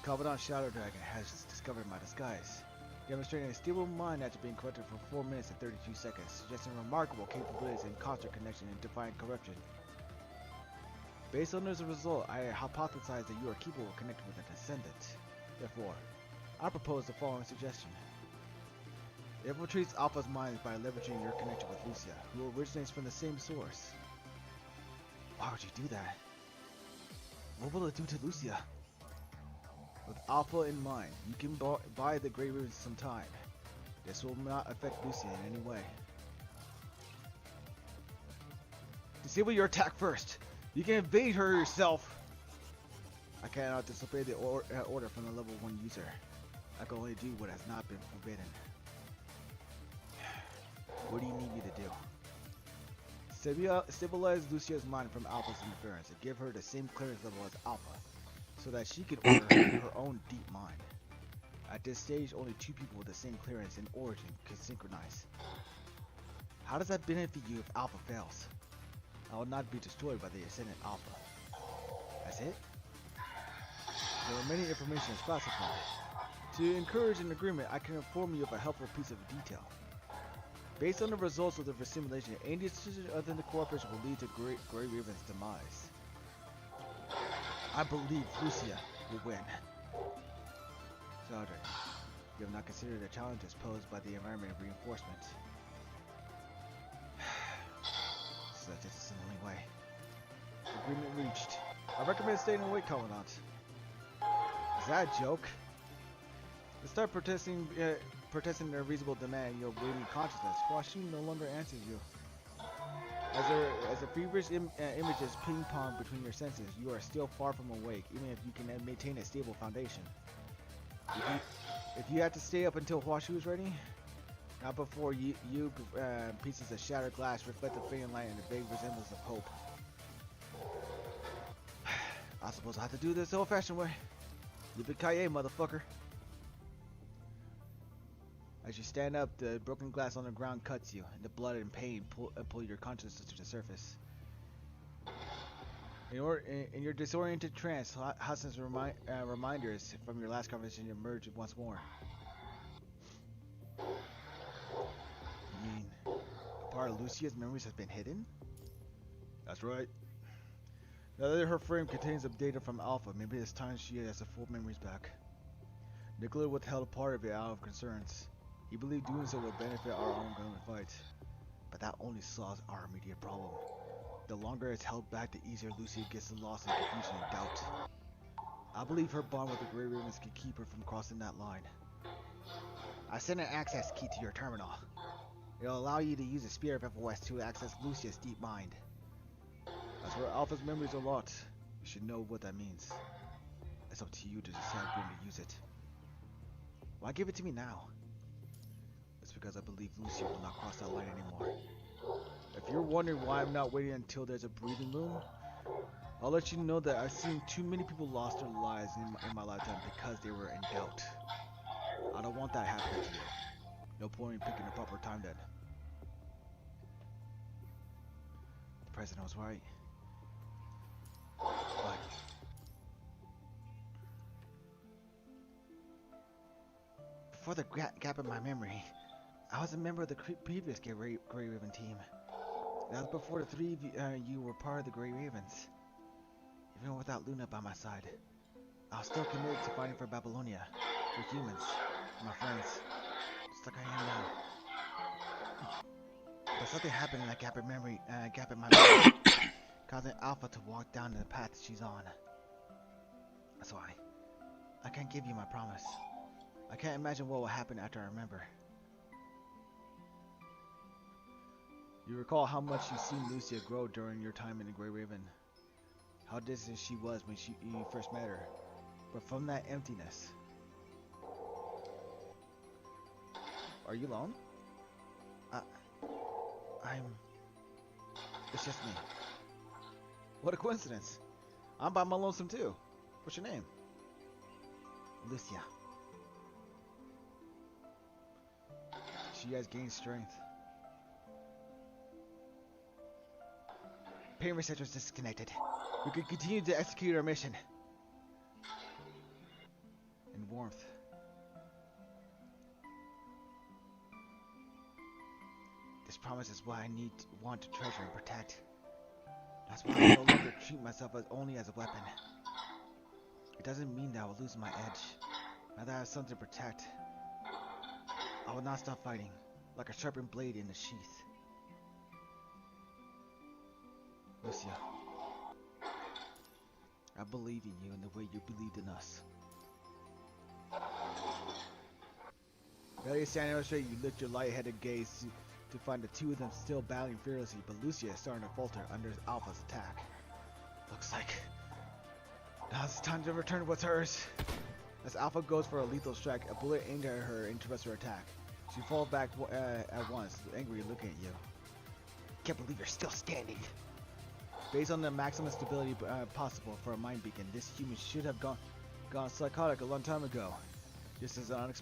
Covenant Shadow Dragon has discovered my disguise, demonstrating a stable mind after being corrupted for 4 minutes and 32 seconds, suggesting remarkable capabilities in concert connection and defying corruption. Based on this result, I hypothesize that you are capable of connecting with a descendant. Therefore, I propose the following suggestion. It infiltrates Alpha's mind by leveraging your connection with Lucia, who originates from the same source. Why would you do that? What will it do to Lucia? With Alpha in mind, you can buy the Grey Ravens some time. This will not affect Lucia in any way. Disable your attack first. You can evade her yourself. I cannot disobey the order from the level 1 user. I can only do what has not been forbidden. What do you need me to do? Stabilize Lucia's mind from Alpha's interference and give her the same clearance level as Alpha, so that she can order her own deep mind. At this stage, only 2 people with the same clearance and origin can synchronize. How does that benefit you if Alpha fails? I will not be destroyed by the Ascendant Alpha. That's it? The remaining information is classified. To encourage an agreement, I can inform you of a helpful piece of detail. Based on the results of the simulation, any decision other than the cooperation will lead to Grey Raven's demise. I believe Lucia will win. Children, you have not considered the challenges posed by the environment reinforcement. So this is the only way. Agreement reached. I recommend staying awake, Covenant. Is that a joke? Let's start protesting protesting their reasonable demand, you're waiting consciousness. Huaxu no longer answers you. As the feverish images ping-pong between your senses, you are still far from awake, even if you can maintain a stable foundation. If you have to stay up until Huaxu is ready, not before pieces of shattered glass reflect the fading light and a vague resemblance of hope. I suppose I have to do this the old-fashioned way. Yippee-ki-yay, motherfucker. As you stand up, the broken glass on the ground cuts you, and the blood and pain pull your consciousness to the surface. In your disoriented trance, Hassan's reminders from your last conversation emerge once more. You mean, a part of Lucia's memories has been hidden? That's right. Now that her frame contains some data from Alpha, maybe it's time she has the full memories back. Nicola withheld a part of it out of concerns. He believed doing so would benefit our ongoing fight, but that only solves our immediate problem. The longer it's held back, the easier Lucia gets lost in confusion and doubt. I believe her bond with the Grey Ravens can keep her from crossing that line. I sent an access key to your terminal. It'll allow you to use the Spirit of FOS to access Lucia's deep mind. That's where Alpha's memories are locked. You should know what that means. It's up to you to decide when to use it. Why give it to me now? It's because I believe Lucia will not cross that line anymore. If you're wondering why I'm not waiting until there's a breathing room, I'll let you know that I've seen too many people lost their lives in my lifetime because they were in doubt. I don't want that happening to you. No point in picking a proper time then. The president was right. But before the gap in my memory, I was a member of the previous Grey Raven team. That was before the three of you were part of the Grey Ravens. Even without Luna by my side, I was still committed to fighting for Babylonia, for humans, for my friends, just like I am now. But something happened in that gap in my memory, causing Alpha to walk down the path she's on. That's why I can't give you my promise. I can't imagine what will happen after I remember. You recall how much you've seen Lucia grow during your time in the Grey Raven. How distant she was when you first met her. But from that emptiness. Are you alone? It's just me. What a coincidence. I'm by my lonesome too. What's your name? Lucia. She has gained strength. Pain receptors disconnected. We can continue to execute our mission. In warmth. This promise is what I want to treasure and protect. That's why I no longer treat myself only as a weapon. It doesn't mean that I will lose my edge. Now that I have something to protect, I will not stop fighting, like a sharpened blade in a sheath. Lucia, I believe in you in the way you believed in us. Barely standing up straight, you lift your light-headed gaze to find the two of them still battling fearlessly, but Lucia is starting to falter under Alpha's attack. Looks like now's the time to return what's hers. As Alpha goes for a lethal strike, a bullet aimed at her interrupts her attack. She falls back at once, angry looking at you. Can't believe you're still standing. Based on the maximum stability possible for a mind beacon, this human should have gone psychotic a long time ago. This is an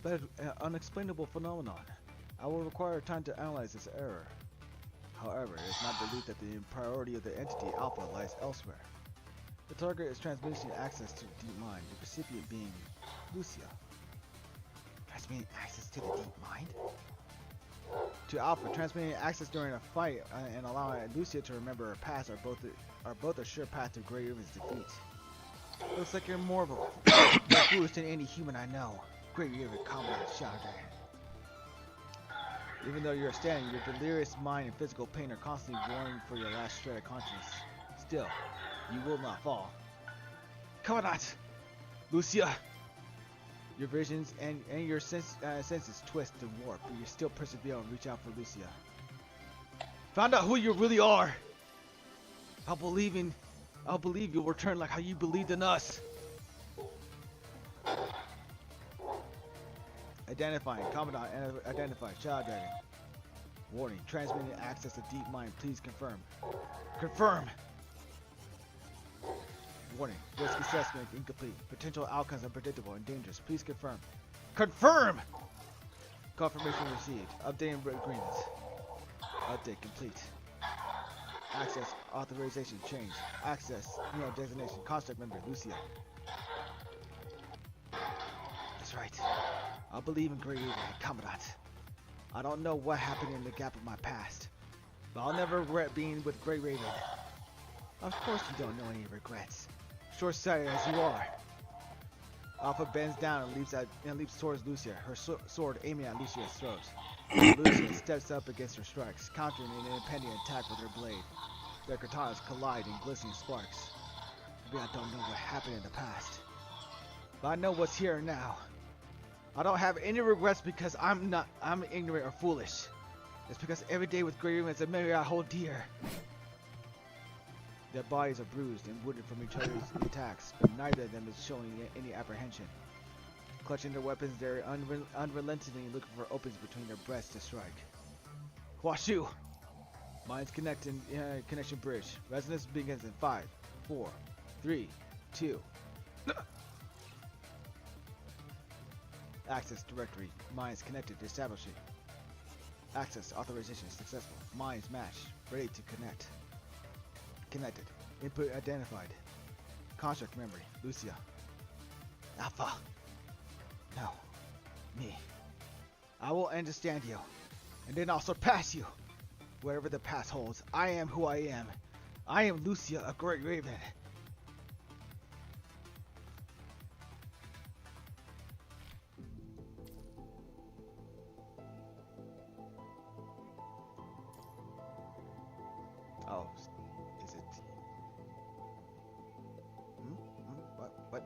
unexplainable phenomenon. I will require time to analyze this error. However, it is my belief that the priority of the entity Alpha lies elsewhere. The target is transmitting access to the deep mind, the recipient being Lucia. Transmitting access to the deep mind? To Alpha, transmitting access during a fight and allowing Lucia to remember her past are both a sure path to Grey Raven's defeat. Looks like you're more foolish than any human I know. Grey Raven combat shouted. Even though you're standing, your delirious mind and physical pain are constantly warring for your last shred of consciousness. Still, you will not fall. Commandant! Lucia! Your visions and your senses twist and warp, but you still persevere and reach out for Lucia. Found out who you really are. I'll believe you'll return like how you believed in us. Identifying, Commandant, identify, Shadow Dragon. Warning, transmitting access to deep mind, please confirm. Confirm! Warning, risk assessment incomplete. Potential outcomes unpredictable and dangerous, please confirm. Confirm! Confirmation received. Updating agreements. Update complete. Access authorization changed. Access designation. Construct member Lucia. That's right. I believe in Grey Raven and Commandant. I don't know what happened in the gap of my past, but I'll never regret being with Grey Raven. Of course you don't know any regrets. Short-sighted as you are. Alpha bends down and leaps towards Lucia, her sword aiming at Lucia's throat. Lucia steps up against her strikes, countering an impending attack with her blade. Their katanas collide in glistening sparks. Maybe I don't know what happened in the past, but I know what's here now. I don't have any regrets because I'm ignorant or foolish. It's because every day with Grey Raven is a memory I hold dear. Their bodies are bruised and wounded from each other's attacks, but neither of them is showing any apprehension. Clutching their weapons, they're unrelentingly looking for openings between their breasts to strike. Huashu! Minds connection bridge. Resonance begins in 5, 4, 3, 2. Access directory. Minds connected. Establishing. Access authorization successful. Minds match. Ready to connect. Connected. Input identified. Construct memory. Lucia. Alpha. No. Me. I will understand you. And then I'll surpass you. Whatever the past holds, I am who I am. I am Lucia, a Grey Raven. Oh, is it? What?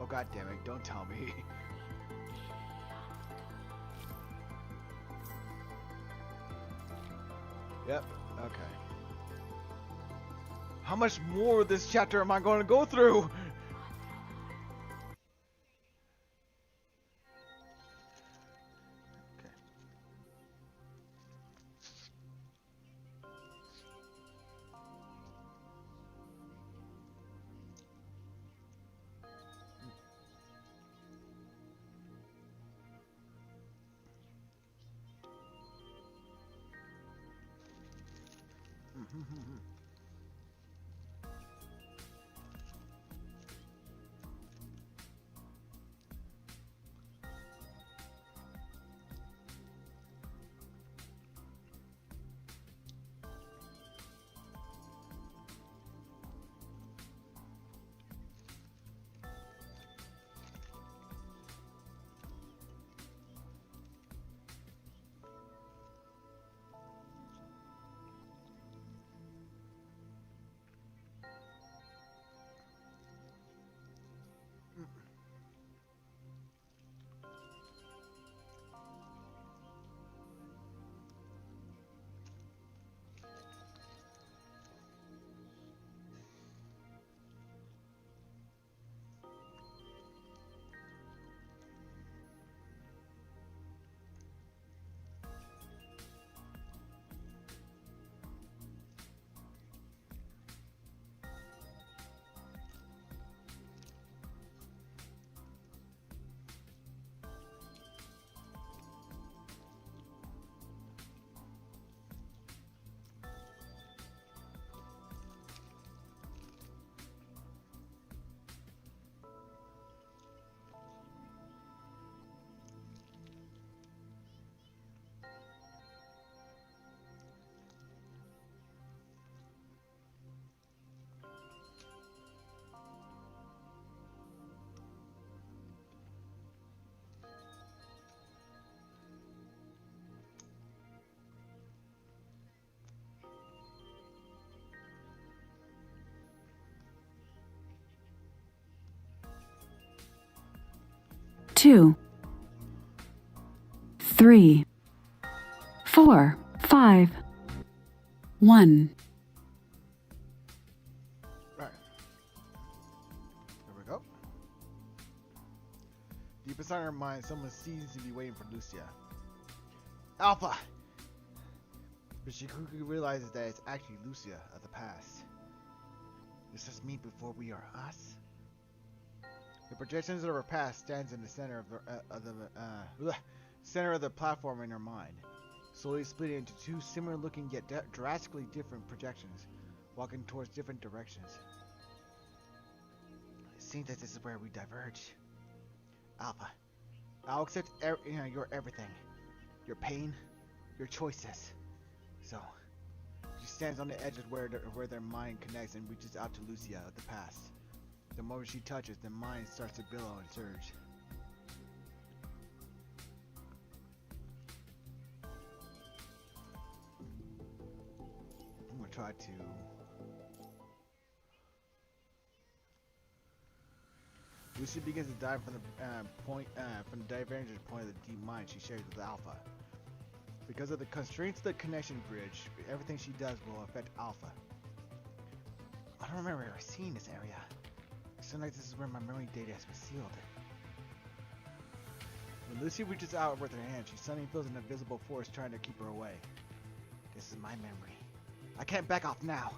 Oh, god damn it, don't tell me. Yep, okay. How much more of this chapter am I going to go through? Okay. 2, 3, 4, 5, 1. Right. There we go. Deep inside her mind, someone seems to be waiting for Lucia. Alpha! But she quickly realizes that it's actually Lucia of the past. This is me before we are us. The projections of her past stands in the center of center of the platform in her mind, slowly splitting into two similar-looking yet drastically different projections, walking towards different directions. It seems that this is where we diverge. Alpha, I'll accept your everything, your pain, your choices. So, she stands on the edge of where their mind connects and reaches out to Lucia of the past. The moment she touches, the mind starts to billow and surge. I'm gonna try to. Lucy begins to dive from the divergence point of the deep mind she shares with Alpha. Because of the constraints of the connection bridge, everything she does will affect Alpha. I don't remember ever seeing this area. It seems like this is where my memory data has been sealed. When Lucy reaches out with her hand, she suddenly feels an invisible force trying to keep her away. This is my memory. I can't back off now.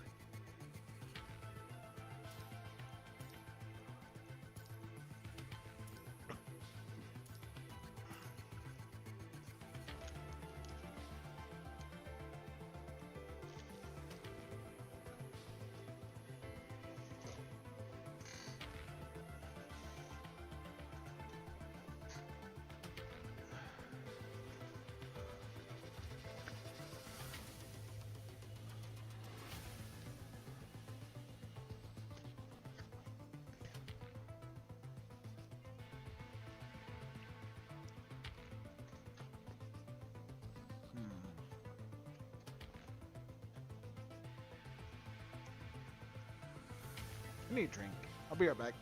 I need a drink. I'll be right back.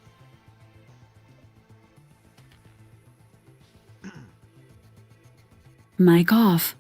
Mic off.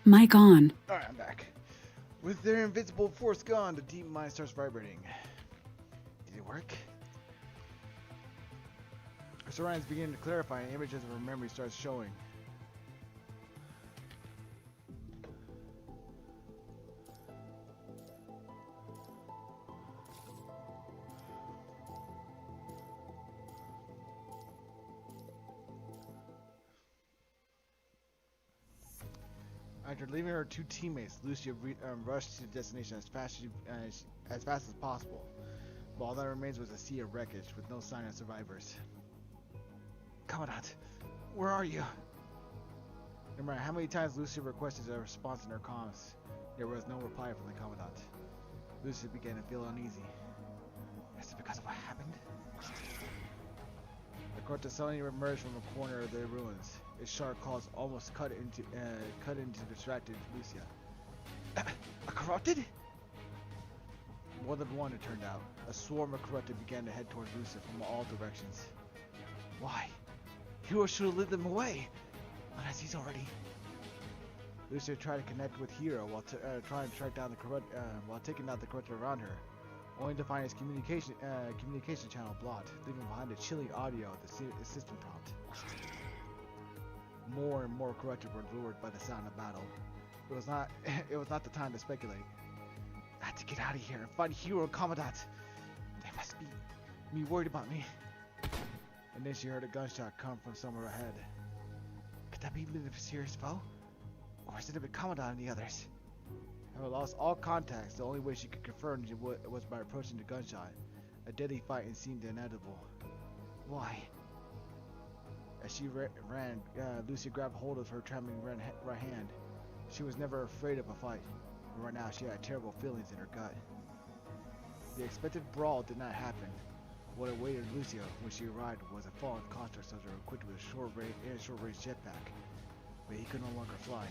Mic on. Alright, I'm back. With their invisible force gone, the deep mind starts vibrating. Did it work? Her surroundings begin to clarify and images of her memory starts showing. After leaving her two teammates, Lucia rushed to the destination as fast as possible. But all that remains was a sea of wreckage with no sign of survivors. Commandant, where are you? No matter how many times Lucia requested a response in her comms, there was no reply from the Commandant. Lucia began to feel uneasy. Is it because of what happened? The Corta suddenly emerged from a corner of the ruins. Its sharp claws almost cut into distracted Lucia. A corrupted? More than one, it turned out. A swarm of corrupted began to head towards Lucia from all directions. Why? Hero should have led them away. Unless he's already. Lucia tried to connect with Hero while trying to track down the corrupt, while taking out the corrupted around her, only to find his communication channel blocked, leaving behind a chilling audio of the system prompt. More and more corrupted were lured by the sound of battle. It was not the time to speculate. I had to get out of here and find Hero and Commandant. They must be worried about me. And then she heard a gunshot come from somewhere ahead. Could that be the serious foe? Or is it the Commandant and the others? Having lost all contacts, the only way she could confirm it was by approaching the gunshot. A deadly fight seemed inevitable. Why? As she ran, Lucia grabbed hold of her trembling right hand. She was never afraid of a fight, but right now she had terrible feelings in her gut. The expected brawl did not happen. What awaited Lucia when she arrived was a fallen construct soldier equipped with a short-range jetpack, but he could no longer fly.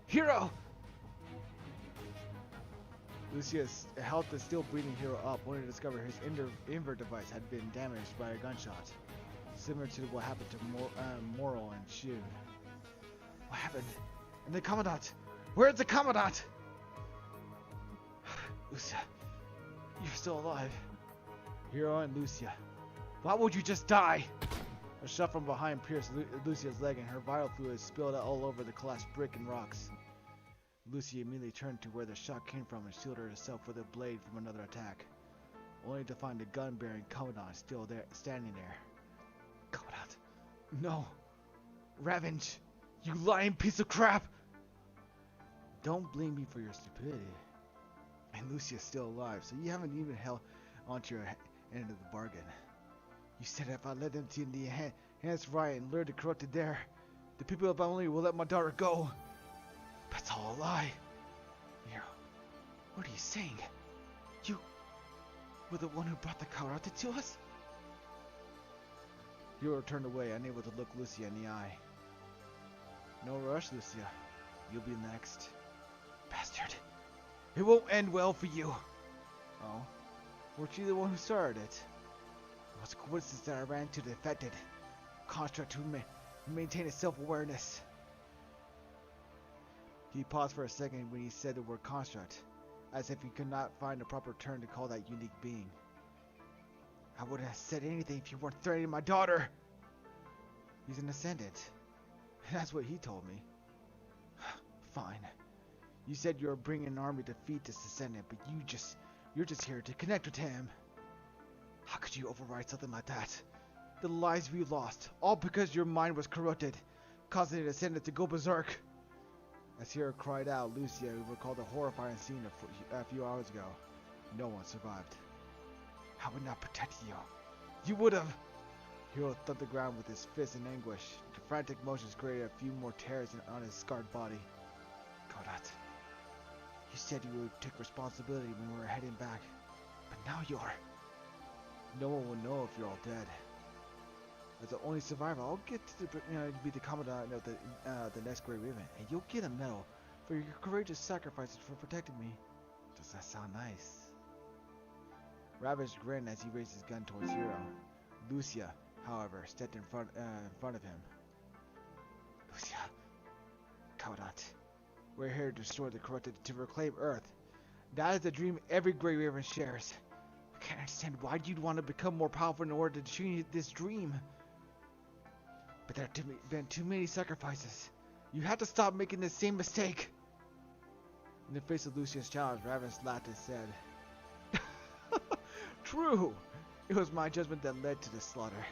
Hero! Lucia held the still-breathing Hero up, only to discover his invert device had been damaged by a gunshot, similar to what happened to Moral and Shiv. What happened? And the Commandant? Where's the Commandant? Lucia, you're still alive. Hero and Lucia. Why would you just die? A shot from behind pierced Lucia's leg and her vital fluid spilled out all over the collapsed brick and rocks. Lucia immediately turned to where the shot came from and shielded herself with a blade from another attack, only to find the gun-bearing Commandant still there, standing there. Commandant, no. Revenge, you lying piece of crap! Don't blame me for your stupidity. And Lucia's still alive, so you haven't even held onto your end of the bargain. You said if I let them to the hands right and lure the corrupted there, the people of Emily will let my daughter go. That's all a lie. Nero, what are you saying? You were the one who brought the corrupted to us? Hero turned away, unable to look Lucia in the eye. No rush, Lucia. You'll be next. Bastard. It won't end well for you. Oh? Weren't you the one who started it? It was a coincidence that I ran into the affected construct who maintain a self-awareness. He paused for a second when he said the word construct, as if he could not find a proper term to call that unique being. I wouldn't have said anything if you weren't threatening my daughter. He's an ascendant. That's what he told me. Fine. You said you were bringing an army to defeat this ascendant, but you're just here to connect with him. How could you override something like that? The lives we lost, all because your mind was corrupted, causing the ascendant to go berserk. As Hero cried out, Lucia recalled the horrifying scene a few hours ago. No one survived. I would not protect you. You would have. Hero thumped the ground with his fist in anguish. The frantic motions created a few more tears on his scarred body. Kodat, you said you would take responsibility when we were heading back, but now you're... No one will know if you're all dead. As the only survivor, I'll get to be the commandant of the next great event, and you'll get a medal for your courageous sacrifices for protecting me. Does that sound nice? Ravage grinned as he raised his gun towards Hero. Lucia, however, stepped in front of him. Lucia, Commandant, We're here to destroy the corrupted, to reclaim Earth. That is the dream every Grey Raven shares. I can't understand why you'd want to become more powerful in order to achieve this dream. But there have been too many sacrifices. You have to stop making the same mistake. In the face of Lucian's challenge, Raven laughed and said, True! It was my judgment that led to this slaughter.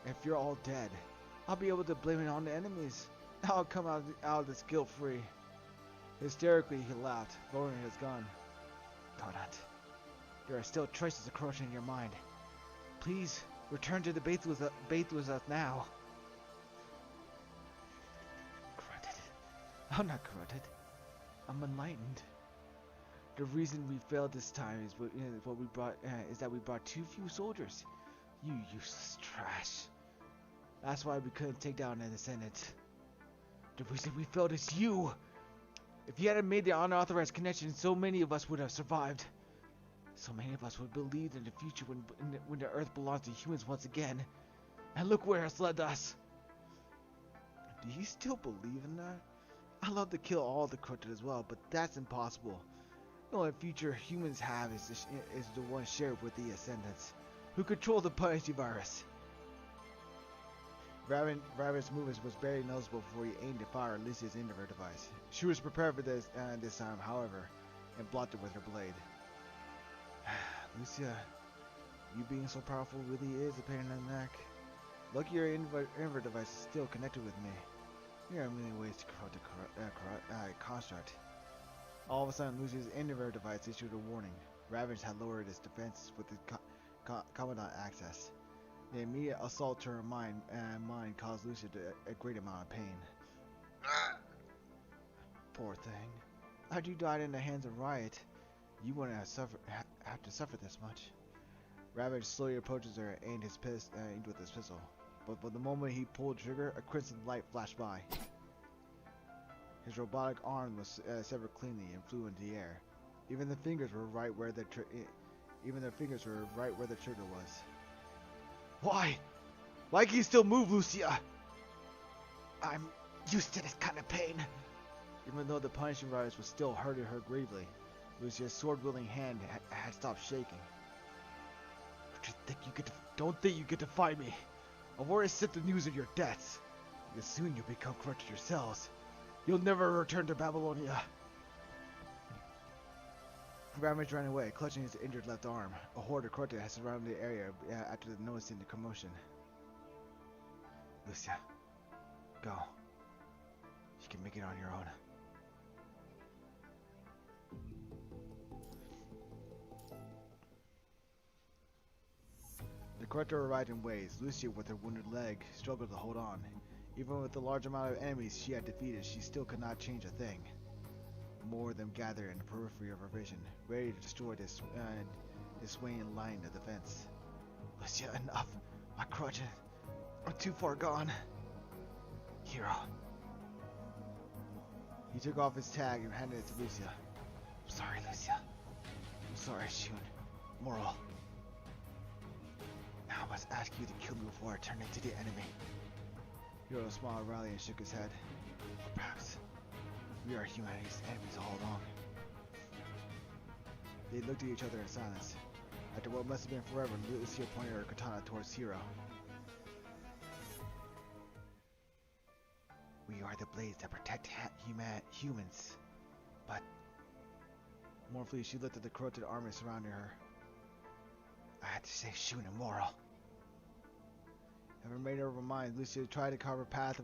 If you're all dead, I'll be able to blame it on the enemies. I'll come out of this guilt-free. Hysterically, he laughed, lowering his gun. Donut, there are still traces of corruption in your mind. Please, return to the base with us now. Corrupted. I'm not corrupted. I'm enlightened. The reason we failed this time is that we brought too few soldiers. You useless trash. That's why we couldn't take down an Asc-Net. The reason we failed is you. If you hadn't made the unauthorized connection, so many of us would have survived. So many of us would believe in the future when the Earth belongs to humans once again. And look where it's led us. Do you still believe in that? I'd love to kill all the corrupted as well, but that's impossible. The only future humans have is the one shared with the Ascendants, who control the Punishy virus. Raven's movements was barely noticeable before he aimed to fire Lucia's inverter device. She was prepared for this time, however, and blocked it with her blade. Lucia, you being so powerful really is a pain in the neck. Lucky your inverter device is still connected with me. There are many ways to corrupt the construct. All of a sudden, Lucia's inverter device issued a warning. Ravage had lowered its defenses with the Commandant access. The immediate assault to her mind caused Lucia a great amount of pain. Poor thing. Had you died in the hands of Riot, you wouldn't have to suffer this much. Ravage slowly approaches her and aimed with his pistol. But the moment he pulled the trigger, a crimson light flashed by. His robotic arm was severed cleanly and flew into the air. Even the fingers were right where the trigger was. Why? Why can you still move, Lucia? I'm used to this kind of pain. Even though the punishing virus was still hurting her gravely, Lucia's sword-wielding hand had stopped shaking. Don't think you get to fight me. I've already sent the news of your deaths. And soon you'll become corrupted yourselves. You'll never return to Babylonia. Ravage ran away, clutching his injured left arm. A horde of corrupted had surrounded the area after noticing the commotion. Lucia, go. You can make it on your own. The corruptor arrived in waves. Lucia, with her wounded leg, struggled to hold on. Even with the large amount of enemies she had defeated, she still could not change a thing. More of them gathered in the periphery of her vision, ready to destroy this swaying line of defense. Lucia, enough! My crutches are too far gone. Hero. He took off his tag and handed it to Lucia. I'm sorry, Lucia. I'm sorry, Shun. Moral. Now I must ask you to kill me before I turn into the enemy. Hero smiled wryly and shook his head. Or perhaps we are humanity's enemies all along. They looked at each other in silence. After what must have been forever, Lucia pointed her katana towards Hero. We are the blades that protect humans. But mournfully, she looked at the corrupted army surrounding her. I had to save Shun and Moral. Having made up her mind, Lucia tried to carve a path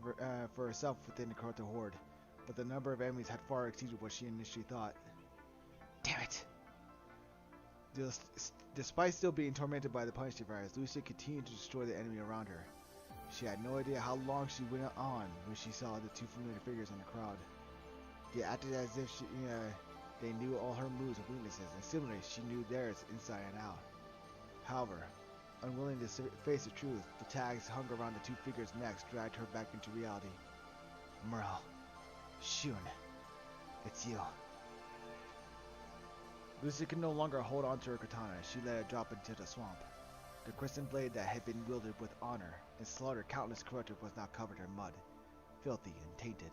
for herself within the corrupted horde, but the number of enemies had far exceeded what she initially thought. Damn it! Despite still being tormented by the Punishy virus, Lucia continued to destroy the enemy around her. She had no idea how long she went on when she saw the two familiar figures in the crowd. They acted as if they knew all her moves and weaknesses, and similarly, she knew theirs inside and out. However, unwilling to face the truth, the tags hung around the two figures' necks dragged her back into reality. Merle, Shun, it's you. Lucia could no longer hold on to her katana. She let it drop into the swamp. The crimson blade that had been wielded with honor and slaughtered countless corrupted was now covered in mud, filthy and tainted.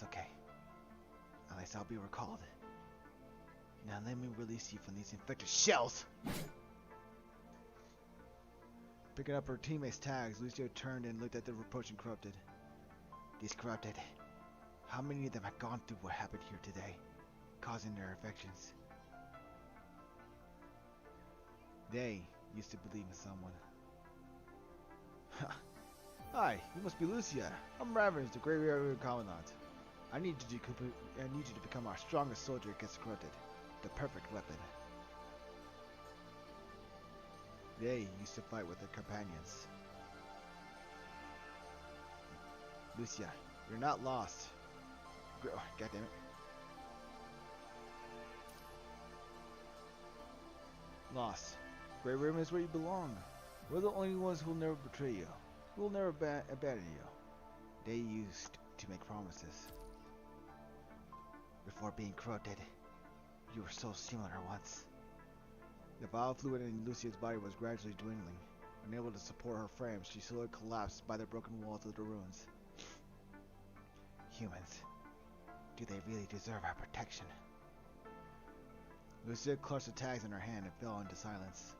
It's okay. At least I'll be recalled. Now let me release you from these infected shells! Picking up her teammates' tags, Lucio turned and looked at the approaching corrupted. These corrupted. How many of them have gone through what happened here today, causing their infections? They used to believe in someone. Hi, you must be Lucia. I'm Ravens, the Great Area Commandant. I need you to become our strongest soldier against the corrupted. The perfect weapon. They used to fight with their companions. Lucia, you're not lost. God damn it. Lost. Grey Ribbon is where you belong. We're the only ones who will never betray you. We'll never abandon you. They used to make promises. Before being corrupted, you were so similar once. The vile fluid in Lucia's body was gradually dwindling. Unable to support her frame, she slowly collapsed by the broken walls of the ruins. Humans, do they really deserve our protection? Lucia clutched the tags in her hand and fell into silence.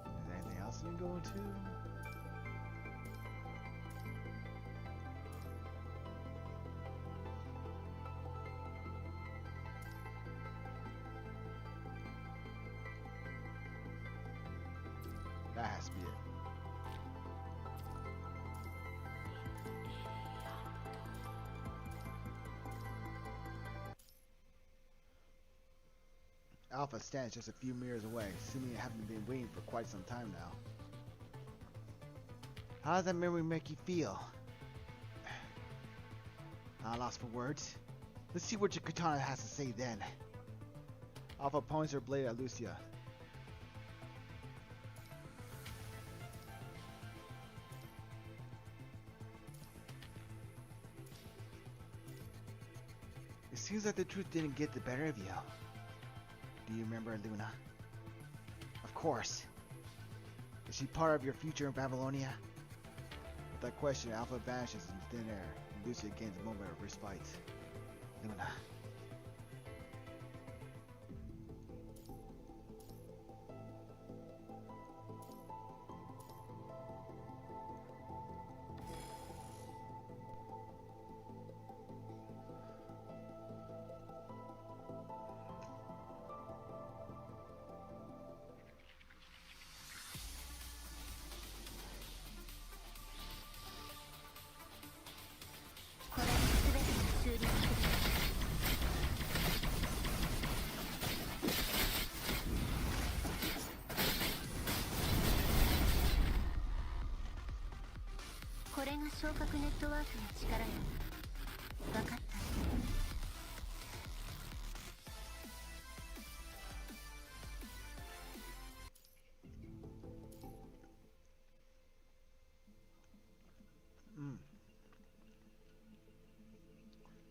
Is there anything else you can go into? That has to be it. Alpha stands just a few meters away, assuming you haven't been waiting for quite some time now. How does that memory make you feel? I'm lost for words. Let's see what your katana has to say then. Alpha points her blade at Lucia. It seems like the truth didn't get the better of you. Do you remember Luna? Of course. Is she part of your future in Babylonia? With that question, Alpha vanishes in thin air, and Lucia gains a moment of respite. Luna.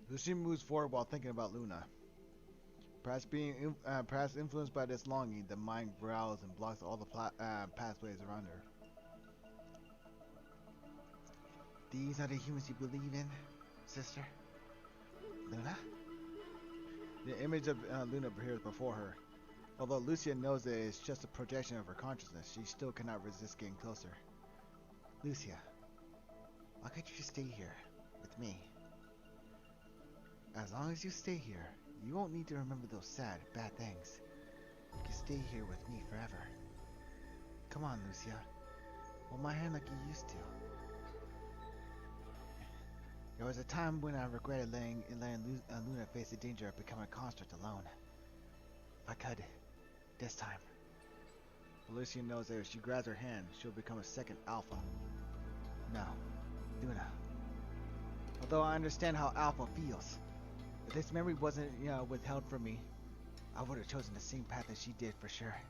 Lucia moves forward while thinking about Luna. Perhaps influenced by this longing, the mind growls and blocks all the pathways around her. These are the humans you believe in, sister? Luna? The image of Luna appears before her. Although Lucia knows that it's just a projection of her consciousness, she still cannot resist getting closer. Lucia, why can't you stay here with me? As long as you stay here, you won't need to remember those sad, bad things. You can stay here with me forever. Come on, Lucia. Hold my hand like you used to. There was a time when I regretted letting Luna face the danger of becoming a construct alone. If I could, this time. Lucia knows that if she grabs her hand, she'll become a second Alpha. No, Luna. Although I understand how Alpha feels, if this memory wasn't, withheld from me, I would have chosen the same path that she did for sure.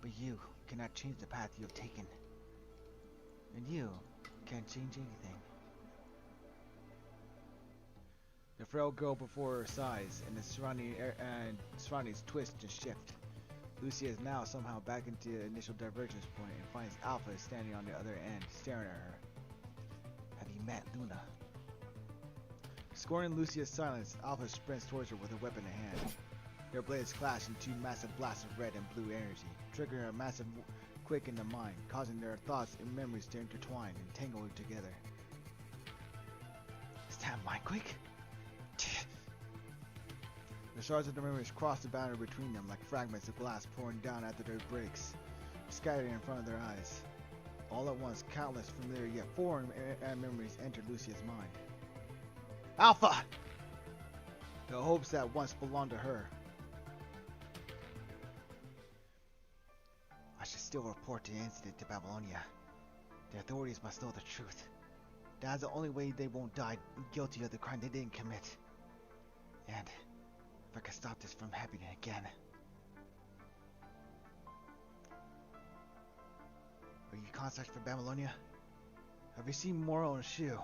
But you cannot change the path you have taken. And you can't change anything. The frail girl before her sighs, and the surroundings twist and shift. Lucia is now somehow back into the initial divergence point and finds Alpha standing on the other end, staring at her. Have you met Luna? Scorning Lucia's silence, Alpha sprints towards her with a weapon in hand. Their blades clash in two massive blasts of red and blue energy, triggering a massive quake in the mind, causing their thoughts and memories to intertwine and tangle together. Is that a mind quake? The shards of the memories cross the boundary between them like fragments of glass pouring down after their breaks, scattered in front of their eyes. All at once, countless familiar yet foreign memories enter Lucia's mind. Alpha! The hopes that once belonged to her. I should still report the incident to Babylonia. The authorities must know the truth. That's the only way they won't die guilty of the crime they didn't commit. And if I can stop this from happening again. Are you contacts for Babylonia? Have you seen Moro and Shu?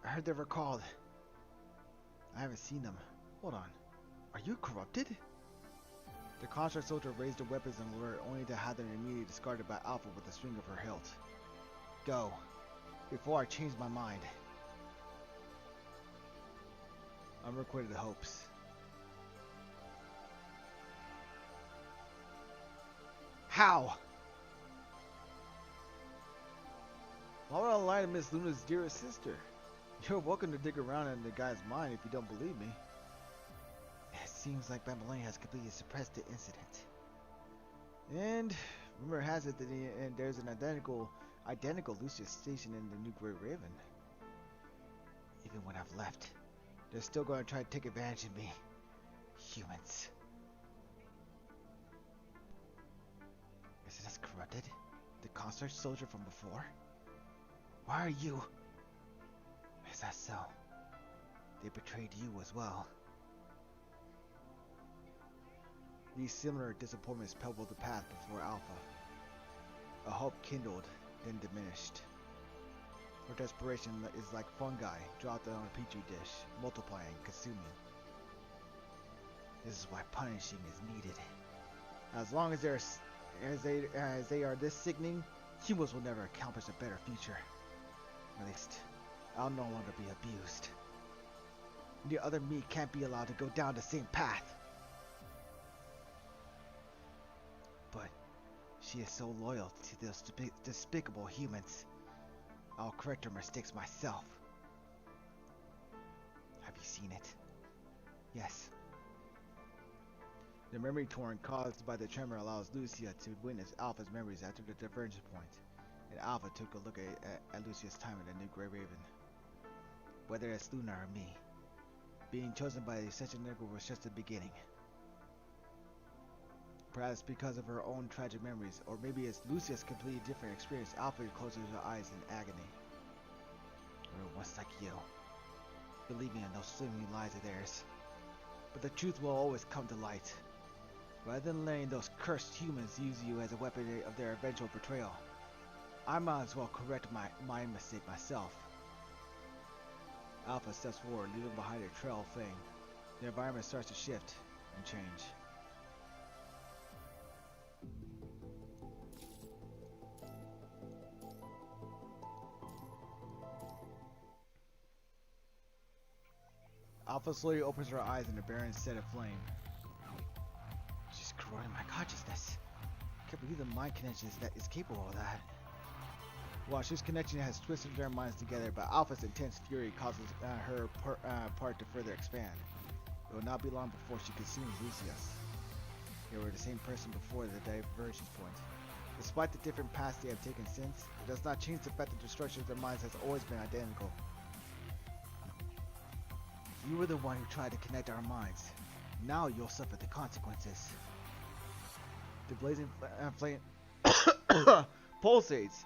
I heard they were called. I haven't seen them. Hold on. Are you corrupted? The construct soldier raised their weapons in alert, only to have them immediately discarded by Alpha with a swing of her hilt. Go. Before I change my mind. Unrequited hopes. How? Why would I lie to Miss Luna's dearest sister? You're welcome to dig around in the guy's mind if you don't believe me. It seems like Babylonia has completely suppressed the incident. And rumor has it that there's an identical Lucius stationed in the New Great Raven. Even when I've left, they're still going to try to take advantage of me. Humans. Is it as corrupted? The concert soldier from before? Why are you? Is that so? They betrayed you as well. These similar disappointments pebbled the path before Alpha. A hope kindled, then diminished. Her desperation is like fungi dropped on a petri dish, multiplying, consuming. This is why punishing is needed. As long as they are this sickening, humans will never accomplish a better future. At least, I'll no longer be abused. The other me can't be allowed to go down the same path. But she is so loyal to those despicable humans. I'll correct her mistakes myself. Have you seen it? Yes. The memory torrent caused by the tremor allows Lucia to witness Alpha's memories after the divergence point, and Alpha took a look at Lucia's time in the New Grey Raven. Whether it's Luna or me, being chosen by such a nigger was just the beginning. Perhaps because of her own tragic memories, or maybe it's Lucia's completely different experience. Alpha closes her eyes in agony. We were once like you, believing in those swimming lies of theirs. But the truth will always come to light. Rather than letting those cursed humans use you as a weapon of their eventual betrayal, I might as well correct my mistake myself. Alpha steps forward, leaving behind a trail of flame. The environment starts to shift and change. Alpha slowly opens her eyes in a barren set of flame. She's corroding my consciousness. I can't believe the mind connection is capable of that. Shu's connection has twisted their minds together, but Alpha's intense fury causes her part to further expand. It will not be long before she consumes Lucius. They were the same person before the divergence point. Despite the different paths they have taken since, it does not change the fact that the structure of their minds has always been identical. You were the one who tried to connect our minds. Now you'll suffer the consequences. The blazing flame pulsates,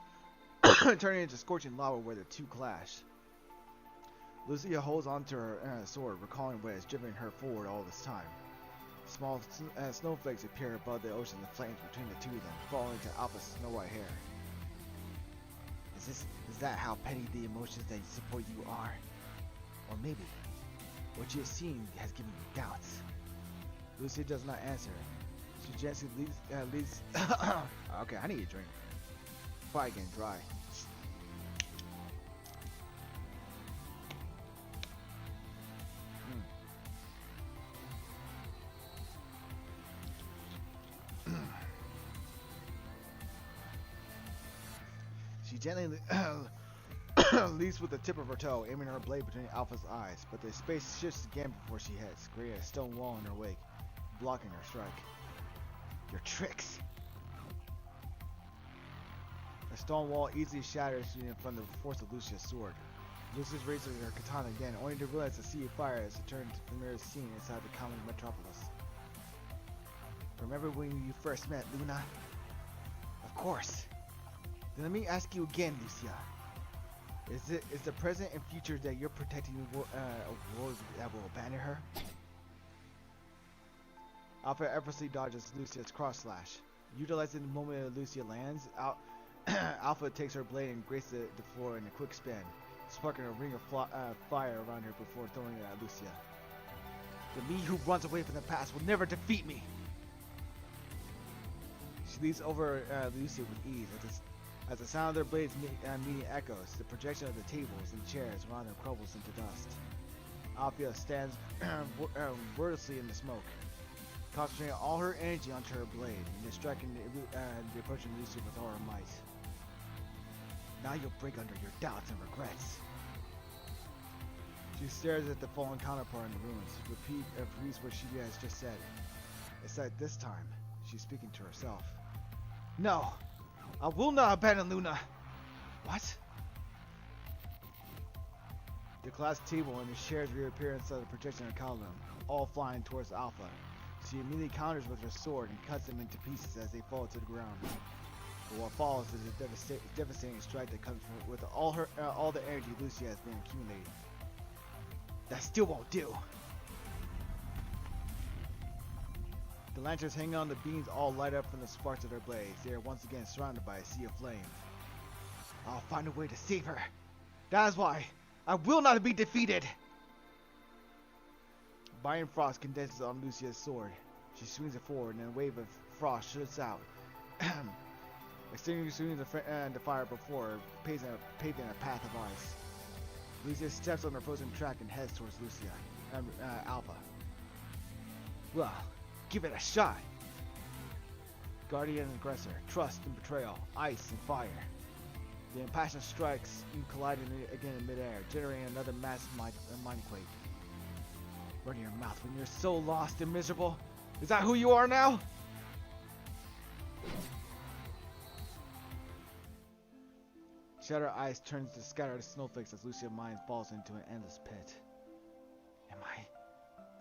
turning into scorching lava where the two clash. Lucia holds onto her sword, recalling what has driven her forward all this time. Small snowflakes appear above the ocean and flames between the two of them, falling into Alpha's snow-white hair. Is that how petty the emotions that support you are? Or maybe what you have seen has given you doubts. Lucia does not answer. She gently leads. Okay, I need a drink. Probably getting dry. She gently leads with the tip of her toe, aiming her blade between Alpha's eyes, but the space shifts again before she hits, creating a stone wall in her wake, blocking her strike. Your tricks! The stone wall easily shatters in front of the force of Lucia's sword. Lucia raises her katana again, only to realize a sea of fire as it turns to the familiar scene inside the common metropolis. Remember when you first met, Luna? Of course. Then let me ask you again, Lucia. Is the present and future that you're protecting a world that will abandon her? Alpha effortlessly dodges Lucia's cross slash. Utilizing the moment that Lucia lands, Alpha takes her blade and grazes the floor in a quick spin, sparking a ring of fire around her before throwing it at Lucia. The me who runs away from the past will never defeat me! She leaps over Lucia with ease. As the sound of their blades meeting echoes, the projection of the tables and chairs around them crumbles into dust. Alpha stands wordlessly in the smoke, concentrating all her energy onto her blade and striking the approaching Lucia with all her might. Now you'll break under your doubts and regrets. She stares at the fallen counterpart in the ruins, repeats what she has just said. Except this time, she's speaking to herself. No! I will not abandon Luna! What? The glass table and the chairs reappear inside the projection column, all flying towards Alpha. She immediately counters with her sword and cuts them into pieces as they fall to the ground. But what follows is a devastating strike that comes with all the energy Lucia has been accumulating. That still won't do! The lanterns hanging on the beams all light up from the sparks of their blades. They are once again surrounded by a sea of flame. I'll find a way to save her. That is why I will not be defeated! Iron frost condenses on Lucia's sword. She swings it forward and a wave of frost shoots out, extinguishing the fire before her, paving a path of ice. Lucia steps on her frozen track and heads towards Alpha. Well, give it a shot! Guardian and aggressor, trust and betrayal, ice and fire. The impassioned strikes collide again in midair, generating another massive mindquake. Run your mouth when you're so lost and miserable. Is that who you are now? Shattered ice turns to scattered snowflakes as Lucia's mind falls into an endless pit. Am I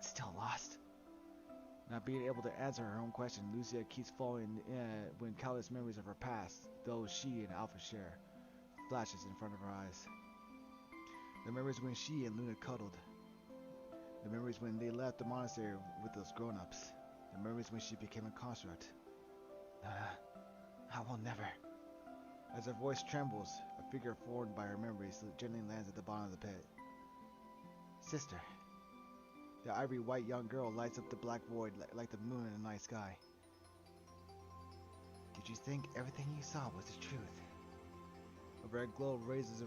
still lost? Not being able to answer her own question, Lucia keeps falling when countless memories of her past, those she and Alpha share, flashes in front of her eyes. The memories when she and Luna cuddled. The memories when they left the monastery with those grown-ups. The memories when she became a construct. I will never. As her voice trembles, a figure formed by her memories gently lands at the bottom of the pit. Sister. The ivory white young girl lights up the black void like the moon in the night sky. Did you think everything you saw was the truth? A red glow rises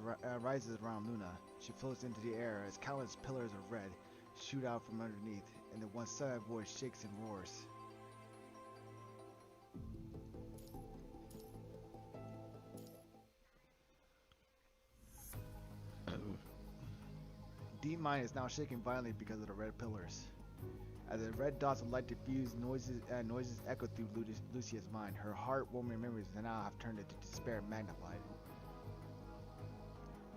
around Luna. She floats into the air as countless pillars of red shoot out from underneath, and the one-sided void shakes and roars. Deep Mind is now shaking violently because of the red pillars. As the red dots of light diffuse, noises echo through Lucia's mind. Her heart-warming memories now have turned into despair magnified.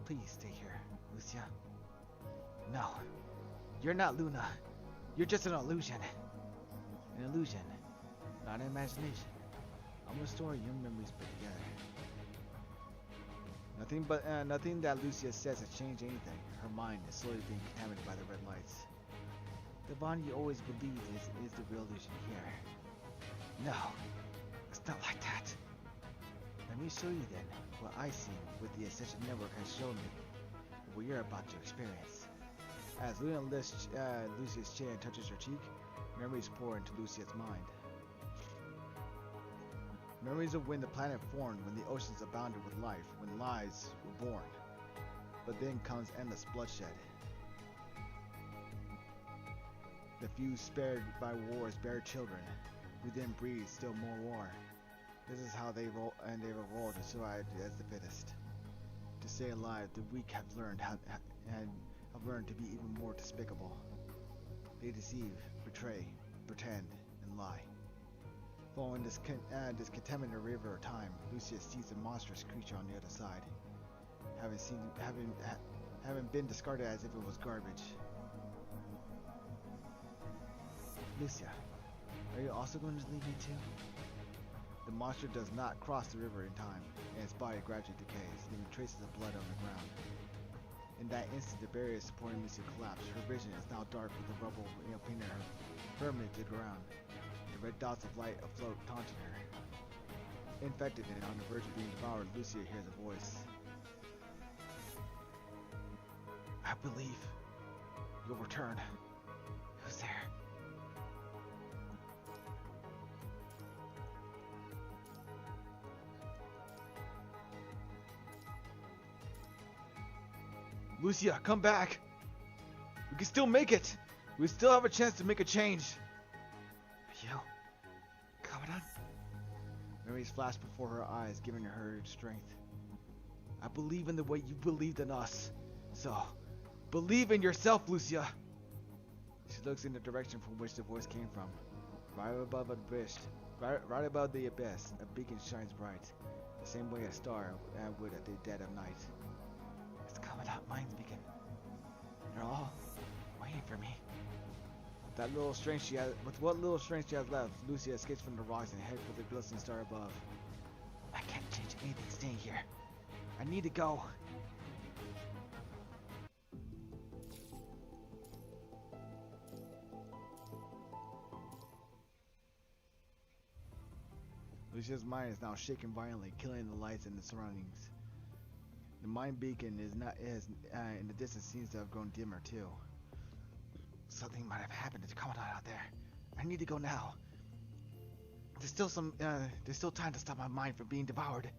Please stay here, Lucia. No. You're not Luna. You're just an illusion. An illusion, not an imagination. I'm restoring your memories put together. Nothing that Lucia says has changed anything. Her mind is slowly being contaminated by the red lights. The bond you always believed is the real illusion here. No, it's not like that. Let me show you then what I see with the Ascension Network has shown me, and what you're about to experience. As Luna lifts Lucia's chin and touches her cheek, memories pour into Lucia's mind. Memories of when the planet formed, when the oceans abounded with life, when lives were born. But then comes endless bloodshed. The few spared by wars bear children, who then breed still more war. This is how they've evolved to survive as the fittest. To stay alive, the weak have learned to be even more despicable. They deceive, betray, pretend, and lie. Following this contaminated river of time, Lucia sees a monstrous creature on the other side, having been discarded as if it was garbage. Lucia, are you also going to leave me too? The monster does not cross the river in time, and its body gradually decays, leaving traces of blood on the ground. In that instant, the barrier supporting Lucia collapsed. Her vision is now dark with the rubble pinning her firmly to the ground. The red dots of light afloat, taunting her. Infected and on the verge of being devoured, Lucia hears a voice. I believe you'll return. Who's there? Lucia, come back! We can still make it! We still have a chance to make a change! You... coming on? Memories flash before her eyes, giving her strength. I believe in the way you believed in us. So, believe in yourself, Lucia! She looks in the direction from which the voice came from. Right above the abyss, a beacon shines bright, the same way a star would at the dead of night. It's coming out, Mind's beacon. They're all waiting for me. With what little strength she has left, Lucia escapes from the rocks and heads for the glistening star above. I can't change anything staying here. I need to go. Lucia's mind is now shaken violently, killing the lights in the surroundings. The mind beacon in the distance seems to have grown dimmer too. Something might have happened to the Commandant out there. I need to go now. There's still time to stop my mind from being devoured.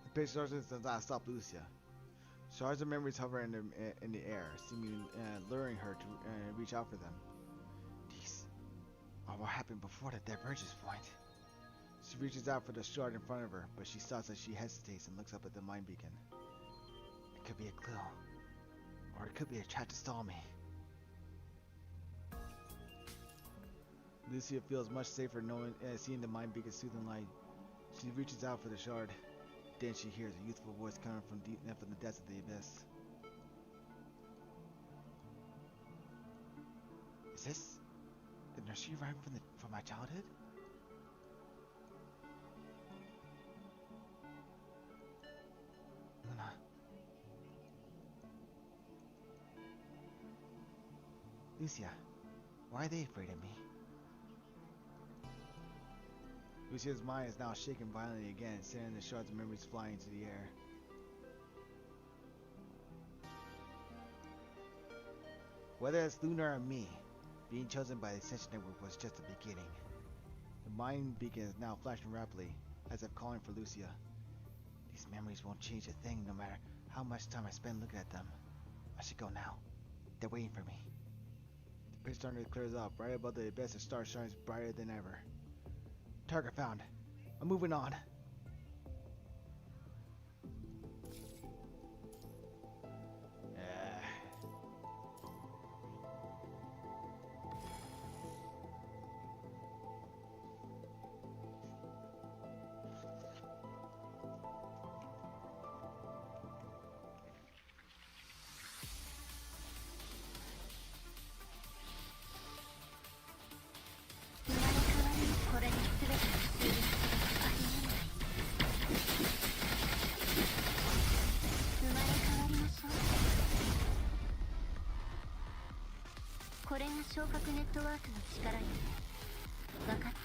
The page does not stop Lucia. Shards of memories hover in the air, seeming luring her to reach out for them. These are what happened before the divergence point. She reaches out for the shard in front of her, but she stops as she hesitates and looks up at the mind beacon. It could be a clue, or it could be a trap to stall me. Lucia feels much safer seeing the mind beacon's soothing light. She reaches out for the shard. Then she hears a youthful voice coming from the depths of the abyss. Is this the nursery rhyme from my childhood? Luna. Lucia, why are they afraid of me? Lucia's mind is now shaken violently again, sending the shards of memories flying into the air. Whether it's Luna or me, being chosen by the Ascension Network was just the beginning. The mind beacon is now flashing rapidly, as if calling for Lucia. These memories won't change a thing no matter how much time I spend looking at them. I should go now. They're waiting for me. The pitch darkness clears up. Right above the abyss, a star shines brighter than ever. Target found. I'm moving on. 覚ネットワークの力よ。分かった。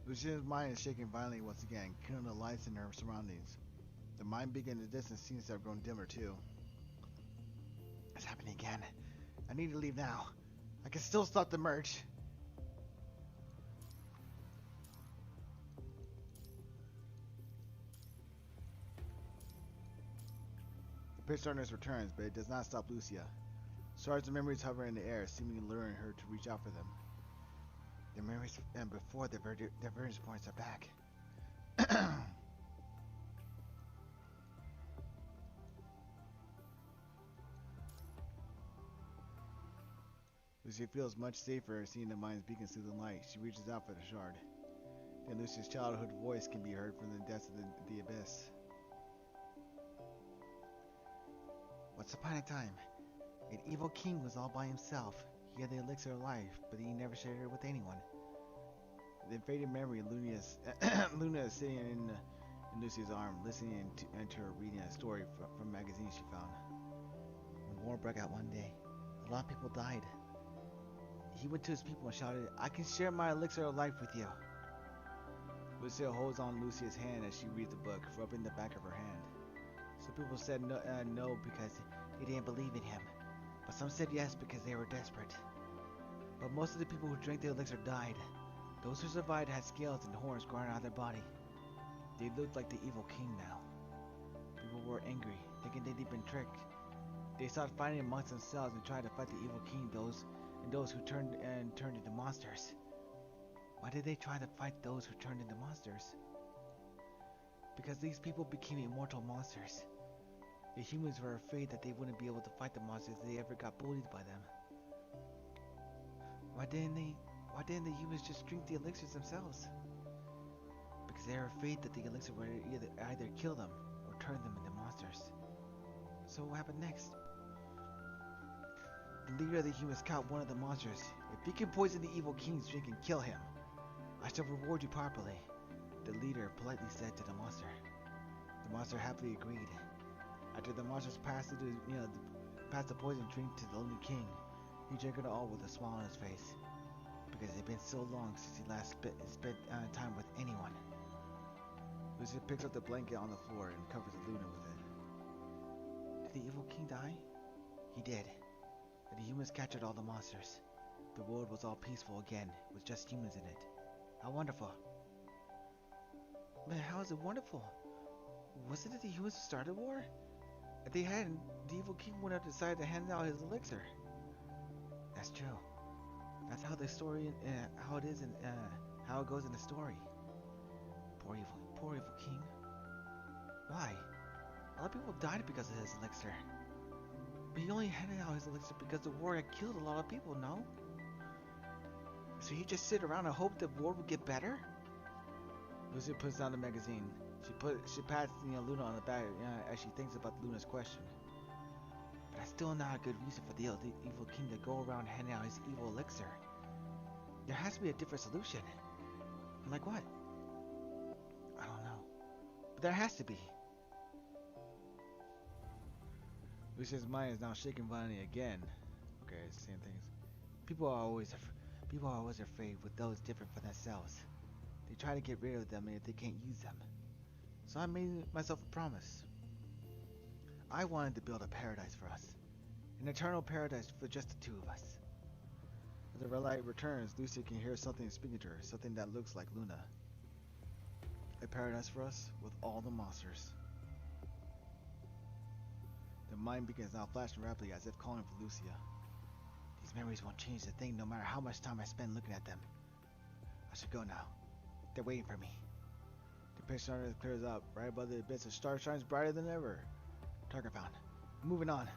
Lucia's mind is shaking violently once again, killing the lights in her surroundings. The mind beacon in the distance seems to have grown dimmer too. It's happening again. I need to leave now. I can still stop the merge. The pitch darkness returns, but it does not stop Lucia. Shards of memories hover in the air, seemingly luring her to reach out for them. Their memories and before their divergence points are back. Lucia feels much safer seeing the mind's beacon through the light. She reaches out for the shard. Then Lucia's childhood voice can be heard from the depths of the abyss. Once upon a time, an evil king was all by himself. He had the elixir of life, but he never shared it with anyone. The faded memory, Luna is sitting in Lucia's arm, listening to her reading a story from a magazine she found. When war broke out one day, a lot of people died. He went to his people and shouted, "I can share my elixir of life with you." Lucia holds on Lucia's hand as she reads the book, rubbing the back of her hand. Some people said no because they didn't believe in him, but some said yes because they were desperate. But most of the people who drank the elixir died. Those who survived had scales and horns growing out of their body. They looked like the evil king now. People were angry, thinking they'd been tricked. They started fighting amongst themselves and tried to fight the evil king, those who turned into monsters. Why did they try to fight those who turned into monsters? Because these people became immortal monsters. The humans were afraid that they wouldn't be able to fight the monsters if they ever got bullied by them. Why didn't the humans just drink the elixirs themselves? Because they were afraid that the elixir would either kill them or turn them into monsters. So what happened next? The leader of the humans caught one of the monsters. If you can poison the evil king's drink and kill him, I shall reward you properly, the leader politely said to the monster. The monster happily agreed. After the monsters passed the poison drink to the lonely king, he drank it all with a smile on his face, because it had been so long since he last spent time with anyone. Lucia picks up the blanket on the floor and covers Luna with it. Did the evil king die? He did. And the humans captured all the monsters. The world was all peaceful again, with just humans in it. How wonderful. Man, how is it wonderful? Wasn't it the humans who started war? If they hadn't, the evil king would have decided to hand out his elixir. That's true. That's how the story, how it is, and how it goes in the story. Poor evil king. Why? A lot of people died because of his elixir. But he only handed out his elixir because the war had killed a lot of people, no? So he just sit around and hope the war would get better? Lucia puts down the magazine. She pats Luna on the back as she thinks about Luna's question. But that's still not a good reason for the evil king to go around handing out his evil elixir. There has to be a different solution. Like what? I don't know. But there has to be. Lucia's mind is now shaking violently again. Okay, it's the same things. People are always afraid with those different from themselves. They try to get rid of them if they can't use them. So I made myself a promise. I wanted to build a paradise for us. An eternal paradise for just the two of us. As the red light returns, Lucia can hear something speaking to her, something that looks like Luna. A paradise for us with all the monsters. The mind begins now flashing rapidly as if calling for Lucia. These memories won't change a thing no matter how much time I spend looking at them. I should go now. They're waiting for me. The pitch darkness clears up. Right above the abyss, a star shines brighter than ever. Target found. Moving on.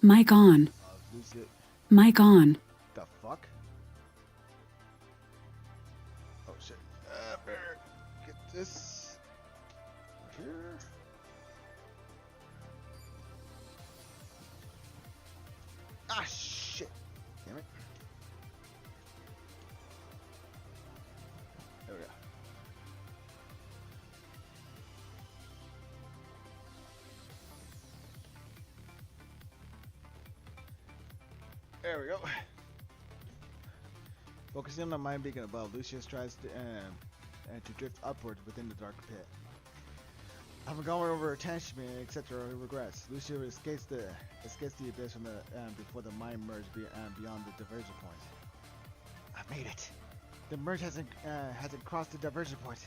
Mic on. Lucia, Mic on. the fuck? this right here. Ah, shit. Damn it. There we go. There we go. Focusing on the mind beacon above, Lucius tries to drift upwards within the dark pit. Having gone over attachment, etc., regrets. Lucio escapes the abyss from before the mind merged beyond the diversion point. I made it. The merge hasn't crossed the diversion point.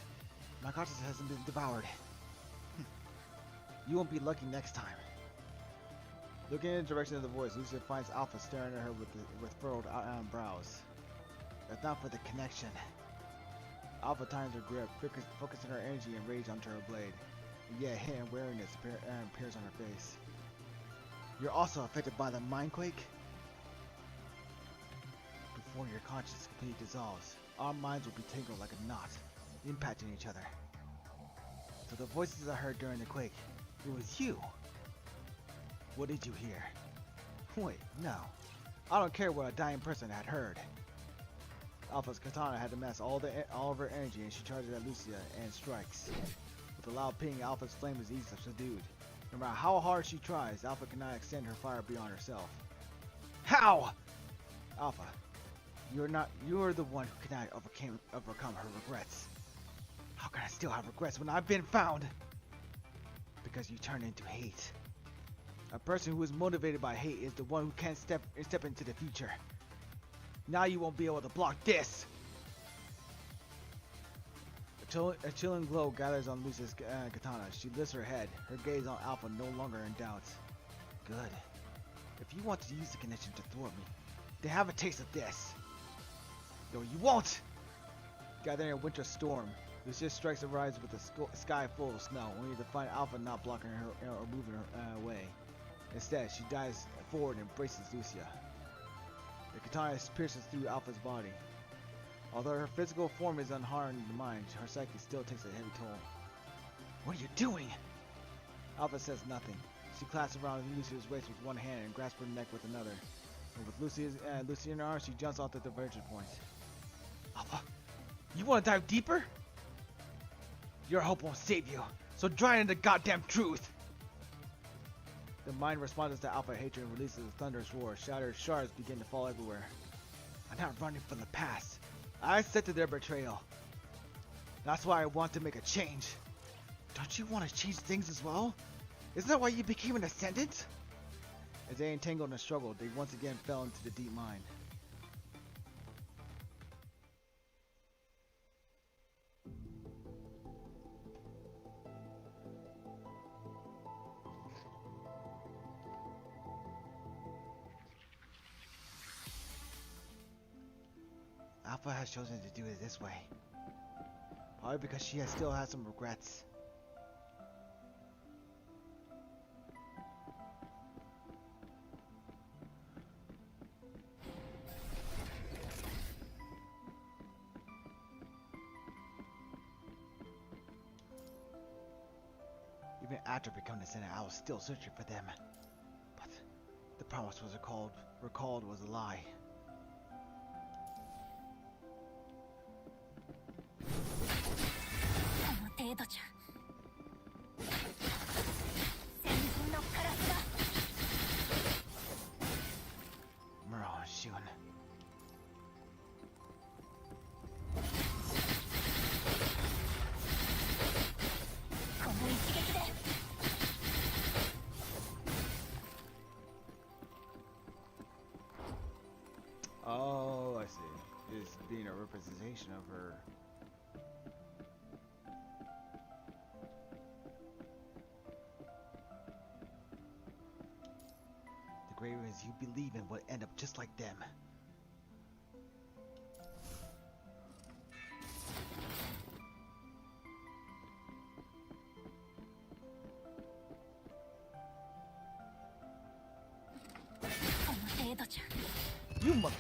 My consciousness hasn't been devoured. You won't be lucky next time. Looking in the direction of the voice, Lucia finds Alpha staring at her with furrowed brows. That's not for the connection. Alpha tightens her grip, focusing her energy and rage onto her blade. Yet hit and wariness appears on her face. You're also affected by the mindquake? Before your conscience completely dissolves, our minds will be tangled like a knot, impacting each other. So the voices I heard during the quake, it was you. What did you hear? Wait, no. I don't care what a dying person had heard. Alpha's katana had amassed all of her energy, and she charges at Lucia and strikes. With a loud ping, Alpha's flame is easily subdued. No matter how hard she tries, Alpha cannot extend her fire beyond herself. How? Alpha, you're the one who cannot overcome her regrets. How can I still have regrets when I've been found? Because you turn into hate. A person who is motivated by hate is the one who can't step into the future. Now you won't be able to block this! A chilling glow gathers on Lucia's katana. She lifts her head, her gaze on Alpha no longer in doubt. Good. If you want to use the connection to thwart me, then have a taste of this. No, you won't! Gathering a winter storm, Lucia strikes a rise with a sky full of snow, only to find Alpha not blocking her or moving her away. Instead, she dives forward and embraces Lucia. The katana pierces through Alpha's body. Although her physical form is unharmed in the mind, her psyche still takes a heavy toll. What are you doing? Alpha says nothing. She clasps around Lucia's waist with one hand and grasps her neck with another. And with Lucia in her arms, she jumps off the divergent point. Alpha, you want to dive deeper? Your hope won't save you, so drown in the goddamn truth! The mind responds to Alpha hatred and releases a thunderous roar. Shattered shards begin to fall everywhere. I'm not running from the past. I accepted their betrayal. That's why I want to make a change. Don't you want to change things as well? Isn't that why you became an Ascendant? As they entangled in a struggle, they once again fell into the deep mine. Alpha has chosen to do it this way. Probably because she still has some regrets. Even after becoming a Ascendant, I was still searching for them. But the promise was recalled was a lie. Oh, I see. It's being a representation of her. The great ones you believe in will end up just like them. You mother...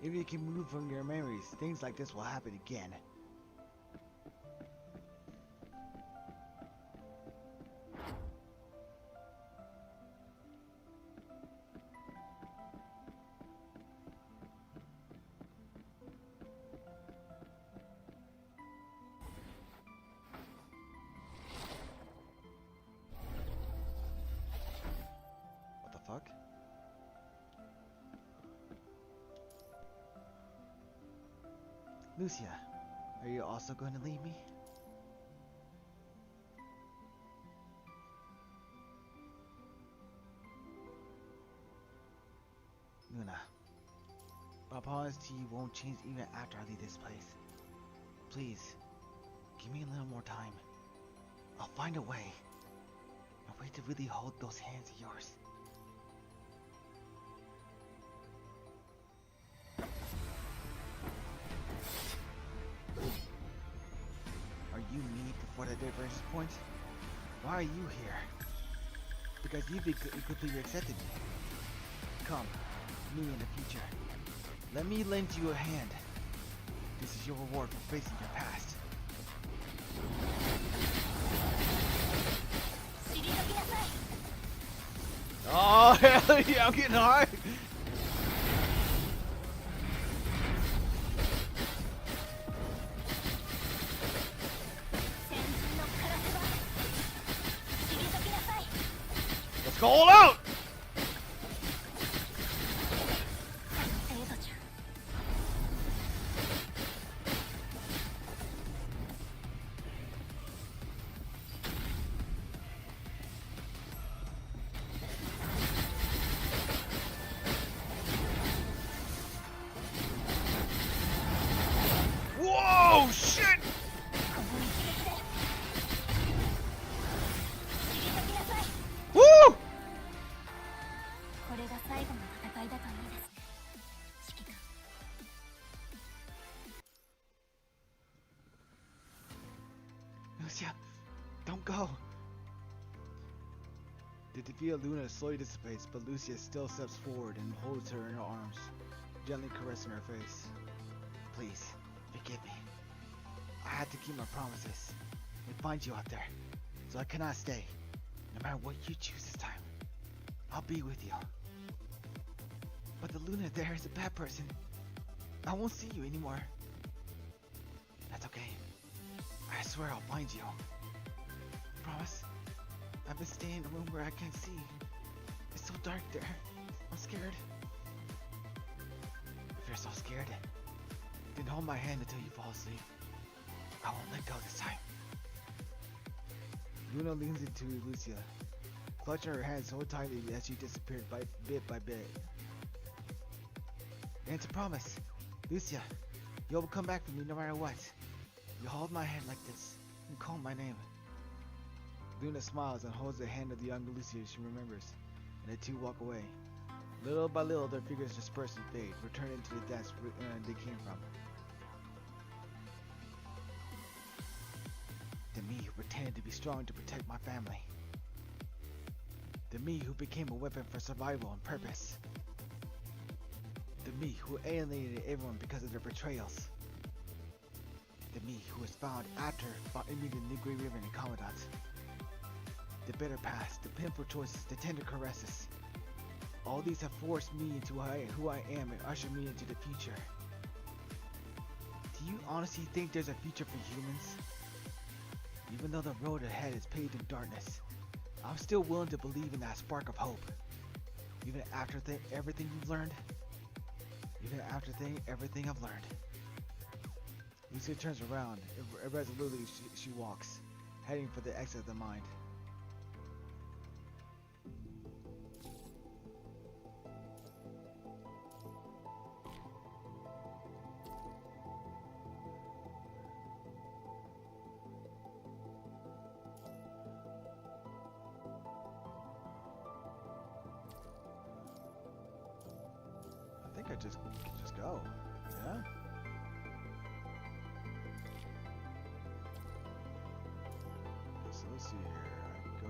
Maybe you can move from your memories. Things like this will happen again. What the fuck? Lucia, are you also going to leave me? Luna, my promise to you won't change even after I leave this place. Please, give me a little more time. I'll find a way. A way to really hold those hands of yours. Are you me before the divergence point? Why are you here? Because you've completely accepted me. Come, me in the future. Let me lend you a hand. This is your reward for facing your past. Oh, hell yeah, I'm getting hard. Let's go all out! Whoa, shit! Woo! Lucia, don't go. The defeat of Luna slowly dissipates, but Lucia still steps forward and holds her in her arms, gently caressing her face. Please, forgive me. I had to keep my promises and find you out there, so I cannot stay. No matter what you choose this time, I'll be with you. But the Luna there is a bad person. I won't see you anymore. That's okay. I swear I'll find you. Promise? I've been staying in a room where I can't see. It's so dark there. I'm scared. If you're so scared, then hold my hand until you fall asleep. I won't let go this time. Luna leans into Lucia, clutching her hand so tightly that she disappeared bit by bit. And it's a promise. Lucia, you'll come back for me no matter what. You hold my hand like this and call my name. Luna smiles and holds the hand of the young Lucia she remembers, and the two walk away. Little by little, their figures disperse and fade, returning to the depths they came from. The me who pretended to be strong to protect my family. The me who became a weapon for survival and purpose. The me who alienated everyone because of their betrayals. The me who was found after meeting the Negri River and Commandant. The bitter past, the painful choices, the tender caresses. All these have forced me into who I am and ushered me into the future. Do you honestly think there's a future for humans? Even though the road ahead is paved in darkness, I'm still willing to believe in that spark of hope. Even after everything you've learned. Even after everything I've learned. Lucia turns around. Irresolutely, she walks, heading for the exit of the mind. I think I just go. Yeah? So let's see here. I go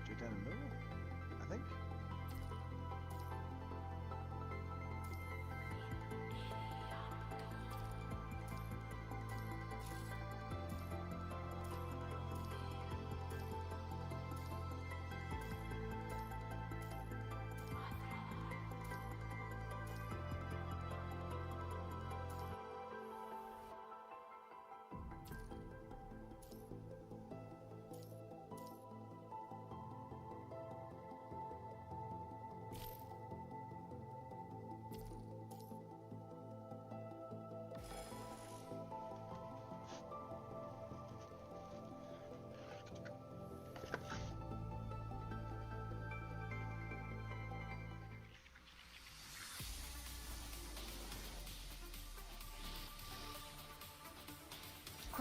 straight down the middle, I think.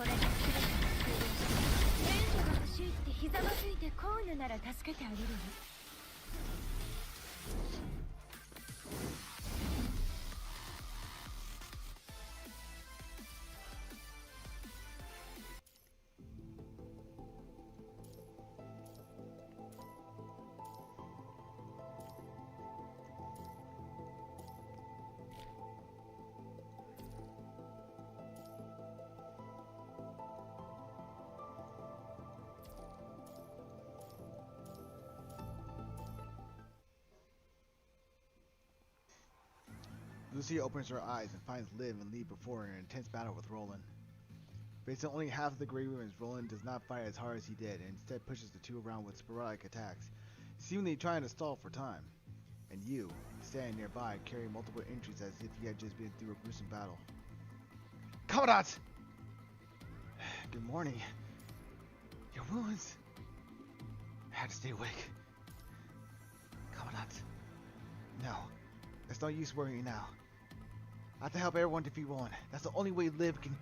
これで全てが終了した援助が欲しいってひざまずいてこういうなら助けてあげるよ。Lucia opens her eyes and finds Liv and Lee before her in an intense battle with Roland. Facing only half of the Grey Ruins, Roland does not fight as hard as he did and instead pushes the two around with sporadic attacks, seemingly trying to stall for time. And you, standing nearby, carry multiple injuries as if you had just been through a gruesome battle. Commandant! Good morning. Your wounds. I had to stay awake. Commandant. No. There's no use worrying now. I have to help everyone defeat Roland. That's the only way Liv can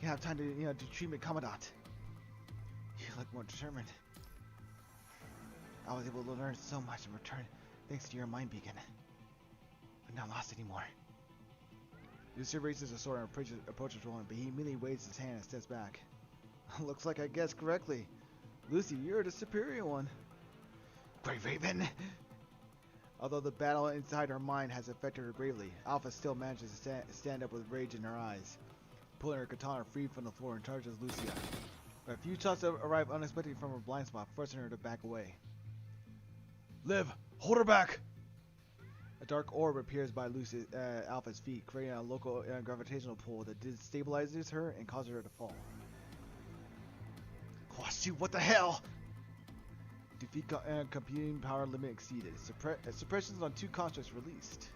have time to, do treatment, Commandant. You look more determined. I was able to learn so much in return thanks to your mind beacon. I'm not lost anymore. Lucia raises a sword and approaches Roland, but he immediately waves his hand and steps back. Looks like I guessed correctly. Lucy, you're the superior one. Grey Raven! Although the battle inside her mind has affected her greatly, Alpha still manages to stand up with rage in her eyes. Pulling her katana free from the floor and charges Lucia. But a few shots arrive unexpectedly from her blind spot, forcing her to back away. Liv, hold her back! A dark orb appears by Alpha's feet, creating a local gravitational pull that destabilizes her and causes her to fall. Oh shoot, what the hell? Defeat computing power limit exceeded. Suppressions on 2 constructs released.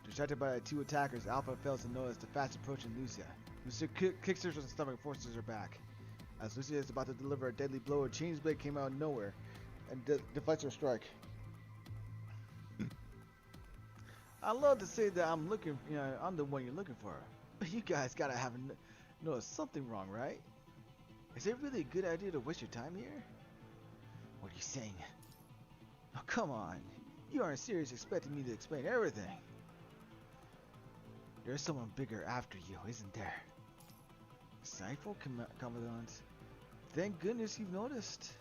Distracted by the 2 attackers, Alpha fails to notice the fast approaching Lucia. Lucia kicks her in the stomach and forces her back. As Lucia is about to deliver a deadly blow, a change blade came out of nowhere and deflects her strike. I love to say that I'm the one you're looking for, but you guys gotta have noticed something wrong, right? Is it really a good idea to waste your time here? What are you saying? Oh, come on. You aren't serious expecting me to explain everything. There's someone bigger after you, isn't there? Insightful, Commandant. Thank goodness you've noticed.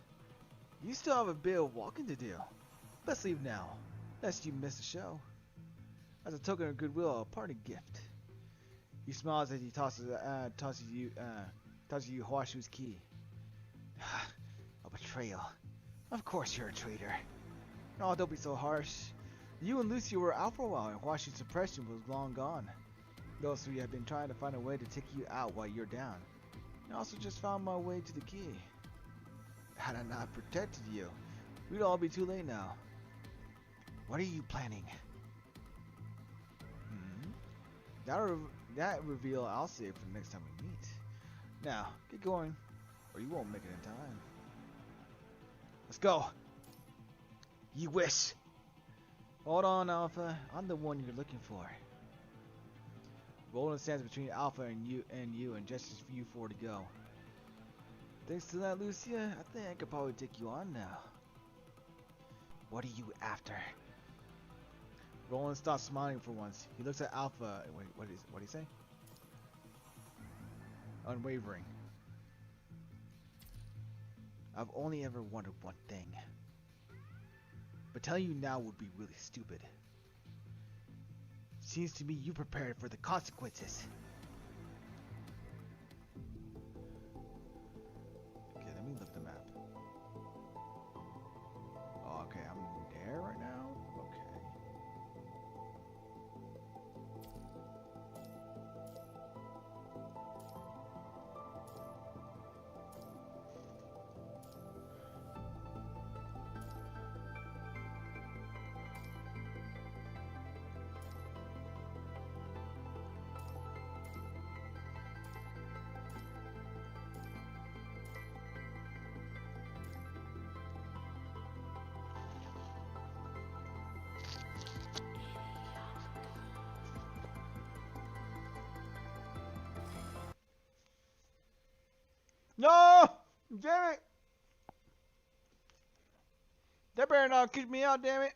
You still have a bit of walking to do. Let's leave now, lest you miss the show. As a token of goodwill, a parting gift. He smiles as he tosses you Huashu's key. A betrayal. Of course you're a traitor. Oh, don't be so harsh. You and Lucy were out for a while, and Huashu's suppression was long gone. Those 3 have been trying to find a way to take you out while you're down. I also just found my way to the key. Had I not protected you, we'd all be too late now. What are you planning? That reveal I'll save for the next time we meet. Now, get going, or you won't make it in time. Let's go. You wish. Hold on, Alpha. I'm the one you're looking for. Roland stands between Alpha and you and gestures for you 4 to go. Thanks to that, Lucia, I think I could probably take you on now. What are you after? Roland stops smiling for once. He looks at Alpha. Wait, what did he say? Unwavering. I've only ever wanted one thing. But telling you now would be really stupid. Seems to me you prepared for the consequences. Okay, let me look at the map. Oh, okay, I'm there right now? Okay. Damn it! That better not kick me out, damn it!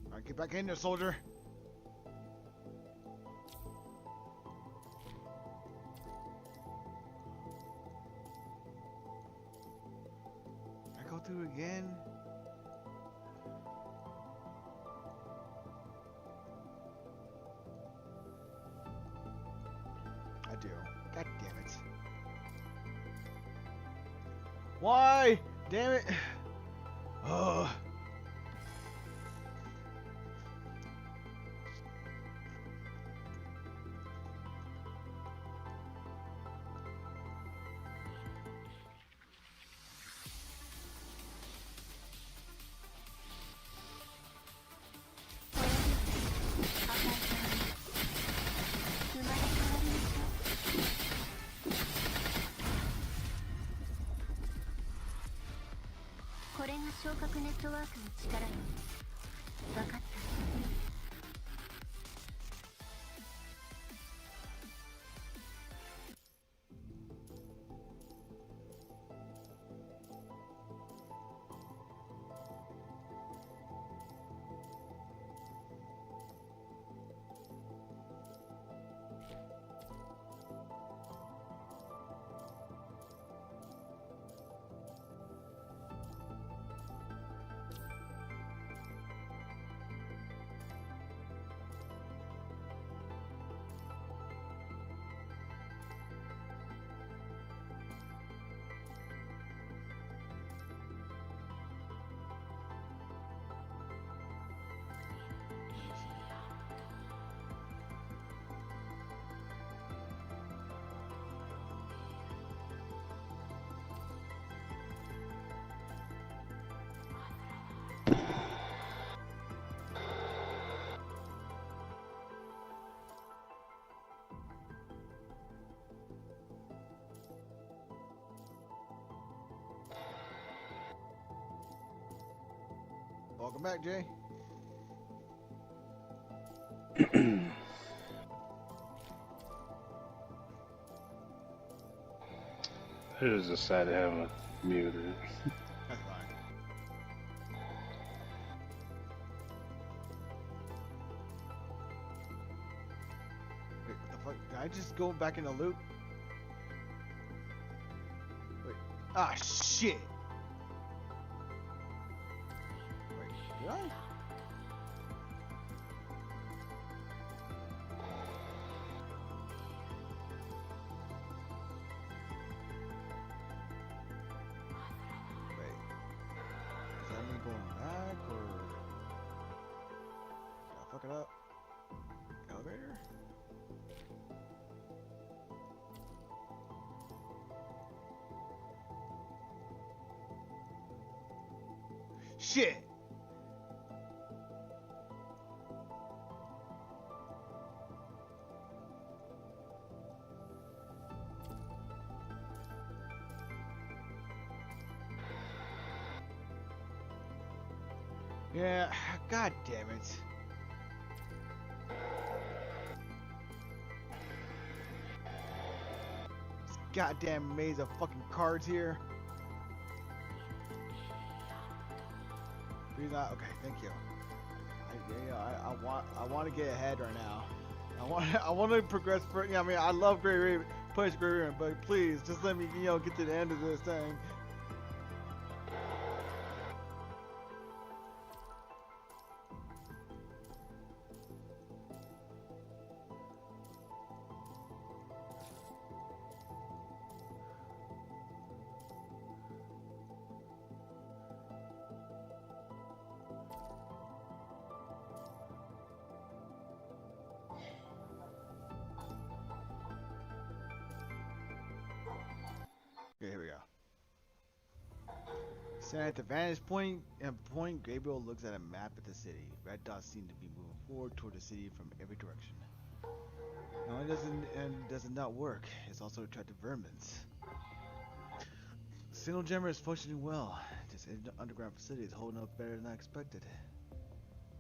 Alright, get back in there, soldier. I go through again. I do. God damn it. Why? Damn it. Ugh. Asc-Net ネットワークの力よ。分かった。Welcome back, Jay. I just decided to have it muted. That's fine. Wait, what the fuck? Did I just go back in the loop? Wait. Ah, shit! Wait, did I? Wait. Is that me going back, or... Did I fuck it up? Elevator? Shit! Yeah, god damn it. goddamn maze of fucking cards here. Please not. Okay, thank you. I want to get ahead right now. I want to progress. I mean, I love Grey Raven, push Grey Raven, but please just let me, get to the end of this thing. Okay, here we go. Standing at the vantage point, Gabriel looks at a map of the city. Red dots seem to be moving forward toward the city from every direction. Not only does it not work, it's also attracted vermins. The signal jammer is functioning well. This underground facility is holding up better than I expected.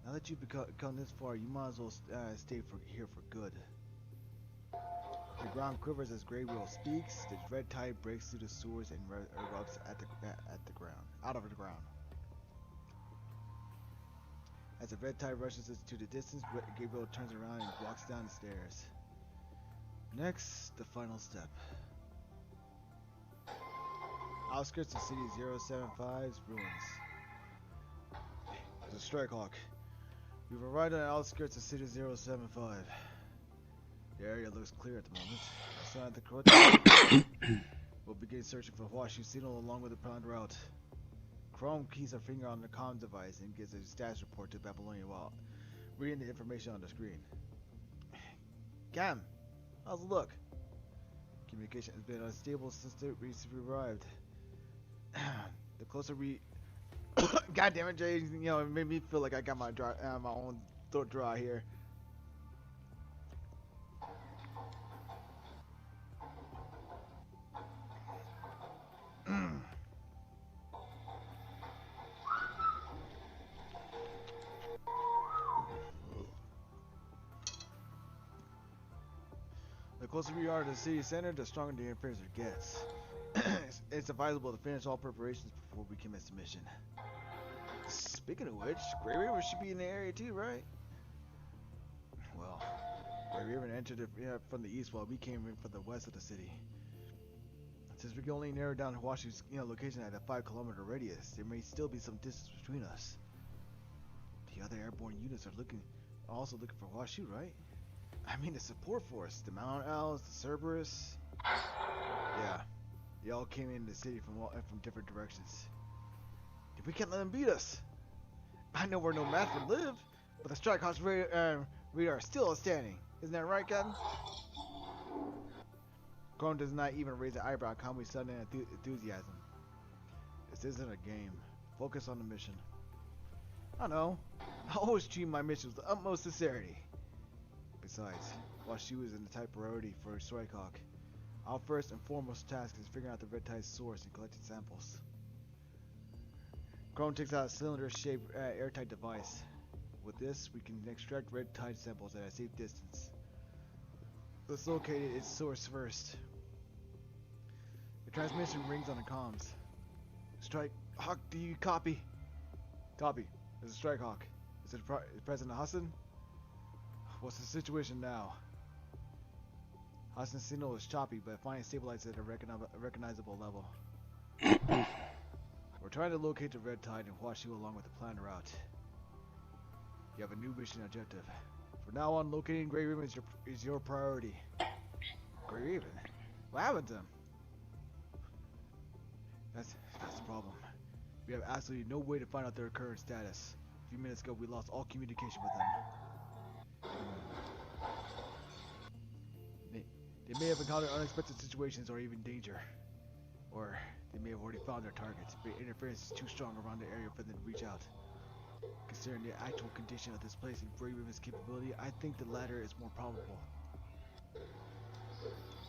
Now that you've come this far, you might as well stay here for good. The ground quivers as Gabriel speaks. The red tide breaks through the sewers and erupts out of the ground. As the red tide rushes to the distance, Gabriel turns around and walks down the stairs. Next, the final step. Outskirts of City 075's ruins. There's a strike hawk. We've arrived on the outskirts of City 075. The area looks clear at the moment. So at the correct we'll begin searching for Huashu signal along with the planned route. Chrome keys her finger on the comm device and gives a status report to Babylonia while reading the information on the screen. Cam, how's it look? Communication has been unstable since we arrived. The closer we God damn it, Jay, it made me feel like I got my own throat dry here. The closer we are to the city center, the stronger the interference gets. It's advisable to finish all preparations before we commence the mission. Speaking of which, Grey Raven should be in the area too, right? Well, Grey Raven entered from the east while we came in from the west of the city. Since we can only narrow down Huashu's location at a 5-kilometer radius, there may still be some distance between us. The other airborne units are also looking for Huashu, right? I mean the support force, the Mount Owls, the Cerberus. Yeah, they all came into the city from different directions. We can't let them beat us. I know where no match would live, but the strike hawk's radar is still outstanding. Isn't that right, Captain? Chrome does not even raise an eyebrow, calmly sudden enthusiasm. This isn't a game. Focus on the mission. I know. I always treat my missions with the utmost sincerity. Besides, while she was in the type priority for Strike Hawk, our first and foremost task is figuring out the red tide source and collecting samples. Chrome takes out a cylinder-shaped airtight device. With this, we can extract red tide samples at a safe distance. Let's locate its source first. The transmission rings on the comms. Strike Hawk, do you copy? Copy. This is Strike Hawk. Is it President Hassan? What's the situation now? Hassan's signal is choppy, but finally stabilized at a recognizable level. We're trying to locate the red tide and Huashu along with the planned route. You have a new mission objective. From now on, locating Grey Raven is your priority. Grey Raven? What happened to him? That's the problem. We have absolutely no way to find out their current status. A few minutes ago, we lost all communication with them. They may have encountered unexpected situations or even danger. Or they may have already found their targets, but interference is too strong around the area for them to reach out. Considering the actual condition of this place and Grey Raven's capability, I think the latter is more probable.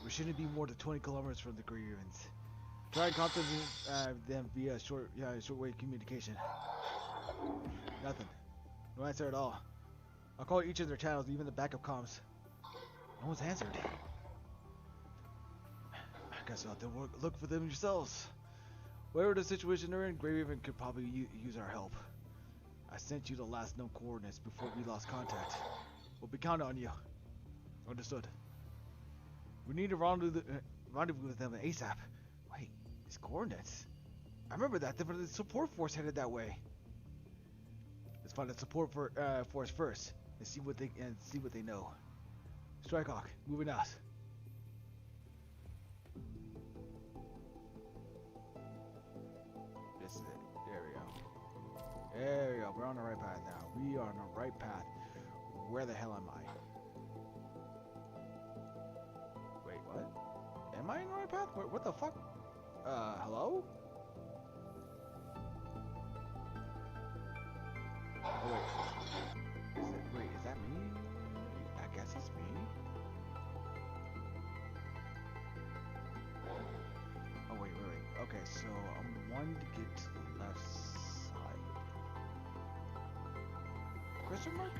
We shouldn't be more than 20 kilometers from the Grey Ravens. Try and contact them via shortwave communication. Nothing. No answer at all. I'll call each of their channels, even the backup comms. No one's answered. guess you'll have to look for them yourselves. Whatever the situation they're in, Greyhaven could probably use our help. I sent you the last known coordinates before we lost contact. We'll be counting on you. Understood. We need to rendezvous with them ASAP. Wait, these coordinates? I remember that. The support force headed that way. Let's find the support force first and see what they know. Strikehawk, moving out. This is it. There we go. There we go. We're on the right path now. We are on the right path. Where the hell am I? Wait, what? Am I in the right path? What the fuck? Hello? Oh, wait. Is that me? I guess it's me. Oh, wait. Okay, so I'm wanting to get to the left side. Question mark?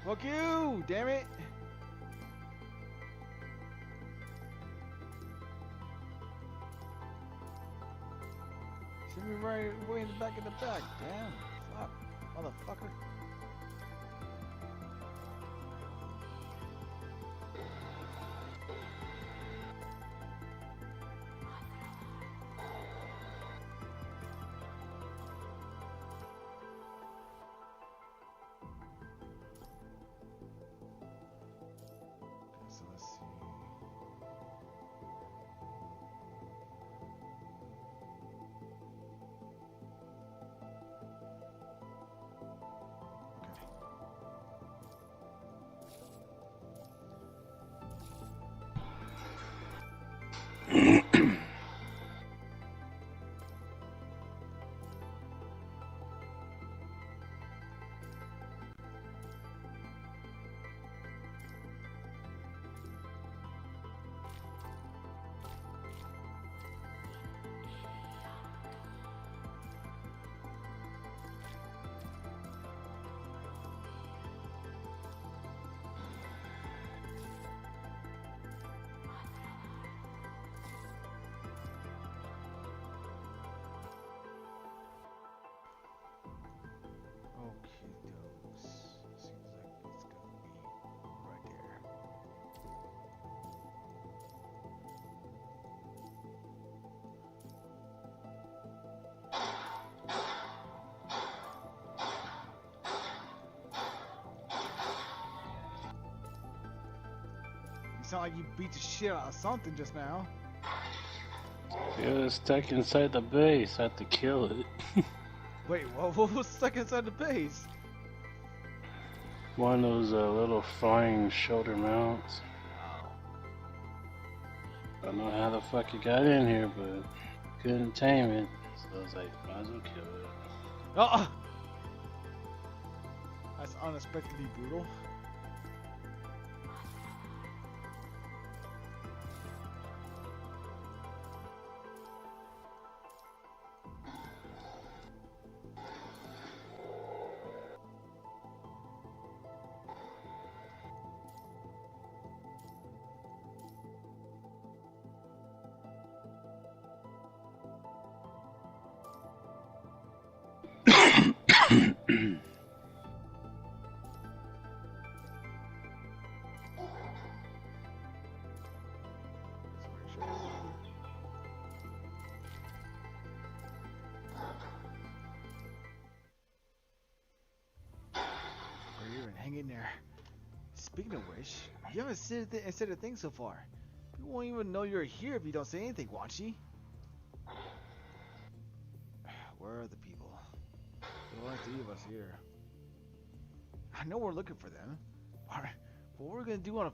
Fuck you! Damn it! Send me right way in the back of the back. Damn. Fuck. Motherfucker. So let's see. Okay, those. Seems like it's gonna be right there. You sound like you beat the shit out of something just now. It was stuck inside the base. I had to kill it. Wait, what was stuck inside the base? One of those little flying shoulder mounts. I don't know how the fuck it got in here, but couldn't tame it. So I was like, might as well kill it. Oh! That's unexpectedly brutal. Hang in there. Speaking of which, you haven't said a thing so far. People won't even know you're here if you don't say anything, Wanchi. Where are the people? There are only 3 of us here. I know we're looking for them. But what we're gonna do on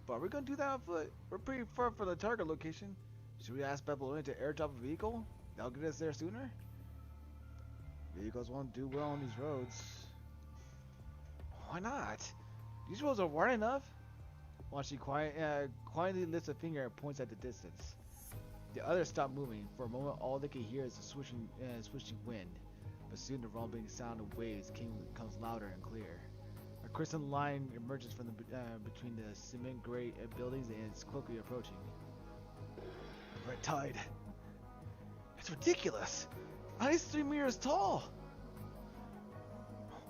but we're gonna do that on foot. We're pretty far from the target location. Should we ask Babylonian to airdrop a vehicle? That'll get us there sooner. Vehicles won't do well on these roads. Why not? These roads are wide enough. Wanchi quietly lifts a finger and points at the distance. The others stop moving. For a moment, all they can hear is a swishing wind. But soon the rumbling sound of waves comes louder and clear. A crescent line emerges from between the cement gray buildings and it's quickly approaching. Red tide. It's ridiculous. Ice 3 meters tall.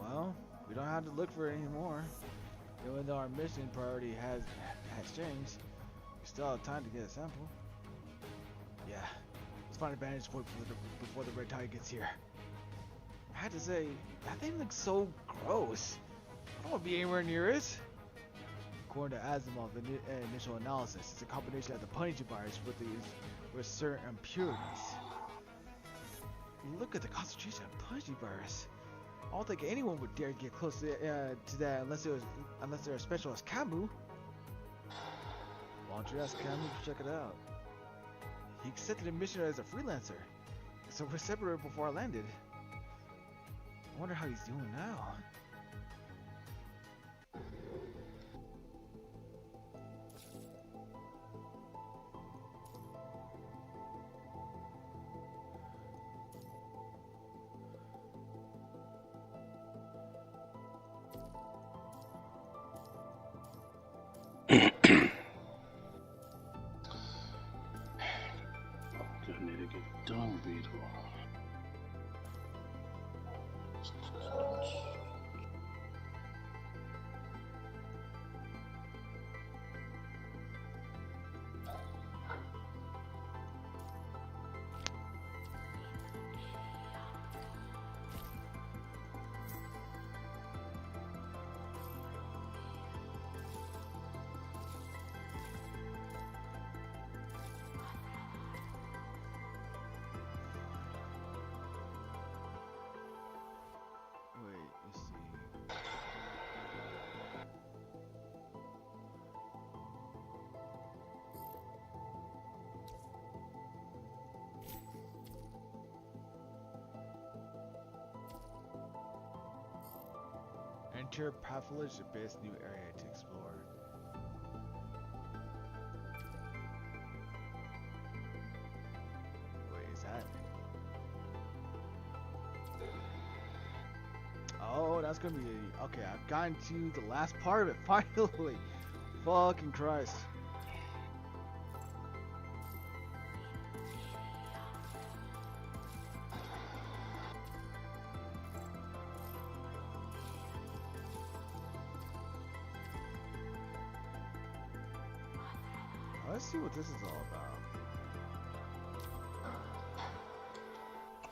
Well, we don't have to look for it anymore. Even though our mission priority has changed, we still have time to get a sample. Yeah, let's find a vantage point before the red tide gets here. I had to say, that thing looks so gross. I don't want to be anywhere near it. According to Asimov's initial analysis, it's a combination of the punishing virus with certain impurities. Look at the concentration of punishing virus. I don't think anyone would dare get close to that unless they're as special as Camu. Why don't you ask Camu to check it out? He accepted a mission as a freelancer, so we're separated before I landed. I wonder how he's doing now. I need to get dung beetle. Enter Patholog's best new area to explore. Wait, is that? Oh, that's gonna be okay. I've gotten to the last part of it finally. Fucking Christ. Let's see what this is all about.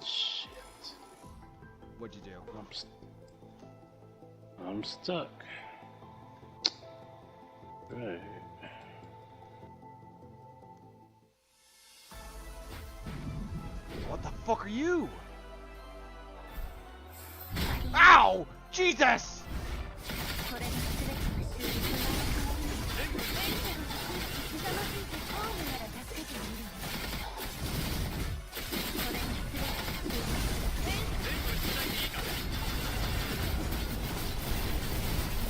Shit. What'd you do? I'm stuck. Right. What the fuck are you? Ow! Jesus! これが全ての修理となる代わりにひざまずいてコールなら助けてあげるよ。これが全ての修理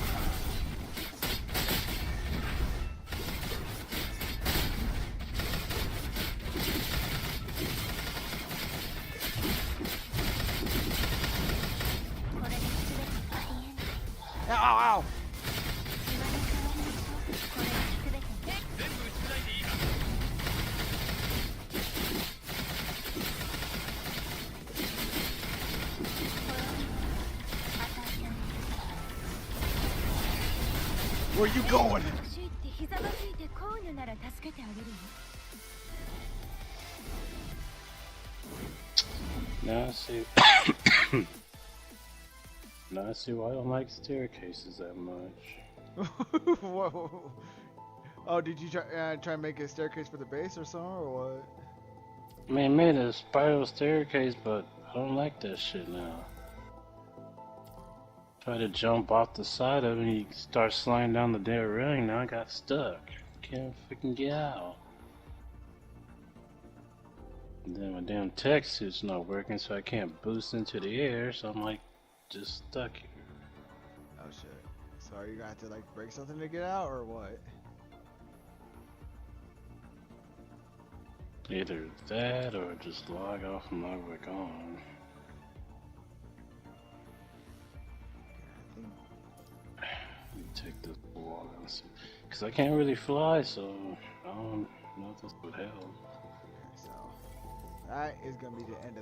とこれが全てありえない。 Ow, ow, ow! 生まれ変わりましょう。これが全てWhere are you going? 欲しいってひざまずいてコーヌなら助けてあげるよ。 Now see. Now I see why I don't like staircases that much. Whoa. Oh, did you try and make a staircase for the base or something, or what? I mean, it made a spiral staircase, but I don't like that shit now. Try to jump off the side of it, and you start sliding down the damn railing. Now I got stuck. Can't freaking get out. And then my damn tech suit's not working, so I can't boost into the air. So I'm like, just stuck here. Oh shit. So are you gonna have to like break something to get out, or what? Either that or just log off and log back on. Let me take this wall and see. Because I can't really fly, so I don't know if this would help. Okay, so that is gonna be the end of